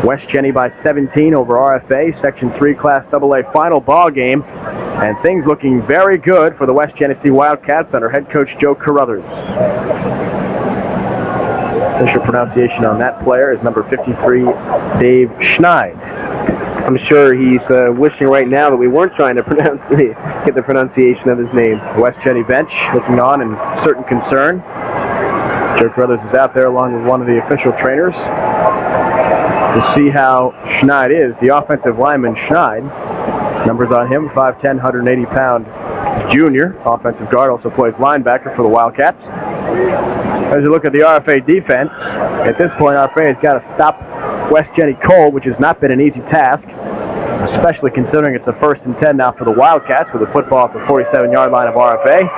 West Genesee by 17 over RFA, Section 3 Class AA final ball game. And things looking very good for the West Genesee Wildcats under head coach Joe Carruthers. Official pronunciation on that player is number 53, Dave Schneid. I'm sure he's wishing right now that we weren't trying to get the pronunciation of his name. West Genesee bench looking on in certain concern. Joe Carruthers is out there along with one of the official trainers to see how Schneid is. The offensive lineman Schneid, numbers on him, 5'10", 180-pound junior. Offensive guard, also plays linebacker for the Wildcats. As you look at the RFA defense, at this point RFA has got to stop West Genesee cold, which has not been an easy task, especially considering it's the 1st and 10 now for the Wildcats with the football at the 47-yard line of RFA.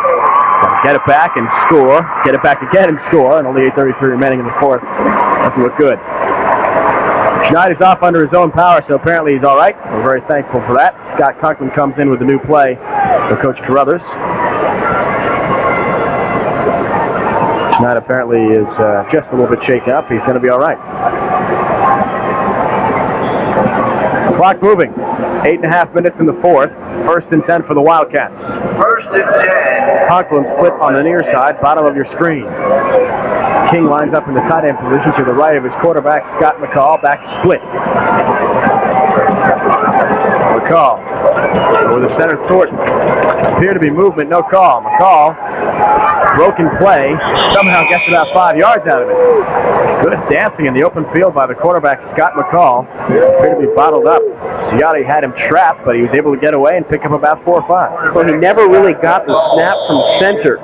Get it back and score. Get it back again and score. And only 8:33 remaining in the fourth. Doesn't look good. Schneid is off under his own power, so apparently he's all right. We're very thankful for that. Scott Conklin comes in with a new play for Coach Carruthers. Schneid apparently is just a little bit shaken up. He's going to be all right. Clock moving. 8.5 minutes in the fourth. 1st and 10 for the Wildcats. 1st and 10. Conklin split on the near side, bottom of your screen. King lines up in the tight end position to the right of his quarterback, Scott McCall, back split. McCall over the center, Thornton. Appear to be movement, no call. McCall, broken play, somehow gets about 5 yards out of it. Good dancing in the open field by the quarterback, Scott McCall. Appeared to be bottled up. Ciotti had him trapped, but he was able to get away and pick up about 4 or 5. So he never really got the snap from center.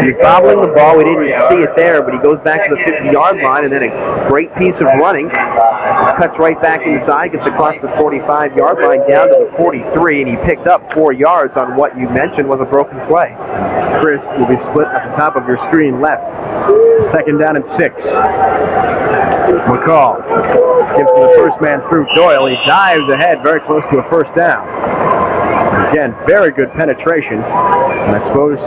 He was bobbling the ball. We didn't see it there, but he goes back to the 50-yard line, and then a great piece of running. Cuts right back inside, gets across the 45-yard line down to the 43, and he picked up 4 yards on what you mentioned was a broken play. Chris will be split at the top of your screen left. 2nd down and 6. McCall gives to the first man through Doyle. He dives ahead very close to a first down. Again, very good penetration. And I suppose,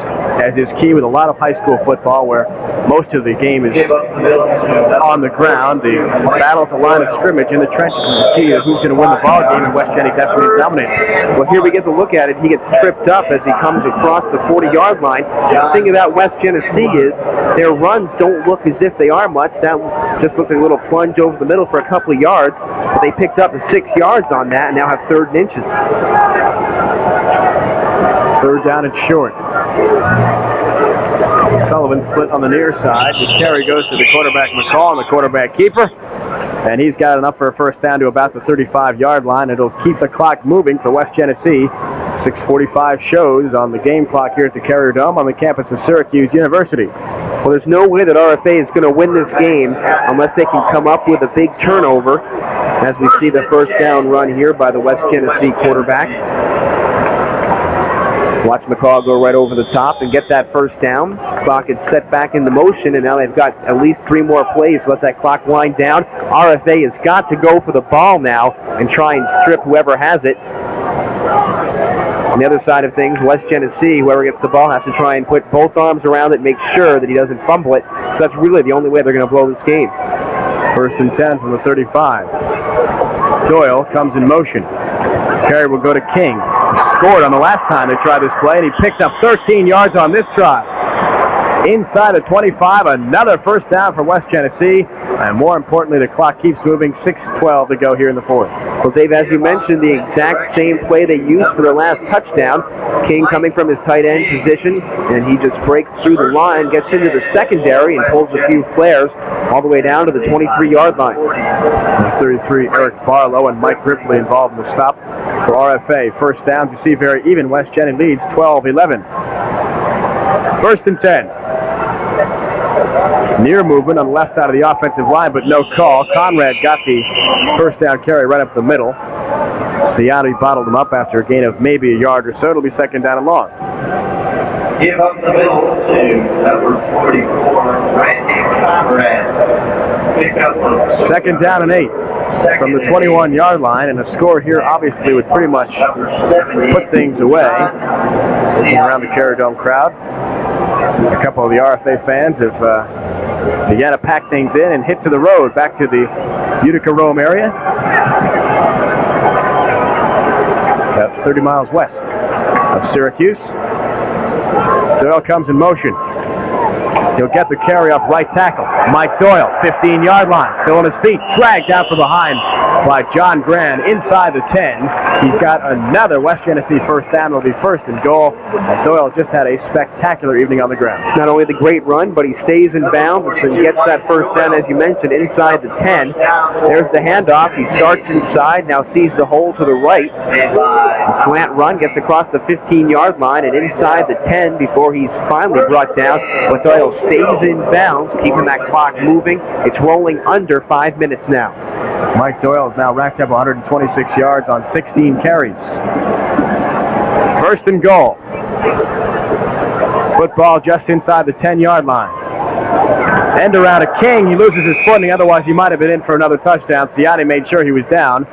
as is key with a lot of high school football, where most of the game is on the ground, the battle at the line of scrimmage in the trenches is the key to who's going to win the ball game, and West Jenny definitely is dominating. Well, here we get to look at it. He gets tripped up as he comes across the 40-yard line. The thing about West Genesee is their runs don't look as if they are much. That just looks like a little plunge over the middle for a couple of yards, but they picked up the 6 yards on that and now have 3rd and inches. 3rd down and short. Sullivan split on the near side. The carry goes to the quarterback McCall and the quarterback keeper. And he's got enough for a first down to about the 35-yard line. It'll keep the clock moving for West Genesee. 6:45 shows on the game clock here at the Carrier Dome on the campus of Syracuse University. Well, there's no way that RFA is going to win this game unless they can come up with a big turnover, as we see the first down run here by the West Genesee quarterback. Watch McCall go right over the top and get that first down. Clock is set back into motion, and now they've got at least 3 more plays to let that clock wind down. RFA has got to go for the ball now and try and strip whoever has it. On the other side of things, West Genesee, whoever gets the ball, has to try and put both arms around it, make sure that he doesn't fumble it. So that's really the only way they're going to blow this game. 1st and 10 from the 35. Doyle comes in motion. Carry will go to King. He scored on the last time they tried this play, and he picked up 13 yards on this try. Inside the 25, another first down for West Genesee, and more importantly, the clock keeps moving. 6:12 to go here in the 4th. Well, Dave, as you mentioned, the exact same play they used for their last touchdown. King coming from his tight end position, and he just breaks through the line, gets into the secondary, and pulls a few flares all the way down to the 23-yard line. 33, Eric Barlow and Mike Ripley involved in the stop for RFA. First down, you see very even. West Jenny leads 12-11. 1st and 10. Near movement on the left side of the offensive line, but no call. Conrad got the first down carry right up the middle. Ciani bottled him up after a gain of maybe a yard or so. It'll be 2nd down and long. Give up the middle to number 44, Randy Conrad. Pick up 2nd down and 8 from the 21-yard line, and a score here obviously would pretty much put things away. Looking around the Carrier Dome crowd, a couple of the RFA fans have began to pack things in and hit to the road back to the Utica Rome area. That's 30 miles west of Syracuse. Doyle comes in motion. He'll get the carry off right tackle. Mike Doyle, 15-yard line, still on his feet, dragged out from behind by John Grand inside the 10. He's got another West Genesee first down. Will be 1st and goal. And Doyle just had a spectacular evening on the ground. Not only the great run, but he stays in bounds and gets that first down, as you mentioned, inside the 10. There's the handoff. He starts inside, now sees the hole to the right. Slant run, gets across the 15-yard line and inside the 10 before he's finally brought down. But Doyle stays in bounds, keeping that clock moving. It's rolling under 5 minutes now. Mike Doyle has now racked up 126 yards on 16 carries. 1st and goal. Football just inside the 10-yard line. End around a King. He loses his footing. Otherwise, he might have been in for another touchdown. Ciani made sure he was down.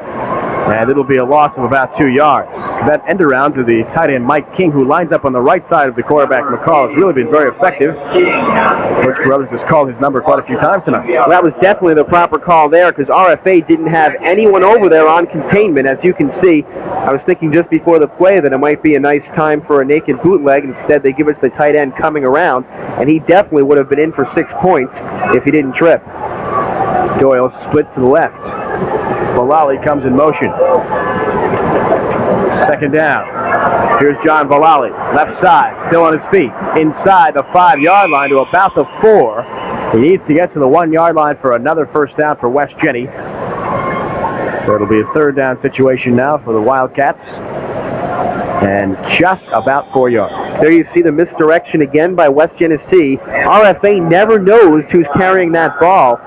And it'll be a loss of about 2 yards. That end around to the tight end Mike King, who lines up on the right side of the quarterback McCall, has really been very effective. Coach Carruthers has called his number quite a few times tonight. Well, that was definitely the proper call there, because RFA didn't have anyone over there on containment. As you can see, I was thinking just before the play that it might be a nice time for a naked bootleg. Instead, they give us the tight end coming around, and he definitely would have been in for 6 points if he didn't trip. Doyle split to the left. Valali comes in motion. 2nd down. Here's John Valali, left side, still on his feet, inside the 5-yard line to about the 4. He needs to get to the 1-yard line for another first down for West Jenny. So it'll be a 3rd down situation now for the Wildcats. And just about 4 yards. There you see the misdirection again by West Genesee. RFA never knows who's carrying that ball.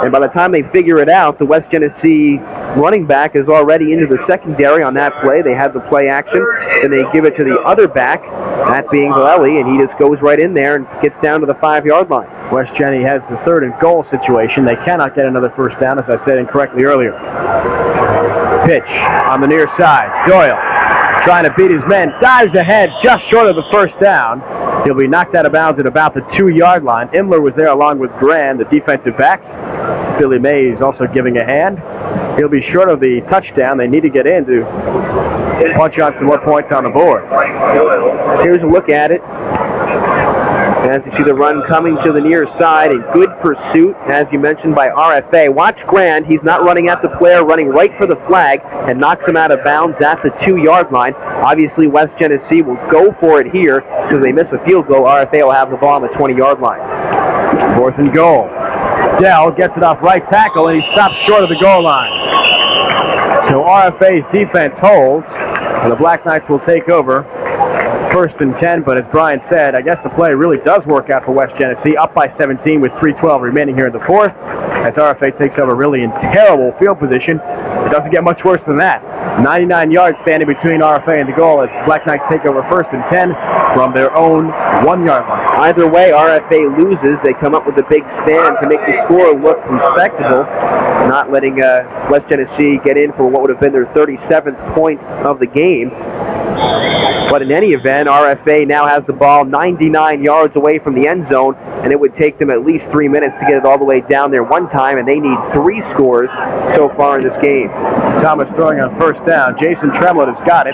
And by the time they figure it out, the West Genesee running back is already into the secondary on that play. They have the play action, and they give it to the other back, that being Valelli, and he just goes right in there and gets down to the 5-yard line. West Jenny has the 3rd and goal situation. They cannot get another first down, as I said incorrectly earlier. Pitch on the near side. Doyle trying to beat his men. Dives ahead just short of the first down. He'll be knocked out of bounds at about the 2-yard line. Imler was there along with Grand, the defensive backs. Billy Mays also giving a hand. He'll be short of the touchdown. They need to get in to punch on some more points on the board. Here's a look at it. As you see the run coming to the near side, in good pursuit, as you mentioned, by RFA. Watch Grand. He's not running at the player, running right for the flag, and knocks him out of bounds at the 2-yard line. Obviously, West Genesee will go for it here. Because they miss a field goal, RFA will have the ball on the 20-yard line. 4th and goal. Dell gets it off right tackle, and he stops short of the goal line. So RFA's defense holds, and the Black Knights will take over. 1st and 10, but as Brian said, I guess the play really does work out for West Genesee, up by 17 with 3:12 remaining here in the 4th, as RFA takes over really in terrible field position. It doesn't get much worse than that. 99 yards standing between RFA and the goal as Black Knights take over 1st and 10 from their own 1-yard line. Either way, RFA loses. They come up with a big stand to make the score look respectable, not letting West Genesee get in for what would have been their 37th point of the game. But in any event, RFA now has the ball 99 yards away from the end zone, and it would take them at least 3 minutes to get it all the way down there one time, and they need 3 scores so far in this game. Thomas throwing on 1st down. Jason Tremlett has got it.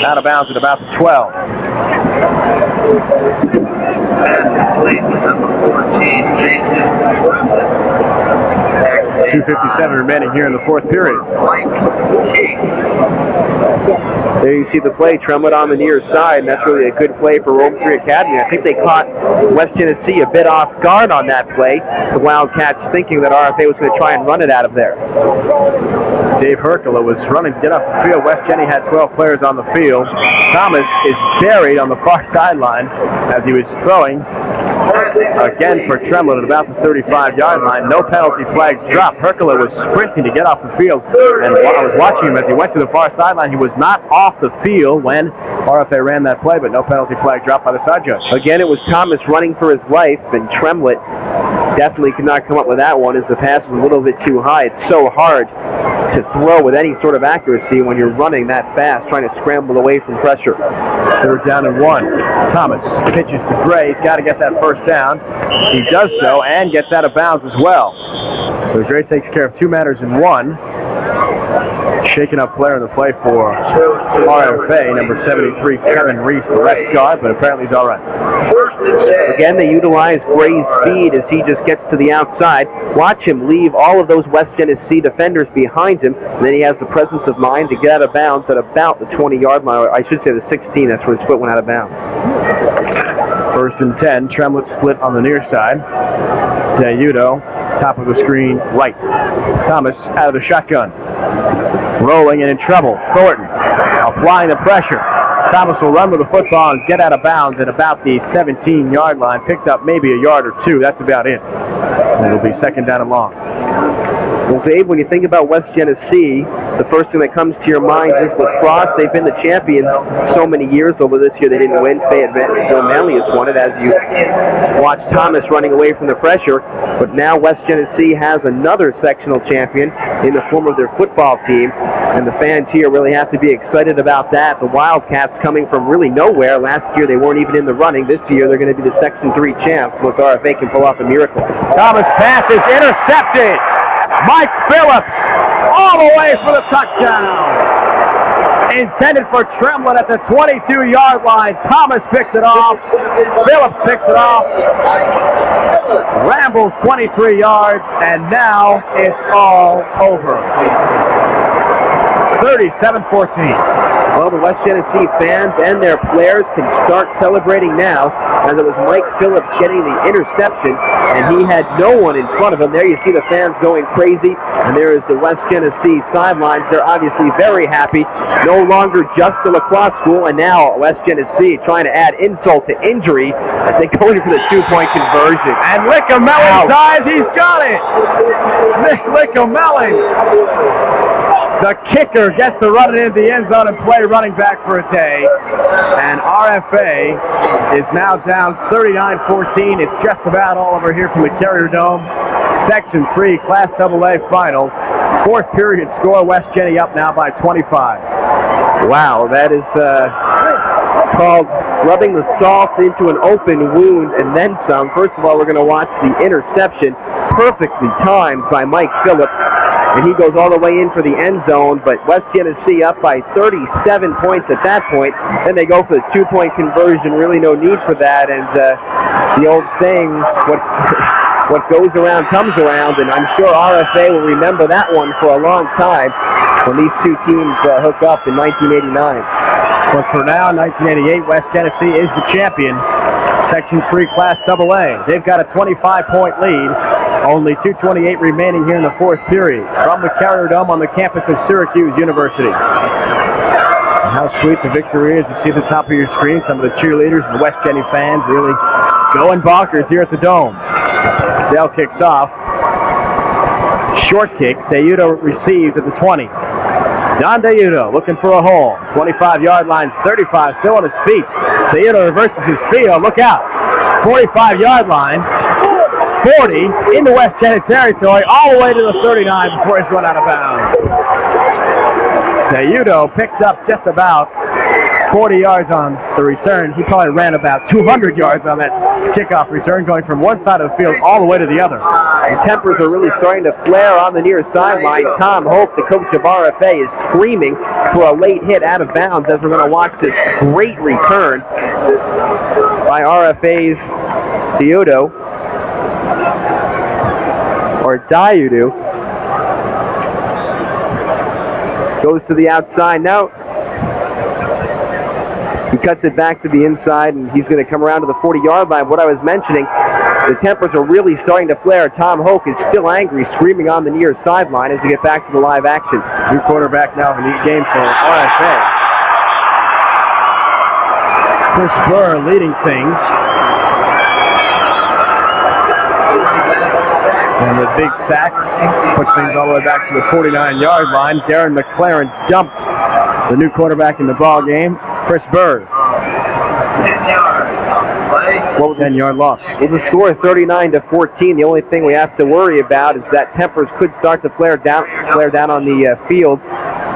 Out of bounds at about the 12. 2:57 remaining here in the 4th period. There you see the play, Tremlett on the near side, and that's really a good play for Rome 3 Academy. I think they caught West Genesee a bit off guard on that play. The Wildcats thinking that RFA was going to try and run it out of there. Dave Herkula was running to get off the field. West Genny had 12 players on the field. Thomas is buried on the far sideline as he was throwing. Again for Tremlett at about the 35-yard line. No penalty flags dropped. Herkula was sprinting to get off the field, and I was watching him as he went to the far sideline. He was not off the field when RFA ran that play, but no penalty flag dropped by the side judge. Again, it was Thomas running for his life, and Tremlett definitely could not come up with that one as the pass was a little bit too high. It's so hard to throw with any sort of accuracy when you're running that fast, trying to scramble away from pressure. 3rd down and 1. Thomas pitches to Gray. He's got to get that 1st down. He does so and gets out of bounds as well. So Gray takes care of 2 matters in 1. Shaking up player in the play for RFA, number 73, Kevin Reese, the left guard, but apparently he's all right. Again, they utilize Gray's speed as he just gets to the outside. Watch him leave all of those West Genesee defenders behind him, and then he has the presence of mind to get out of bounds at about the 20-yard line, or I should say the 16. That's where his foot went out of bounds. 1st and 10, Tremlett split on the near side. Dayudo, top of the screen, right. Thomas out of the shotgun. Rolling and in trouble. Thornton applying the pressure. Thomas will run with the football and get out of bounds at about the 17-yard line. Picked up maybe a yard or 2. That's about it. And it'll be 2nd down and long. Well, Dave, when you think about West Genesee, the first thing that comes to your mind is lacrosse. They've been the champions so many years, although this year they didn't win. Bill Manley has won it, as you watch Thomas running away from the pressure. But now West Genesee has another sectional champion in the form of their football team, and the fans here really have to be excited about that. The Wildcats coming from really nowhere. Last year they weren't even in the running. This year they're going to be the Section 3 champs. Look, RFA can pull off a miracle. Thomas' pass is intercepted. Mike Phillips all the way for the touchdown. Intended for Tremlett at the 22-yard line. Thomas picks it off. Phillips picks it off. Rambles 23 yards, and now it's all over. 37-14. Well, the West Genesee fans and their players can start celebrating now, as it was Mike Phillips getting the interception, and he had no one in front of him. There you see the fans going crazy, and there is the West Genesee sidelines. They're obviously very happy. No longer just the lacrosse school, and now West Genesee trying to add insult to injury as they go in for the 2-point conversion. And Lickamelli dives. He's got it. Nick Lickamelli. The kicker gets to run it into the end zone and play running back for a day. And RFA is now down 39-14. It's just about all over here from the Carrier Dome. Section 3, Class AA final. 4th period score, West Genny up now by 25. Wow, that is called rubbing the salt into an open wound and then some. First of all, we're going to watch the interception, perfectly timed by Mike Phillips, and he goes all the way in for the end zone, but West Genesee up by 37 points at that point. Then they go for the two-point conversion, really no need for that, and the old saying, what goes around comes around, and I'm sure RFA will remember that one for a long time when these two teams hook up in 1989. But for now, 1988, West Genesee is the champion. Section 3 Class AA. They've got a 25-point lead. Only 2:28 remaining here in the fourth period. From the Carrier Dome on the campus of Syracuse University. And how sweet the victory is. You see at the top of your screen some of the cheerleaders and the West Genesee fans really going bonkers here at the Dome. Dell kicks off. Short kick. Deudo receives at the 20. Don Deudo looking for a hole. 25-yard line, 35, still on his feet. Deudo reverses his field. Look out. 45-yard line. 40 into West Genesee territory, all the way to the 39 before he's run out of bounds. Deudo picked up just about 40 yards on the return. He probably ran about 200 yards on that kickoff return, going from one side of the field all the way to the other. The tempers are really starting to flare on the near sideline. Tom Hope, the coach of RFA, is screaming for a late hit out of bounds as we're going to watch this great return by RFA's Deudo. Or Deudo. Goes to the outside. Now he cuts it back to the inside, and he's going to come around to the 40-yard line. What I was mentioning, the tempers are really starting to flare. Tom Hoke is still angry, screaming on the near sideline as we get back to the live action. New quarterback now in the game for RFA. Chris Burr leading things. And the big sack puts things all the way back to the 49-yard line. Darren McLaren dumped the new quarterback in the ball game, Chris Burr. 10-yard loss. With the score 39-14, the only thing we have to worry about is that tempers could start to flare down on the field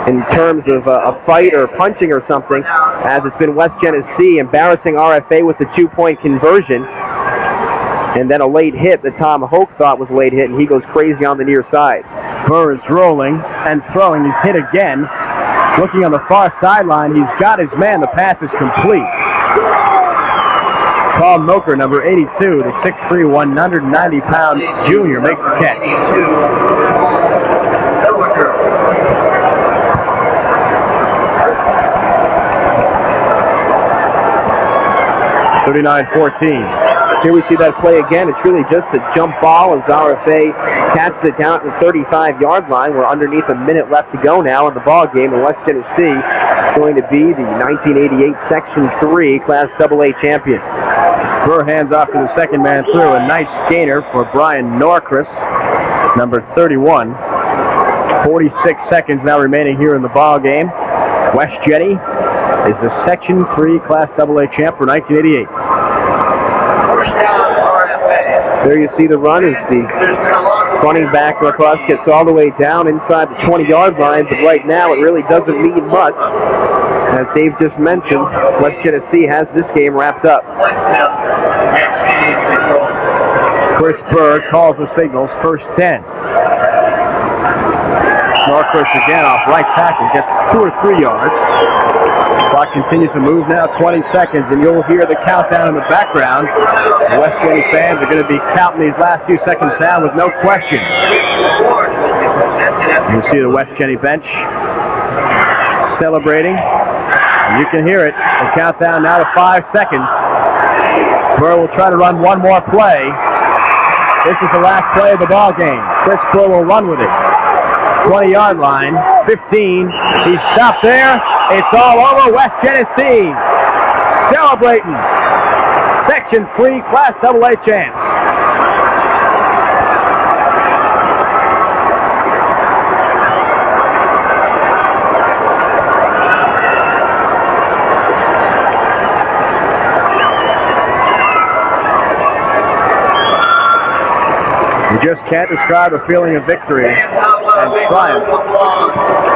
in terms of a fight or punching or something, as it's been West Genesee embarrassing RFA with the two-point conversion. And then a late hit that Tom Hoke thought was a late hit, and he goes crazy on the near side. Burr is rolling and throwing. He's hit again. Looking on the far sideline, he's got his man. The pass is complete. Paul Milker, number 82, the 6'3", 190-pound junior, makes the catch. 39-14. Here we see that play again. It's really just a jump ball as RFA catches it down at the 35-yard line. We're underneath a minute left to go now in the ball game, and West Genesee is going to be the 1988 Section 3 Class AA champion. Burr hands off to the second man through. A nice gainer for Brian Norcris, number 31. 46 seconds now remaining here in the ball game. West Genesee is the Section 3 Class AA champ for 1988. There you see the run as the running back across gets all the way down inside the 20-yard line, but right now it really doesn't mean much. As Dave just mentioned, West Genesee has this game wrapped up. Chris Burr calls the signals, first 10. Norcris again off right tackle, gets 2 or 3 yards. Clock continues to move now, 20 seconds, and you'll hear the countdown in the background. The West Genesee fans are going to be counting these last few seconds down with no question. You see the West Genesee bench celebrating, and you can hear it. The countdown now to 5 seconds. Burr will try to run one more play. This is the last play of the ball game. Chris Burr will run with it. 20-yard line, 15. He stopped there. It's all over. West Genesee celebrating. Section 3 Class AA champs. You just can't describe a feeling of victory and triumph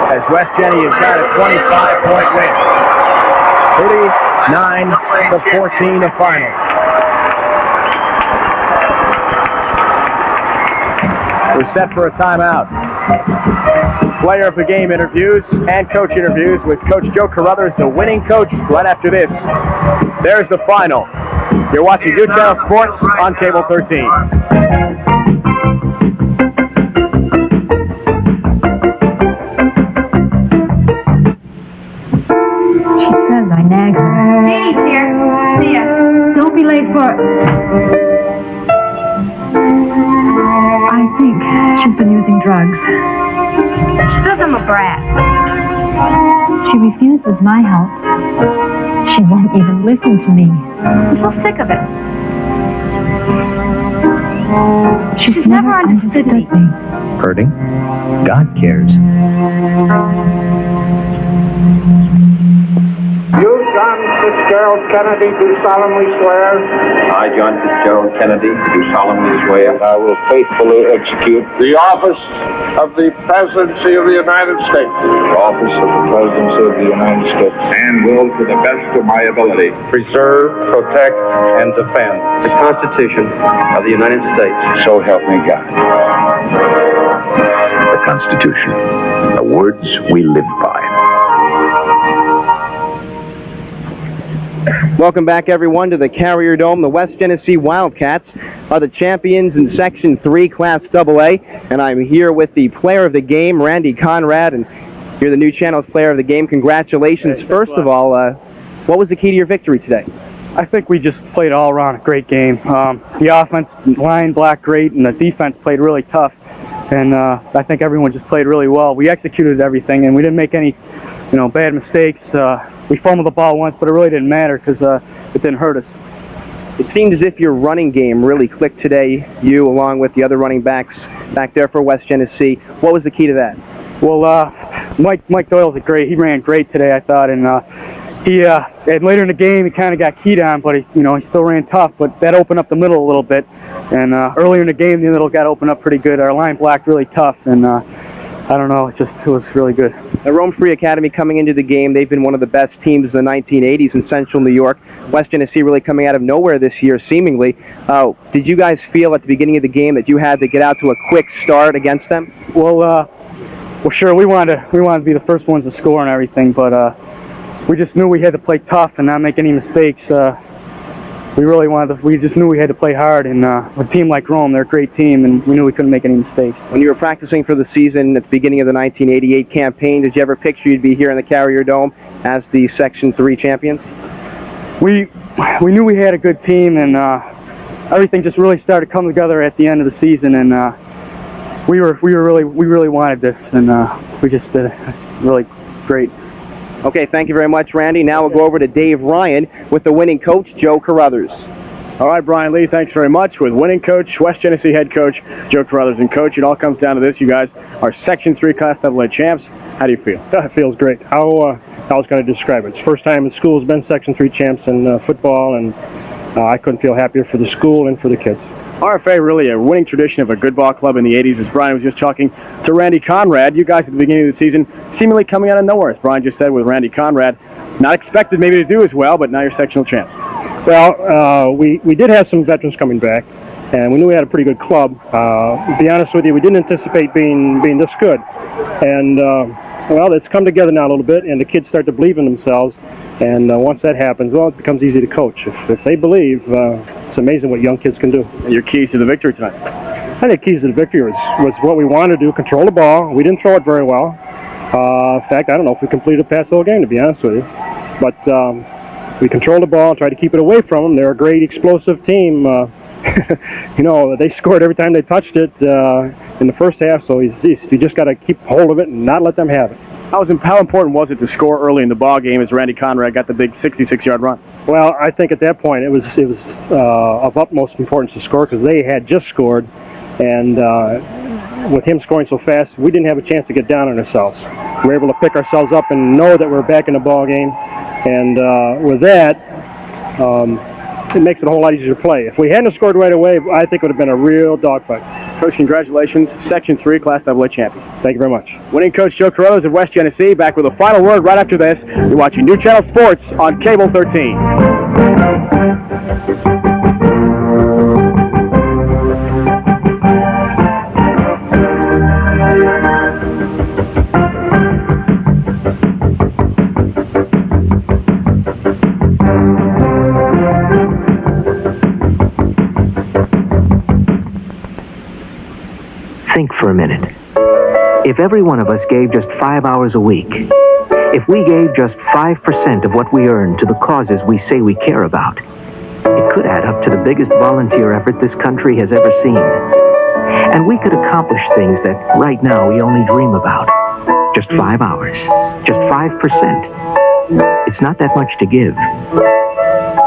as West Jenny has got a 25-point win. 39-14 the final. We're set for a timeout. Player of the game interviews and coach interviews with Coach Joe Carruthers, the winning coach, right after this. There's the final. You're watching New Channel Sports on Cable 13. She says I nag her. Janie's here. See ya. Don't be late for it. I think she's been using drugs. She says I'm a brat. She refuses my help. She won't even listen to me. I'm so sick of it. She's never understood me. Hurting? God cares. You, John Fitzgerald Kennedy, do solemnly swear. I, John Fitzgerald Kennedy, do solemnly swear. I will faithfully execute the office of the Presidency of the United States. The office of the Presidency of the United States. And will, to the best of my ability, Preserve, protect, and defend The Constitution of the United States. so help me God. The Constitution. The words we live by. Welcome back, everyone, to the Carrier Dome. The West Genesee Wildcats are the champions in Section 3, Class AA, and I'm here with the player of the game, Randy Conrad, and you're the New Channel's player of the game. Congratulations. First of all, what was the key to your victory today? I think we just played all around a great game. The offense line blocked great, and the defense played really tough, and I think everyone just played really well. We executed everything, and we didn't make any bad mistakes. We fumbled the ball once, but it really didn't matter because it didn't hurt us. It seemed as if your running game really clicked today, you along with the other running backs back there for West Genesee. What was the key to that? Well, Mike Doyle's he ran great today, I thought, and and later in the game he kind of got keyed on, but he still ran tough, but that opened up the middle a little bit. And earlier in the game, the middle got opened up pretty good. Our line blocked really tough, and I don't know, it was really good. The Rome Free Academy coming into the game, they've been one of the best teams in the 1980s in Central New York. West Genesee really coming out of nowhere this year, seemingly. Did you guys feel at the beginning of the game that you had to get out to a quick start against them? Well, sure, we wanted to be the first ones to score and everything, but we just knew we had to play tough and not make any mistakes. We just knew we had to play hard, and with a team like Rome, they're a great team, and we knew we couldn't make any mistakes. When you were practicing for the season at the beginning of the 1988 campaign, did you ever picture you'd be here in the Carrier Dome as the Section 3 champions? We knew we had a good team, and everything just really started coming together at the end of the season, and we really wanted this, and we just did really great. Okay, thank you very much, Randy. Now we'll go over to Dave Ryan with the winning coach, Joe Carruthers. All right, Brian Lee, thanks very much. With winning coach, West Genesee head coach, Joe Carruthers, and coach, it all comes down to this. You guys are Section 3 Class AA champs. How do you feel? It feels great. How was going to describe it? It's the first time the school's been Section 3 champs in football, and I couldn't feel happier for the school and for the kids. RFA really a winning tradition of a good ball club in the 80s. As Brian was just talking to Randy Conrad, you guys at the beginning of the season seemingly coming out of nowhere, as Brian just said with Randy Conrad. Not expected maybe to do as well, but now you're sectional champs. Well, we did have some veterans coming back, and we knew we had a pretty good club. To be honest with you, we didn't anticipate being this good. And, well, it's come together now a little bit, and the kids start to believe in themselves. And once that happens, well, it becomes easy to coach. If they believe, it's amazing what young kids can do. And your keys to the victory tonight? I think keys to the victory was what we wanted to do, control the ball. We didn't throw it very well. In fact, I don't know if we completed a pass the whole game, to be honest with you. But we controlled the ball and tried to keep it away from them. They're a great explosive team. They scored every time they touched it in the first half, so you just got to keep hold of it and not let them have it. How important was it to score early in the ball game as Randy Conrad got the big 66-yard run? Well, I think at that point it was of utmost importance to score because they had just scored, and with him scoring so fast, we didn't have a chance to get down on ourselves. We were able to pick ourselves up and know that we're back in the ball game, and with that, it makes it a whole lot easier to play. If we hadn't scored right away, I think it would have been a real dogfight. Coach, congratulations. Section 3 Class AA champion. Thank you very much. Winning coach Joe Carruthers of West Genesee back with a final word right after this. You're watching New Channel Sports on Cable 13. Think for a minute. If every one of us gave just 5 hours a week, if we gave just 5% of what we earn to the causes we say we care about, it could add up to the biggest volunteer effort this country has ever seen. And we could accomplish things that right now we only dream about. Just 5 hours. Just 5%. It's not that much to give.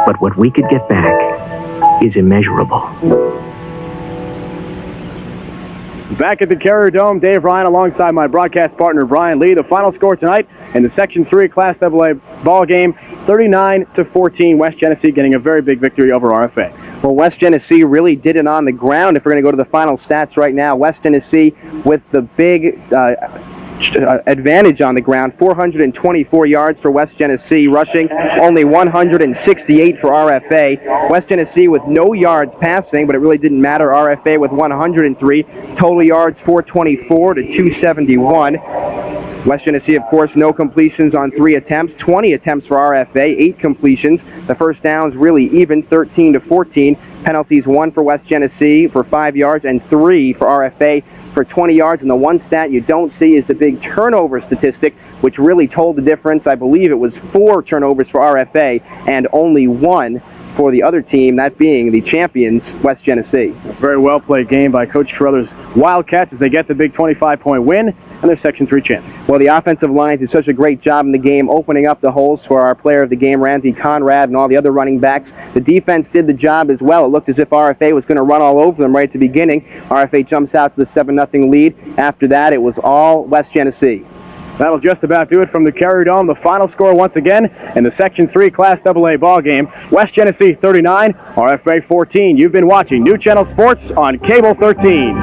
But what we could get back is immeasurable. Back at the Carrier Dome, Dave Ryan alongside my broadcast partner Brian Lee. The final score tonight in the Section 3 Class AA ball game, 39-14. West Genesee getting a very big victory over RFA. Well, West Genesee really did it on the ground. If we're going to go to the final stats right now, West Genesee with the big advantage on the ground, 424 yards for West Genesee, rushing only 168 for RFA. West Genesee with no yards passing, but it really didn't matter. RFA with 103, total yards 424 to 271. West Genesee, of course, no completions on 3 attempts, 20 attempts for RFA, 8 completions. The first downs really even, 13-14. Penalties, 1 for West Genesee for 5 yards and 3 for RFA for 20 yards. And the one stat you don't see is the big turnover statistic, which really told the difference. I believe it was 4 turnovers for RFA and only 1 for the other team, that being the champions, West Genesee. A very well played game by Coach Carruthers' Wildcats as they get the big 25-point win and their Section 3 champions. Well, the offensive line did such a great job in the game, opening up the holes for our player of the game, Ramsey Conrad, and all the other running backs. The defense did the job as well. It looked as if RFA was going to run all over them right at the beginning. RFA jumps out to the 7-0 lead. After that, it was all West Genesee. That'll just about do it from the Carrier Dome. The final score once again in the Section 3 Class AA ball game. West Genesee 39, RFA 14. You've been watching New Channel Sports on Cable 13.